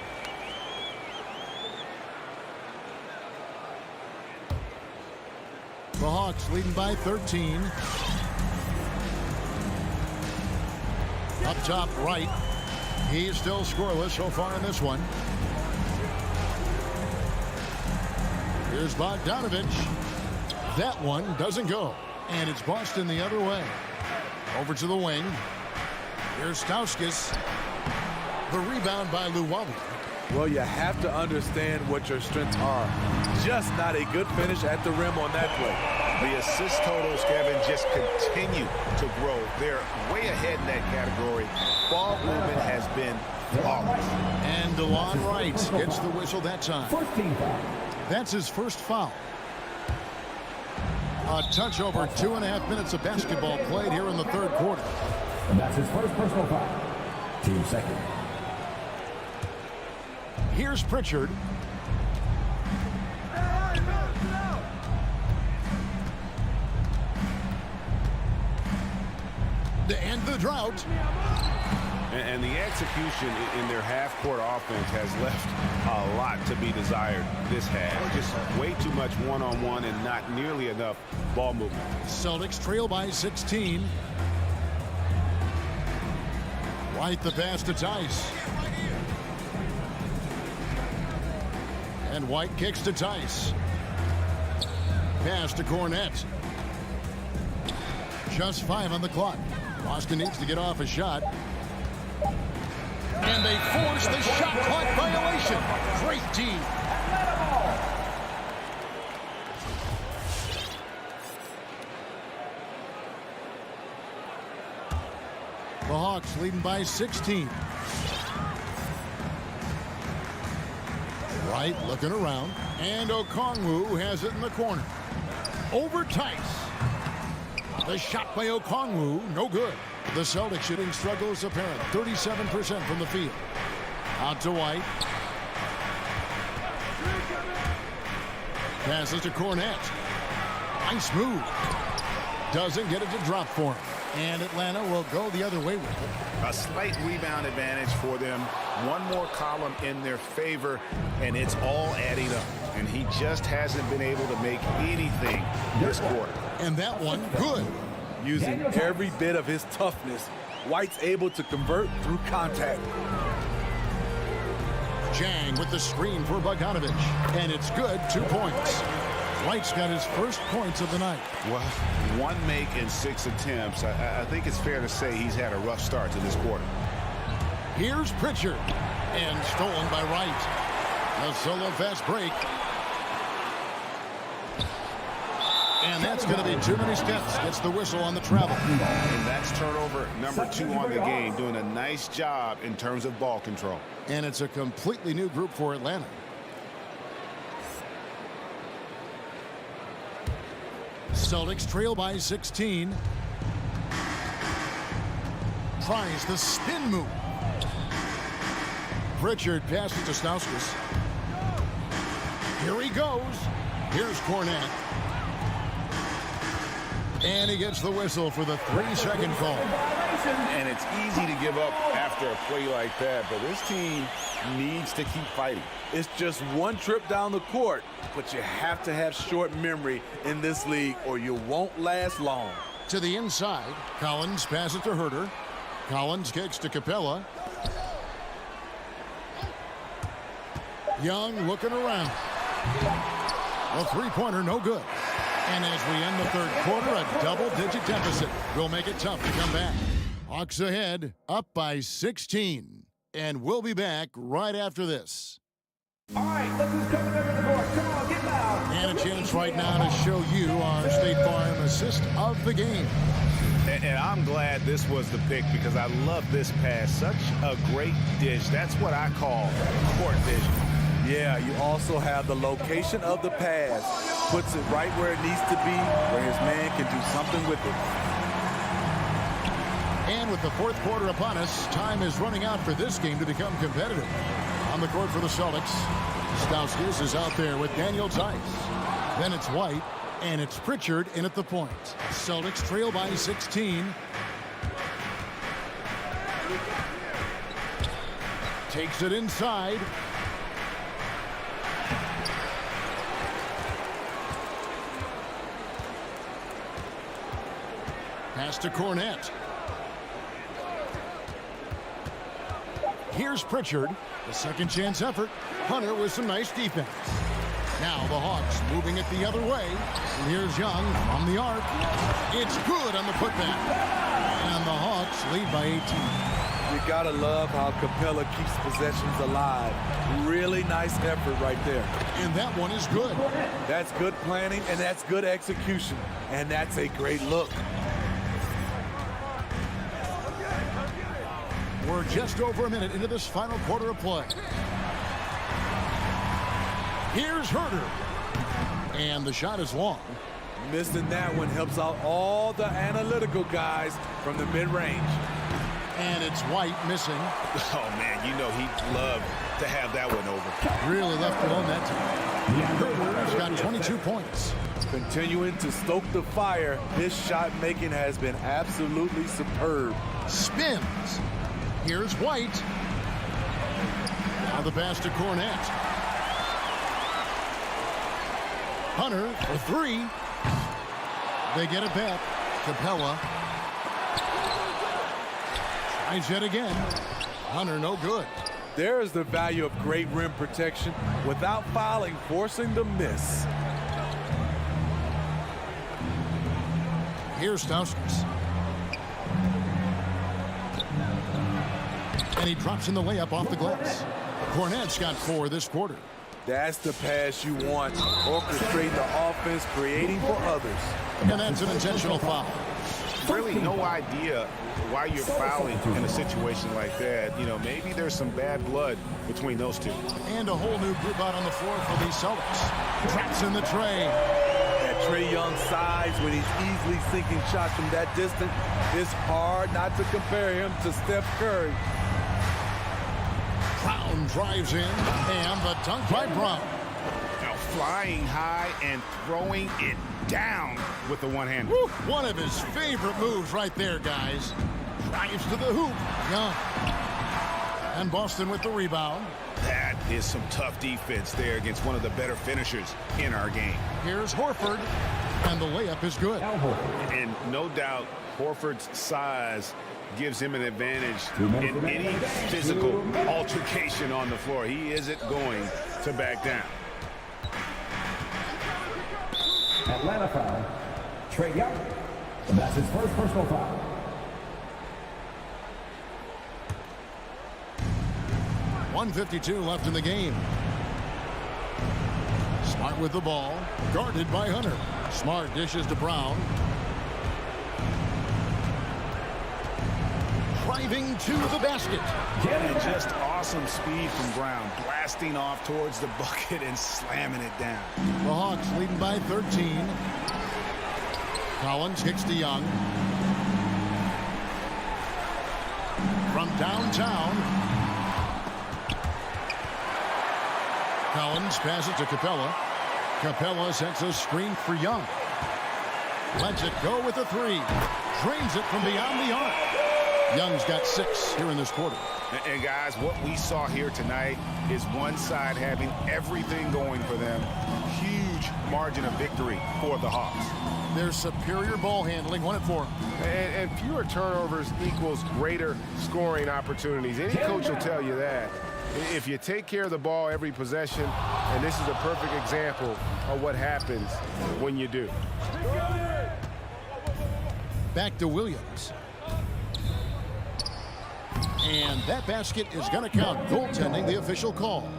The Hawks leading by 13. Up top right. He's still scoreless so far in this one. Here's Bogdanovich. That one doesn't go. And it's Boston the other way. Over to the wing. Here's Stauskas. The rebound by Lowry. Well, you have to understand what your strengths are. Just not a good finish at the rim on that play. The assist totals, Kevin, just continue to grow. They're way ahead in that category. Ball movement has been flawless. And DeLon Wright gets the whistle that time. That's his first foul. A touch over 2.5 minutes of basketball played here in the third quarter. And that's his first personal foul. Team second. Here's Pritchard. To end the drought. And the execution in their half-court offense has left a lot to be desired this half. Just way too much one-on-one and not nearly enough ball movement. Celtics trail by 16. White the pass to Tice. And White kicks to Tice. Pass to Cornette. Just 5 on the clock. Boston needs to get off a shot. And they force the shot clock violation. Great D. The Hawks leading by 16. Wright looking around. And Okongwu has it in the corner. Over Tice. The shot by Okongwu, no good. The Celtics shooting struggles apparent. 37% from the field. Out to White. Passes to Cornette. Nice move. Doesn't get it to drop for him. And Atlanta will go the other way with it. A slight rebound advantage for them. One more column in their favor, and it's all adding up. And he just hasn't been able to make anything this quarter. And that one, good. Using every bit of his toughness, White's able to convert through contact. Jang with the screen for Bogdanovich. And it's good, 2 points. White's got his first points of the night. Well, 1 make in 6 attempts. I think it's fair to say he's had a rough start to this quarter. Here's Pritchard. And stolen by Wright. A solo fast break. And that's going to be too many steps. Gets the whistle on the travel. And that's turnover number 2 on the game. Doing a nice job in terms of ball control. And it's a completely new group for Atlanta. Celtics trail by 16. Tries the spin move. Pritchard passes to Stauskas. Here he goes. Here's Cornette. And he gets the whistle for the 3-second call. And it's easy to give up after a play like that, but this team needs to keep fighting. It's just one trip down the court, but you have to have short memory in this league or you won't last long. To the inside, Collins passes to Herter. Collins kicks to Capella. Young looking around. A three-pointer, no good. And as we end the third quarter, a double-digit deficit will make it tough to come back. Hawks ahead, up by 16. And we'll be back right after this. All right, look who's coming over the court. Come on, get loud. And a chance right now to show you our State Farm assist of the game. And I'm glad this was the pick because I love this pass. Such a great dish. That's what I call court vision. Yeah, you also have the location of the pass. Puts it right where it needs to be, where his man can do something with it. And with the fourth quarter upon us, time is running out for this game to become competitive. On the court for the Celtics, Stauskas is out there with Daniel Tice. Then it's White, and it's Pritchard in at the point. Celtics trail by 16. Takes it inside. Pass to Cornette. Here's Pritchard. The second chance effort. Hunter with some nice defense. Now the Hawks moving it the other way. And here's Young from the arc. It's good on the putback. And the Hawks lead by 18. You gotta love how Capella keeps possessions alive. Really nice effort right there. And that one is good. That's good planning and that's good execution. And that's a great look. We're just over a minute into this final quarter of play. Here's Herter. And the shot is long. Missing that one helps out all the analytical guys from the mid-range. And it's White missing. Oh, man, you know he'd love to have that one over. Really left alone that time. Herter's got 22 points. Continuing to stoke the fire, his shot making has been absolutely superb. Spins. Here's White. Now the pass to Cornette. Hunter for three. They get it back. Capella. Tries yet again. Hunter no good. There is the value of great rim protection without fouling, forcing the miss. Here's Stauskas. And he drops in the layup off the glass. Cornette's got 4 this quarter. That's the pass you want. Orchestrating the offense, creating for others. And that's an intentional foul. Really no idea why you're fouling in a situation like that. You know, maybe there's some bad blood between those two. And a whole new group out on the floor for these Celtics. Traps in the tray. That Trae Young size when he's easily sinking shots from that distance. It's hard not to compare him to Steph Curry. Brown drives in, and the dunk by Brown. Now flying high and throwing it down with the one-hander. One of his favorite moves right there, guys. Drives to the hoop. Young. And Boston with the rebound. That is some tough defense there against one of the better finishers in our game. Here's Horford, and the layup is good. And no doubt Horford's size gives him an advantage in any physical altercation on the floor. He isn't going to back down. Atlanta foul. Trae Young. That's his first personal foul. .152 left in the game. Smart with the ball. Guarded by Hunter. Smart dishes to Brown. Driving to the basket. And just awesome speed from Brown. Blasting off towards the bucket and slamming it down. The Hawks leading by 13. Collins kicks to Young. From downtown. Collins passes to Capella. Capella sets a screen for Young. Lets it go with a three. Drains it from beyond the arc. Young's got 6 here in this quarter. And guys, what we saw here tonight is one side having everything going for them. Huge margin of victory for the Hawks. Their superior ball handling won it for them. And fewer turnovers equals greater scoring opportunities. Any coach will tell you that. If you take care of the ball every possession, and this is a perfect example of what happens when you do. Back to Williams. And that basket is going to count. Goaltending, the official call.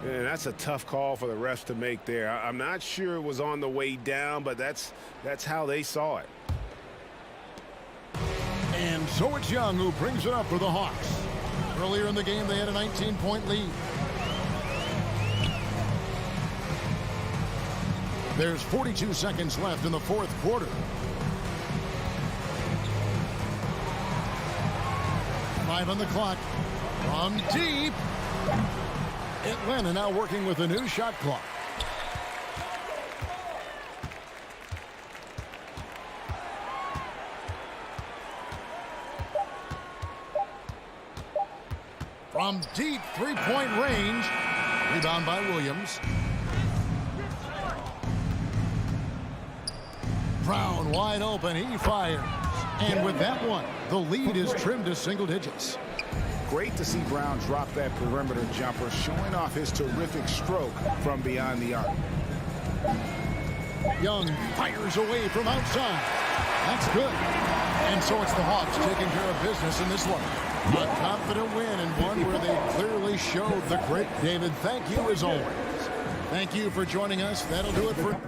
And that's a tough call for the refs to make there. I'm not sure it was on the way down, but that's how they saw it. And so it's Young who brings it up for the Hawks. Earlier in the game, they had a 19-point lead. There's 42 seconds left in the fourth quarter. 5 on the clock. From deep. Atlanta now working with a new shot clock. From deep three-point range. Rebound by Williams. Brown wide open. He fires. And with that one, the lead is trimmed to single digits. Great to see Brown drop that perimeter jumper, showing off his terrific stroke from beyond the arc. Young fires away from outside. That's good. And so it's the Hawks taking care of business in this one. A confident win and one where they clearly showed the grit. David, thank you as always. Thank you for joining us. That'll do it for...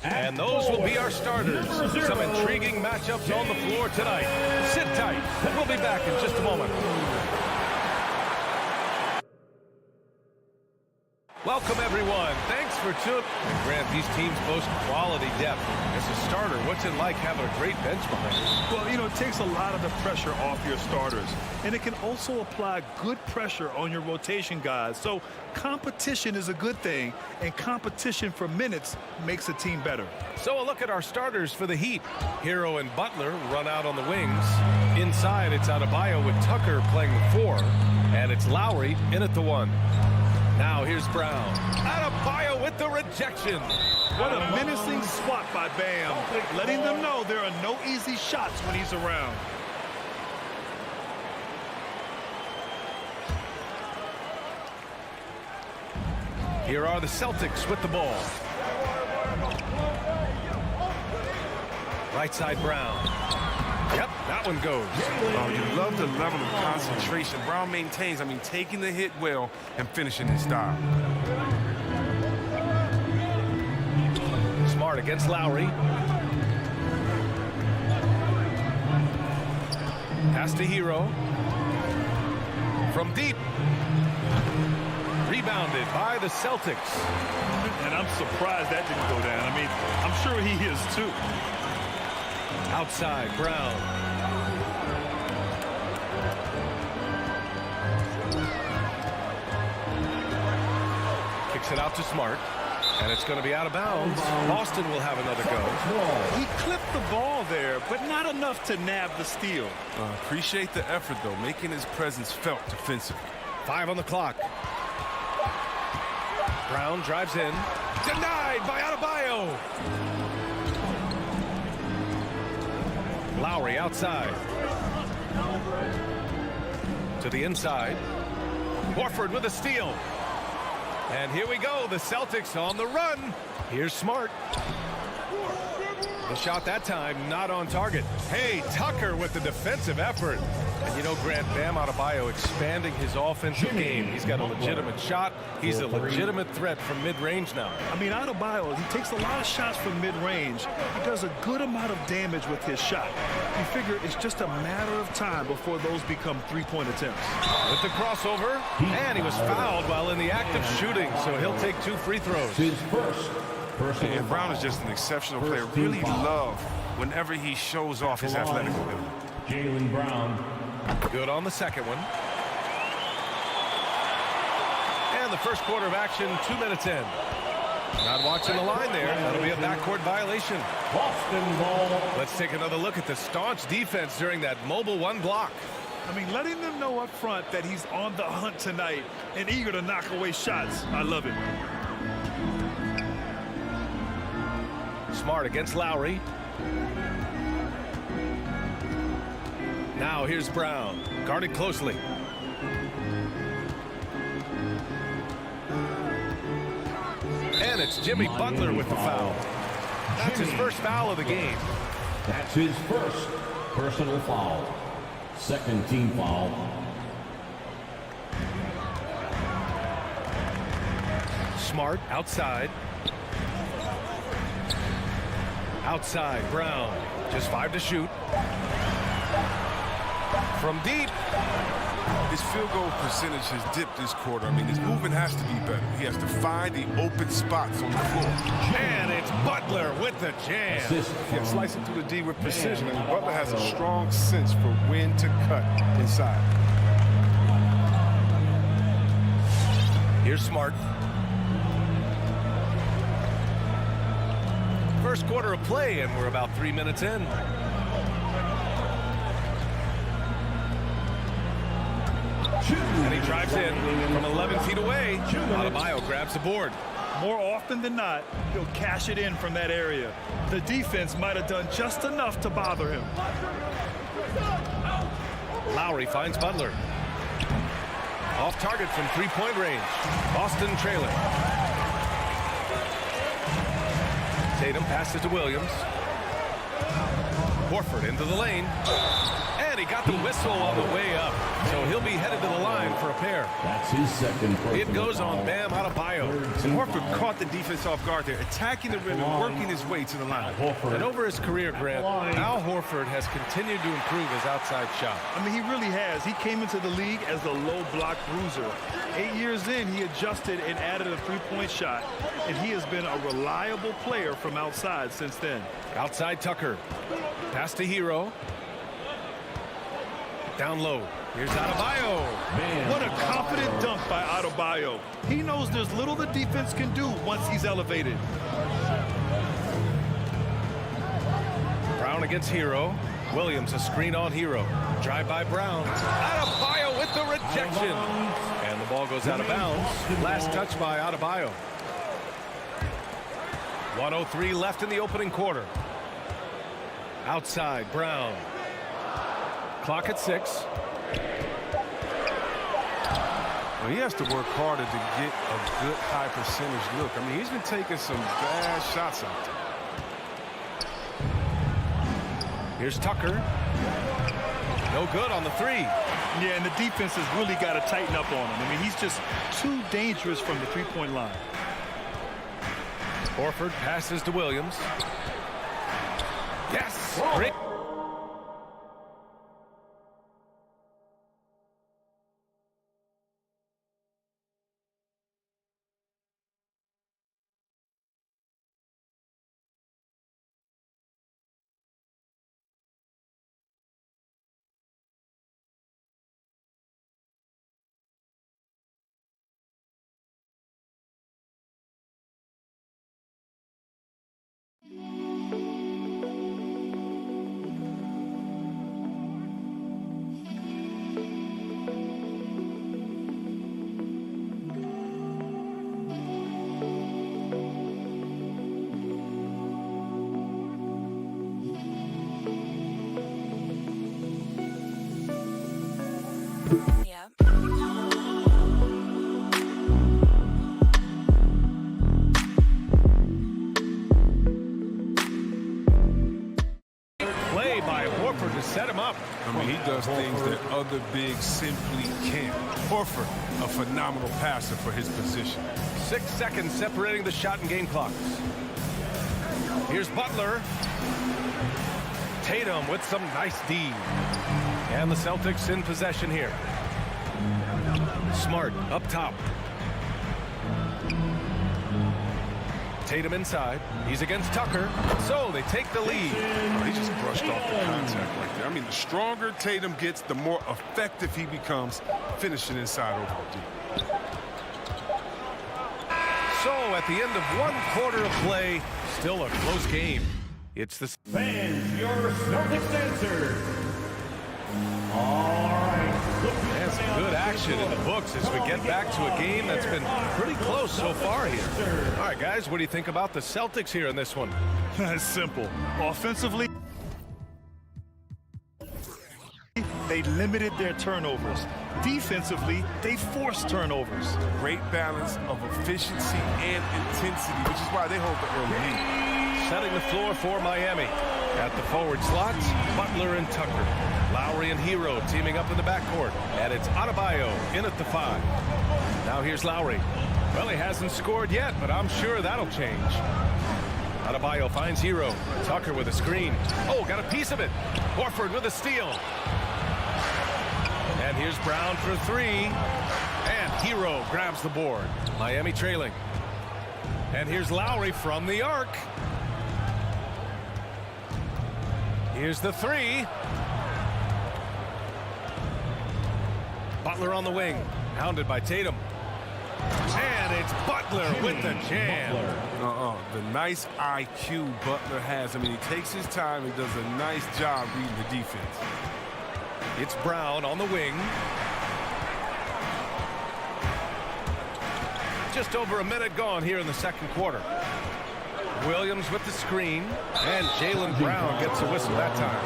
And those will be our starters. Some intriguing matchups on the floor tonight. Sit tight. We'll be back in just a moment. Welcome, everyone. Thanks for tuning. Grant, these teams boast quality depth. As a starter, what's it like having a great bench behind you? Well, you know, it takes a lot of the pressure off your starters. And it can also apply good pressure on your rotation guys. So competition is a good thing. And competition for minutes makes a team better. So a look at our starters for the Heat. Hero and Butler run out on the wings. Inside, it's Adebayo with Tucker playing the 4. And it's Lowry in at the 1. Now here's Brown. Adebayo with the rejection. What a menacing swat by Bam, letting them know there are no easy shots when he's around. Here are the Celtics with the ball. Right side, Brown. Yep, that one goes. Oh, you love the level of concentration Brown maintains. I mean, taking the hit well and finishing in style. Smart against Lowry. Pass to Hero. From deep. Rebounded by the Celtics. And I'm surprised that didn't go down. I mean, I'm sure he is too. Outside, Brown. Kicks it out to Smart. And it's going to be out of bounds. Boston will have another go. He clipped the ball there, but not enough to nab the steal. Appreciate the effort, though, making his presence felt defensively. 5 on the clock. Brown drives in. Denied by Adebayo. Lowry outside. To the inside. Horford with a steal. And here we go. The Celtics on the run. Here's Smart. The shot that time not on target. Hey, Tucker with the defensive effort. And you know, Grant, Bam Adebayo expanding his offensive game. He's got a legitimate shot. He's a legitimate threat from mid-range now. I mean, Adebayo, he takes a lot of shots from mid-range. He does a good amount of damage with his shot. You figure it's just a matter of time before those become three-point attempts. With the crossover, and he was fouled while in the act of shooting, so he'll take 2 free throws. His first. And Brown is just an exceptional player. Really love whenever he shows off his athletic ability. Jaylen Brown. Good on the second one. And the first quarter of action, 2 minutes in. Not watching the line there. That'll be a backcourt violation. Boston ball. Let's take another look at the staunch defense during that mobile 1 block. I mean, letting them know up front that he's on the hunt tonight and eager to knock away shots. I love it. Smart against Lowry. Now here's Brown, guarded closely. And it's Jimmy Butler with the foul. That's his first foul of the game. That's his first personal foul. Second team foul. Smart outside. Outside, Brown. Just 5 to shoot. From deep. His field goal percentage has dipped this quarter. I mean, his movement has to be better. He has to find the open spots on the floor. And it's Butler with the jam. Yeah, slicing through the D with precision. I mean, Butler has a strong sense for when to cut inside. Here's Smart. First quarter of play, and we're about 3 minutes in. And he drives in from 11 feet away. Adebayo grabs the board. More often than not, he'll cash it in from that area. The defense might have done just enough to bother him. Lowry finds Butler. Off target from 3-point range. Boston trailing. Tatum passes to Williams. Horford into the lane. And he got the whistle on the way up. So he'll be headed to the line for a pair. That's his second. It goes on Bam Adebayo. And Horford caught the defense off guard there, attacking the rim and working his way to the line. And over his career, Grant, Al Horford has continued to improve his outside shot. I mean, he really has. He came into the league as the low block bruiser. 8 years in, he adjusted and added a three-point shot, and he has been a reliable player from outside since then. Outside Tucker. Pass to Hero. Down low. Here's Adebayo. What a confident dunk by Adebayo. He knows there's little the defense can do once he's elevated. Brown against Hero. Williams a screen on Hero. Drive by Brown. Adebayo with the rejection. And the ball goes out of bounds. Last touch by Adebayo. 1:03 left in the opening quarter. Outside Brown. Clock at 6. Well, he has to work harder to get a good high percentage look. I mean, he's been taking some bad shots out there. Here's Tucker. No good on the 3. Yeah, and the defense has really got to tighten up on him. I mean, he's just too dangerous from the three-point line. Horford passes to Williams. Yes! Great. Set him up. I mean, he does things that other bigs simply can't. Horford, a phenomenal passer for his position. 6 seconds separating the shot and game clocks. Here's Butler. Tatum with some nice D. And the Celtics in possession here. Smart up top. Tatum inside. He's against Tucker. So they take the lead. Oh, he just brushed off the contact right there. I mean, the stronger Tatum gets, the more effective he becomes finishing inside over the D. So at the end of 1 quarter of play, still a close game. It's the fans, your Celtics answer. All right. And some good action in the books as we get back to a game that's been pretty close so far here. All right, guys, what do you think about the Celtics here in this one? That's simple. Offensively, they limited their turnovers. Defensively, they forced turnovers. Great balance of efficiency and intensity, which is why they hold the early lead. Setting the floor for Miami. At the forward slots, Butler and Tucker. Lowry and Hero teaming up in the backcourt. And it's Adebayo in at the 5. Now here's Lowry. Well, he hasn't scored yet, but I'm sure that'll change. Adebayo finds Hero. Tucker with a screen. Oh, got a piece of it. Horford with a steal. And here's Brown for 3. And Hero grabs the board. Miami trailing. And here's Lowry from the arc. Here's the 3. Butler on the wing, hounded by Tatum. And it's Butler with the jam. The nice IQ Butler has. I mean, he takes his time. He does a nice job reading the defense. It's Brown on the wing. Just over a minute gone here in the second quarter. Williams with the screen. And Jaylen Brown gets a whistle that time.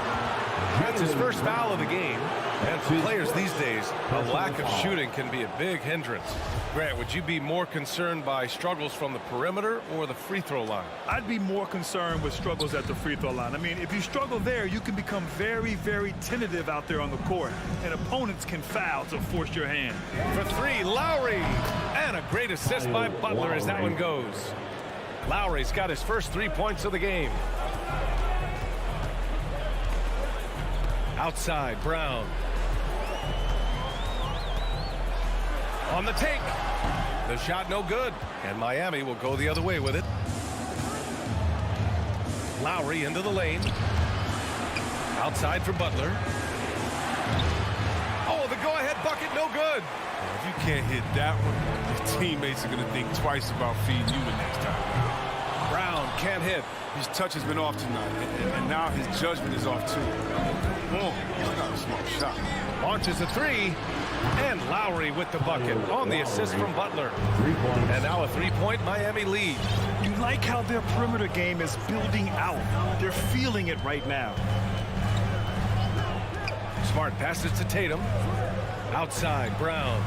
That's his first foul of the game. And for players these days, a lack of shooting can be a big hindrance. Grant, would you be more concerned by struggles from the perimeter or the free throw line? I'd be more concerned with struggles at the free throw line. I mean, if you struggle there, you can become very, very tentative out there on the court, and opponents can foul to force your hand. For three, Lowry. And a great assist by Butler as that one goes. Lowry's got his first 3 points of the game. Outside, Brown. On the take. The shot no good. And Miami will go the other way with it. Lowry into the lane. Outside for Butler. Oh, the go-ahead bucket, no good. If you can't hit that one, your teammates are going to think twice about feeding you the next time. Brown can't hit. His touch has been off tonight, and now his judgment is off too. Oh, that's not a smart shot. Launches a three, and Lowry with the bucket on the assist from Butler. And now a three-point Miami lead. You like how their perimeter game is building out. They're feeling it right now. Smart passes to Tatum. Outside, Brown.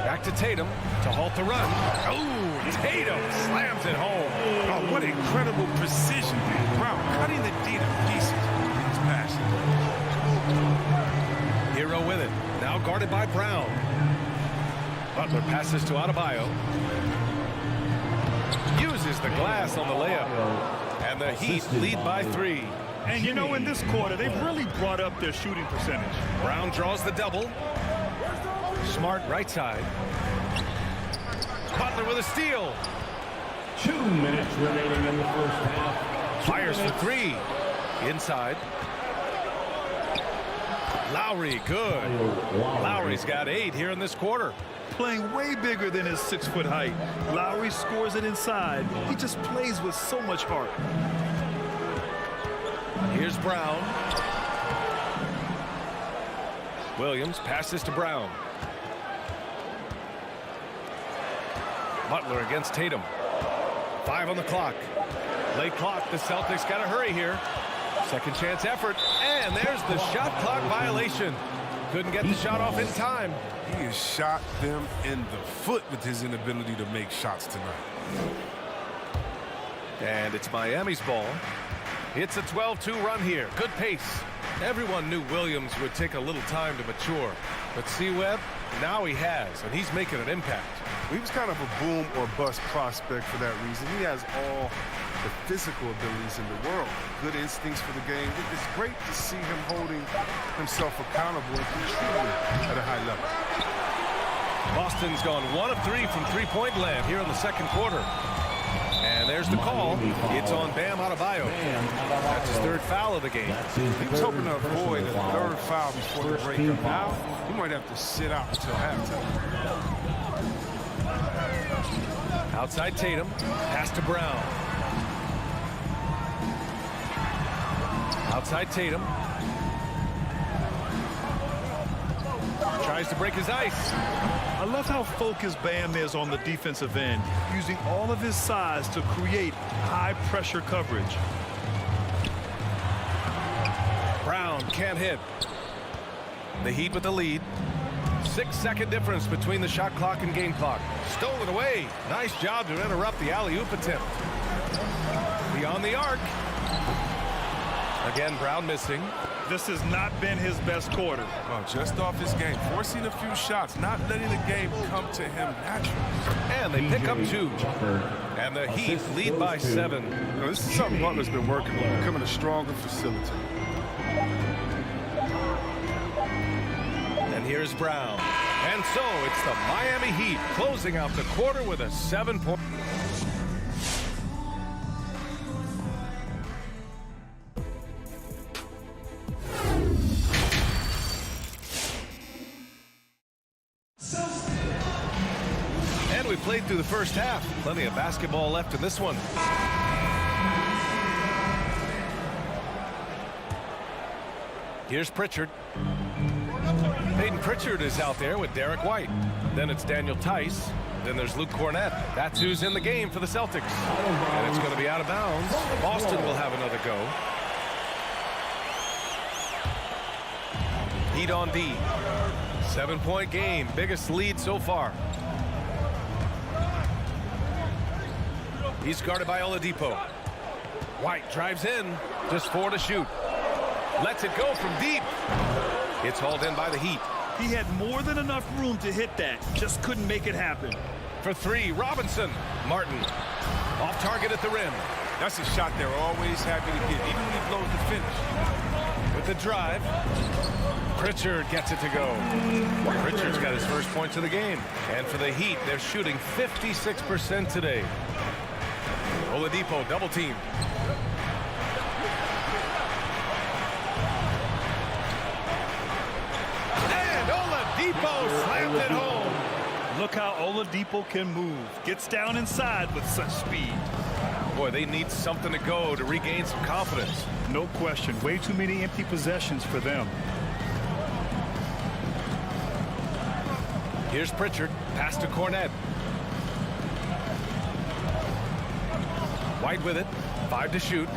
Back to Tatum to halt the run. Oh, Tatum slams it home. Oh, what incredible precision. Brown cutting the D to pieces in his passing. Hero with it. Now guarded by Brown. Butler passes to Adebayo. Uses the glass on the layup. And the Heat lead by 3. And you know, in this quarter, they've really brought up their shooting percentage. Brown draws the double. Smart right side. Butler with a steal. 2 minutes remaining in the first half. Fires for 3. Inside. Lowry, good. Lowry's got 8 here in this quarter. Playing way bigger than his 6-foot height. Lowry scores it inside. He just plays with so much heart. Here's Brown. Williams passes to Brown. Butler against Tatum. 5 on the clock. Late clock. The Celtics got to hurry here. Second chance effort. And there's the shot clock violation. Couldn't get the shot off in time. He has shot them in the foot with his inability to make shots tonight. And it's Miami's ball. It's a 12-2 run here. Good pace. Everyone knew Williams would take a little time to mature. But C-Webb, now he has, and he's making an impact. He was kind of a boom or bust prospect for that reason. He has all the physical abilities in the world, good instincts for the game. It's great to see him holding himself accountable and contributing at a high level. Boston's gone 1 of 3 from three-point land here in the second quarter. And there's the call. It's on Bam Adebayo. That's his 3rd foul of the game. He was hoping to avoid a 3rd foul before the breakup. Now, he might have to sit out until halftime. Outside Tatum. Pass to Brown. Outside Tatum. Tries to break his ice. I love how focused Bam is on the defensive end, using all of his size to create high-pressure coverage. Brown can't hit. The Heat with the lead. 6-second difference between the shot clock and game clock. Stolen away. Nice job to interrupt the alley-oop attempt. Beyond the arc. Again, Brown missing. This has not been his best quarter. Well, just off his game, forcing a few shots, not letting the game come to him naturally. And they pick up 2. And the Heat lead by 7. You know, this is something Butler's been working on, becoming a stronger facilitator. And here's Brown. And so it's the Miami Heat closing out the quarter with a 7-point. And we played through the first half. Plenty of basketball left in this one. Here's Pritchard. Peyton Pritchard is out there with Derek White. Then it's Daniel Tice. Then there's Luke Cornett. That's who's in the game for the Celtics. And it's going to be out of bounds. Boston will have another go. Heat on D. 7-point game. Biggest lead so far. He's guarded by Oladipo. White drives in. Just 4 to shoot. Lets it go from deep. It's hauled in by the Heat. He had more than enough room to hit that. Just couldn't make it happen. For 3, Robinson. Martin. Off target at the rim. That's a shot they're always happy to get, even when he blows the finish. With the drive. Pritchard gets it to go. Pritchard's got his first points of the game. And for the Heat, they're shooting 56% today. Oladipo double team. And Oladipo slammed it home. Look how Oladipo can move. Gets down inside with such speed. Boy, they need something to go to regain some confidence. No question. Way too many empty possessions for them. Here's Pritchard. Pass to Cornett. White with it. 5 to shoot.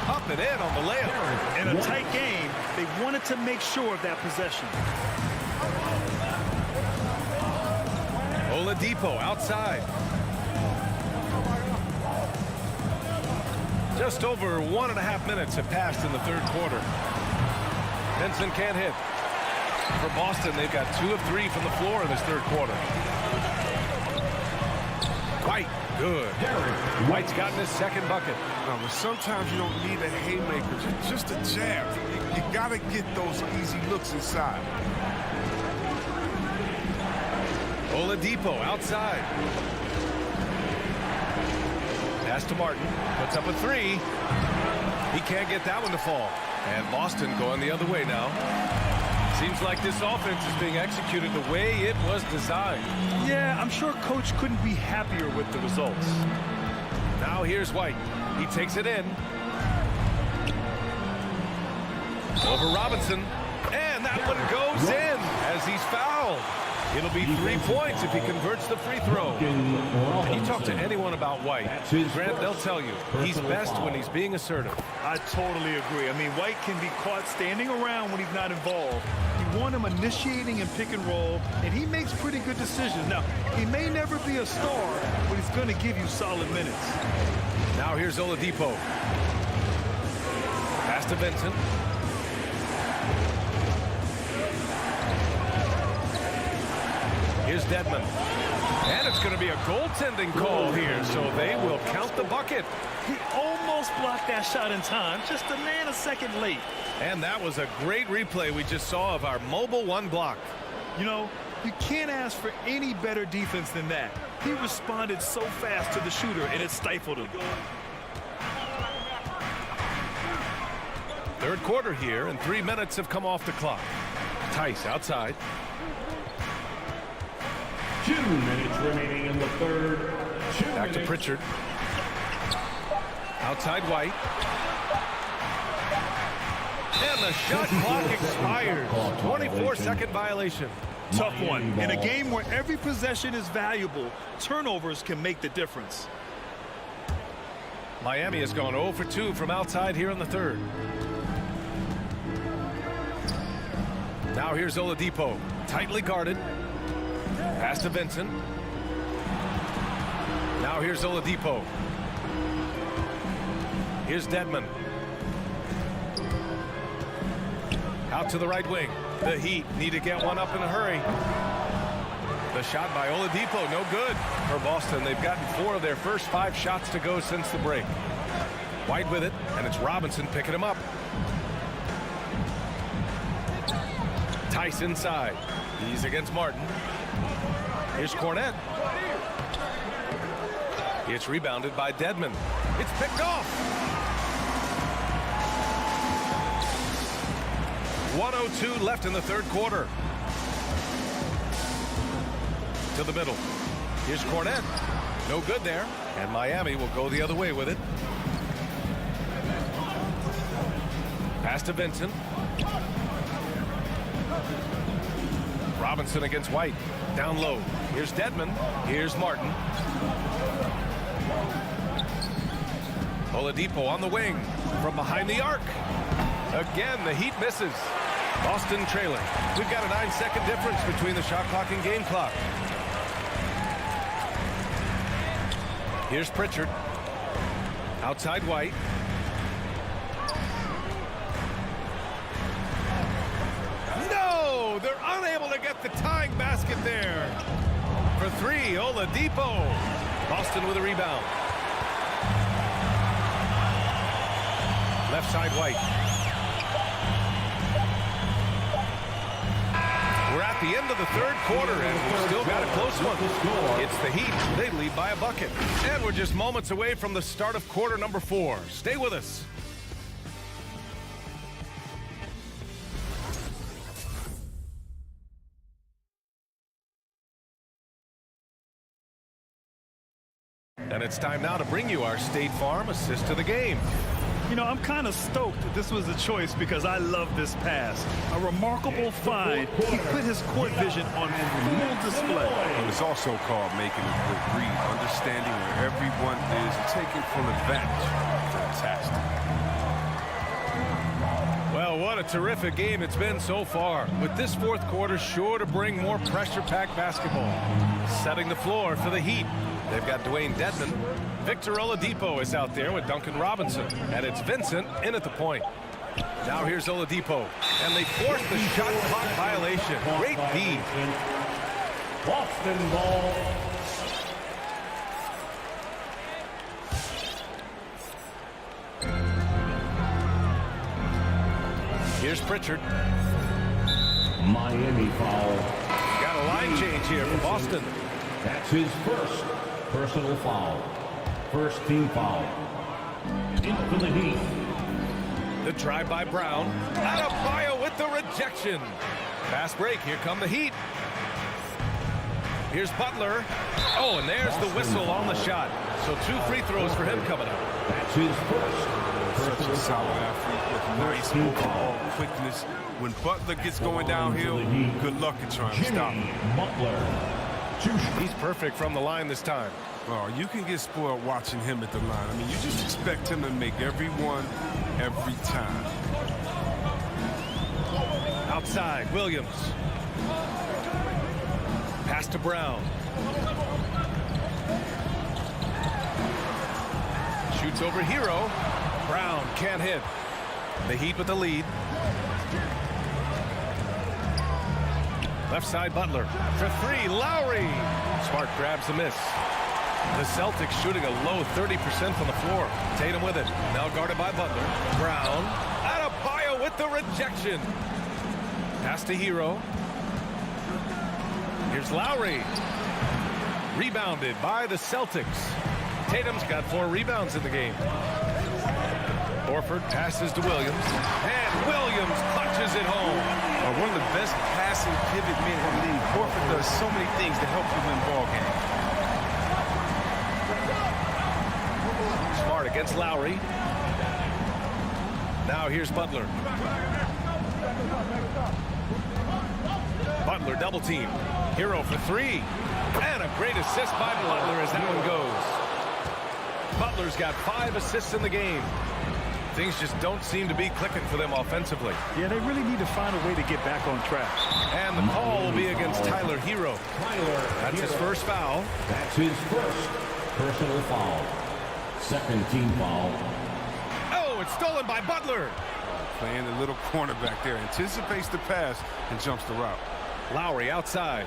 Up and in on the layup. In a tight game, they wanted to make sure of that possession. Oladipo outside. Just over 1.5 minutes have passed in the third quarter. Benson can't hit. For Boston, they've got 2 of 3 from the floor in this third quarter. White, good. White's gotten his second bucket. No, but sometimes you don't need a haymaker, just a jab. You got to get those easy looks inside. Oladipo outside. Pass to Martin. Puts up a 3. He can't get that one to fall. And Boston going the other way now. Seems like this offense is being executed the way it was designed. Yeah, I'm sure Coach couldn't be happier with the results. Now here's White. He takes it in. Over Robinson. And that one goes in as he's fouled. It'll be 3 points if he converts the free throw. And you talk to anyone about White, Grant, they'll tell you he's best when he's being assertive. I totally agree. I mean, White can be caught standing around when he's not involved. You want him initiating and pick and roll, and he makes pretty good decisions. Now, he may never be a star, but he's going to give you solid minutes. Now here's Oladipo. Pass to Vincent. Here's Dedmon. And it's going to be a goaltending call here, so they will count the bucket. He almost blocked that shot in time, just a nanosecond late. And that was a great replay we just saw of our mobile 1 block. You know, you can't ask for any better defense than that. He responded so fast to the shooter, and it stifled him. Third quarter here, and 3 minutes have come off the clock. Tice outside. 2 minutes remaining in the third. Back to Pritchard. Outside White. And the shot clock expires. 24-second violation. Tough one. In a game where every possession is valuable, turnovers can make the difference. Miami has gone 0 for 2 from outside here in the third. Now here's Oladipo. Tightly guarded. Pass to Vincent. Now here's Oladipo. Here's Dedmon. Out to the right wing. The Heat need to get one up in a hurry. The shot by Oladipo, no good. For Boston, they've gotten 4 of their first 5 shots to go since the break. White with it, and it's Robinson picking him up. Tice inside. He's against Martin. Here's Cornett. It's rebounded by Dedmon. It's picked off. 1:02 left in the third quarter. To the middle. Here's Cornett. No good there. And Miami will go the other way with it. Pass to Vincent. Robinson against White. Down low. Here's Dedmon. Here's Martin. Oladipo on the wing. From behind the arc. Again, the Heat misses. Boston trailing. We've got a 9-second difference between the shot clock and game clock. Here's Pritchard. Outside White. No! They're unable to get the tying basket there. For three, Oladipo. Boston with a rebound. Left side White. We're at the end of the third quarter, and we've still got a close one. It's the Heat. They lead by a bucket. And we're just moments away from the start of quarter number 4. Stay with us. And it's time now to bring you our State Farm assist to the game. You know, I'm kind of stoked that this was a choice because I love this pass. A remarkable find. He put his court vision on full display. But it's also called making a good read, understanding where everyone is and taking full advantage. Fantastic. Well, what a terrific game it's been so far. With this fourth quarter sure to bring more pressure-packed basketball. Setting the floor for the Heat. They've got Dwayne Dedmon. Victor Oladipo is out there with Duncan Robinson. And it's Vincent in at the point. Now here's Oladipo. And they force the shot clock violation. Great D. Boston ball. Here's Pritchard. Miami foul. Got a line change here for Boston. That's his first personal foul. First team foul. In for the Heat. The drive by Brown. Adebayo with the rejection. Fast break. Here come the Heat. Here's Butler. Oh, and there's the whistle on the shot. So 2 free throws for him coming up. That's his first. Such a solid athlete with nice overall quickness. When Butler gets going downhill, good luck in trying to stop him. Butler. He's perfect from the line this time. Oh, you can get spoiled watching him at the line. I mean, you just expect him to make every one, every time. Outside, Williams. Pass to Brown. Shoots over Hero. Brown can't hit. The Heat with the lead. Left side, Butler. For 3, Lowry. Smart grabs the miss. The Celtics shooting a low 30% from the floor. Tatum with it. Now guarded by Butler. Brown. Adebayo with the rejection. Pass to Hero. Here's Lowry. Rebounded by the Celtics. Tatum's got 4 rebounds in the game. Horford passes to Williams. And Williams punches it home. One of the best passing pivot men in the league. Horford does so many things to help you win ball games. Smart against Lowry. Now here's Butler. Butler double team. Hero for 3. And a great assist by Butler as that one goes. Butler's got 5 assists in the game. Things just don't seem to be clicking for them offensively. Yeah, they really need to find a way to get back on track. And the call will be against Tyler Hero. That's his first foul. That's his first personal foul. Second team foul. Oh, it's stolen by Butler. Playing the little cornerback there. Anticipates the pass and jumps the route. Lowry outside.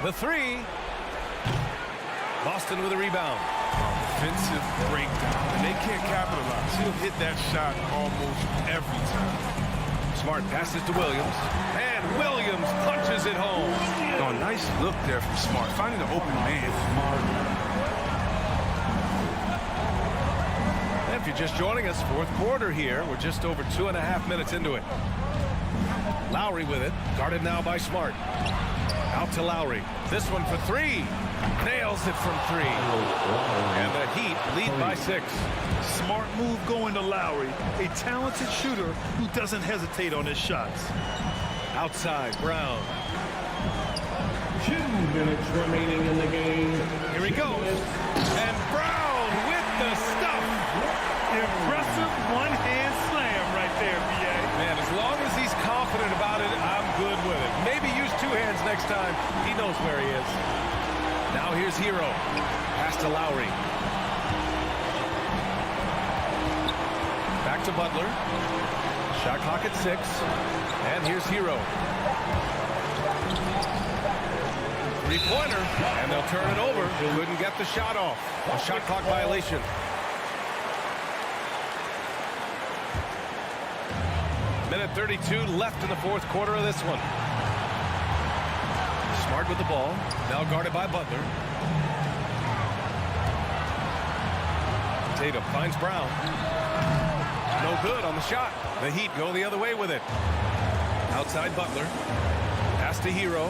The 3. Boston with a rebound. Defensive breakdown. And they can't capitalize. He'll hit that shot almost every time. Smart passes to Williams. And Williams punches it home. Oh, nice look there from Smart. Finding an open man. And if you're just joining us, fourth quarter here. We're just over 2.5 minutes into it. Lowry with it. Guarded now by Smart. Out to Lowry. This one for three. Nails it from three. And the Heat lead by 6. Smart move going to Lowry, a talented shooter who doesn't hesitate on his shots. Outside, Brown. 2 minutes remaining in the game. Here he goes. And Brown with the stuff. Impressive one-hand slam right there, B.A. Man, as long as he's confident about it, I'm good with it. Maybe use 2 hands next time. He knows where he is. Now here's Hero. Pass to Lowry. Back to Butler. Shot clock at 6. And here's Hero. 3-pointer. And they'll turn it over. Couldn't get the shot off. A shot clock violation. Minute 32 left in the 4th quarter of this one. Smart with the ball. Now guarded by Butler. Tatum finds Brown. No good on the shot. The Heat go the other way with it. Outside Butler. Pass to Hero.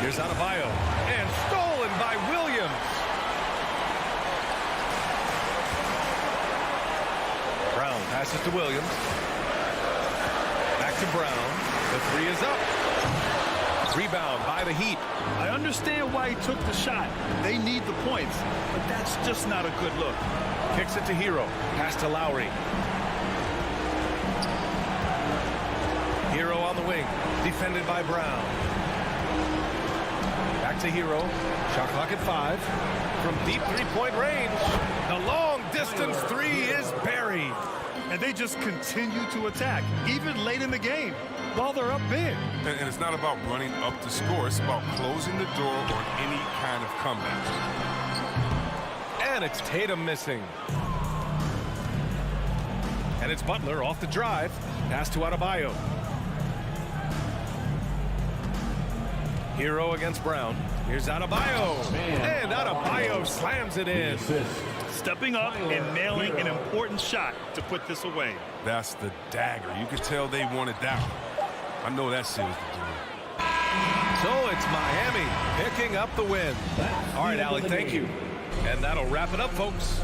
Here's Adebayo. And stolen by Williams. Brown passes to Williams. Back to Brown. The 3 is up. Rebound by the Heat. I understand why he took the shot. They need the points, but that's just not a good look. Kicks it to Hero. Pass to Lowry. Hero on the wing. Defended by Brown. Back to Hero. Shot clock at 5. From deep 3-point range. The long distance 3 is buried. And they just continue to attack, even late in the game, while they're up big. And it's not about running up the score. It's about closing the door on any kind of comeback. And it's Tatum missing. And it's Butler off the drive. Pass to Adebayo. Hero against Brown. Here's Adebayo. And Adebayo slams it in. Stepping up and nailing an important shot to put this away. That's the dagger. You could tell they wanted that one. I know that series to do. So it's Miami picking up the win. All right, Alec, thank you. And that'll wrap it up, folks.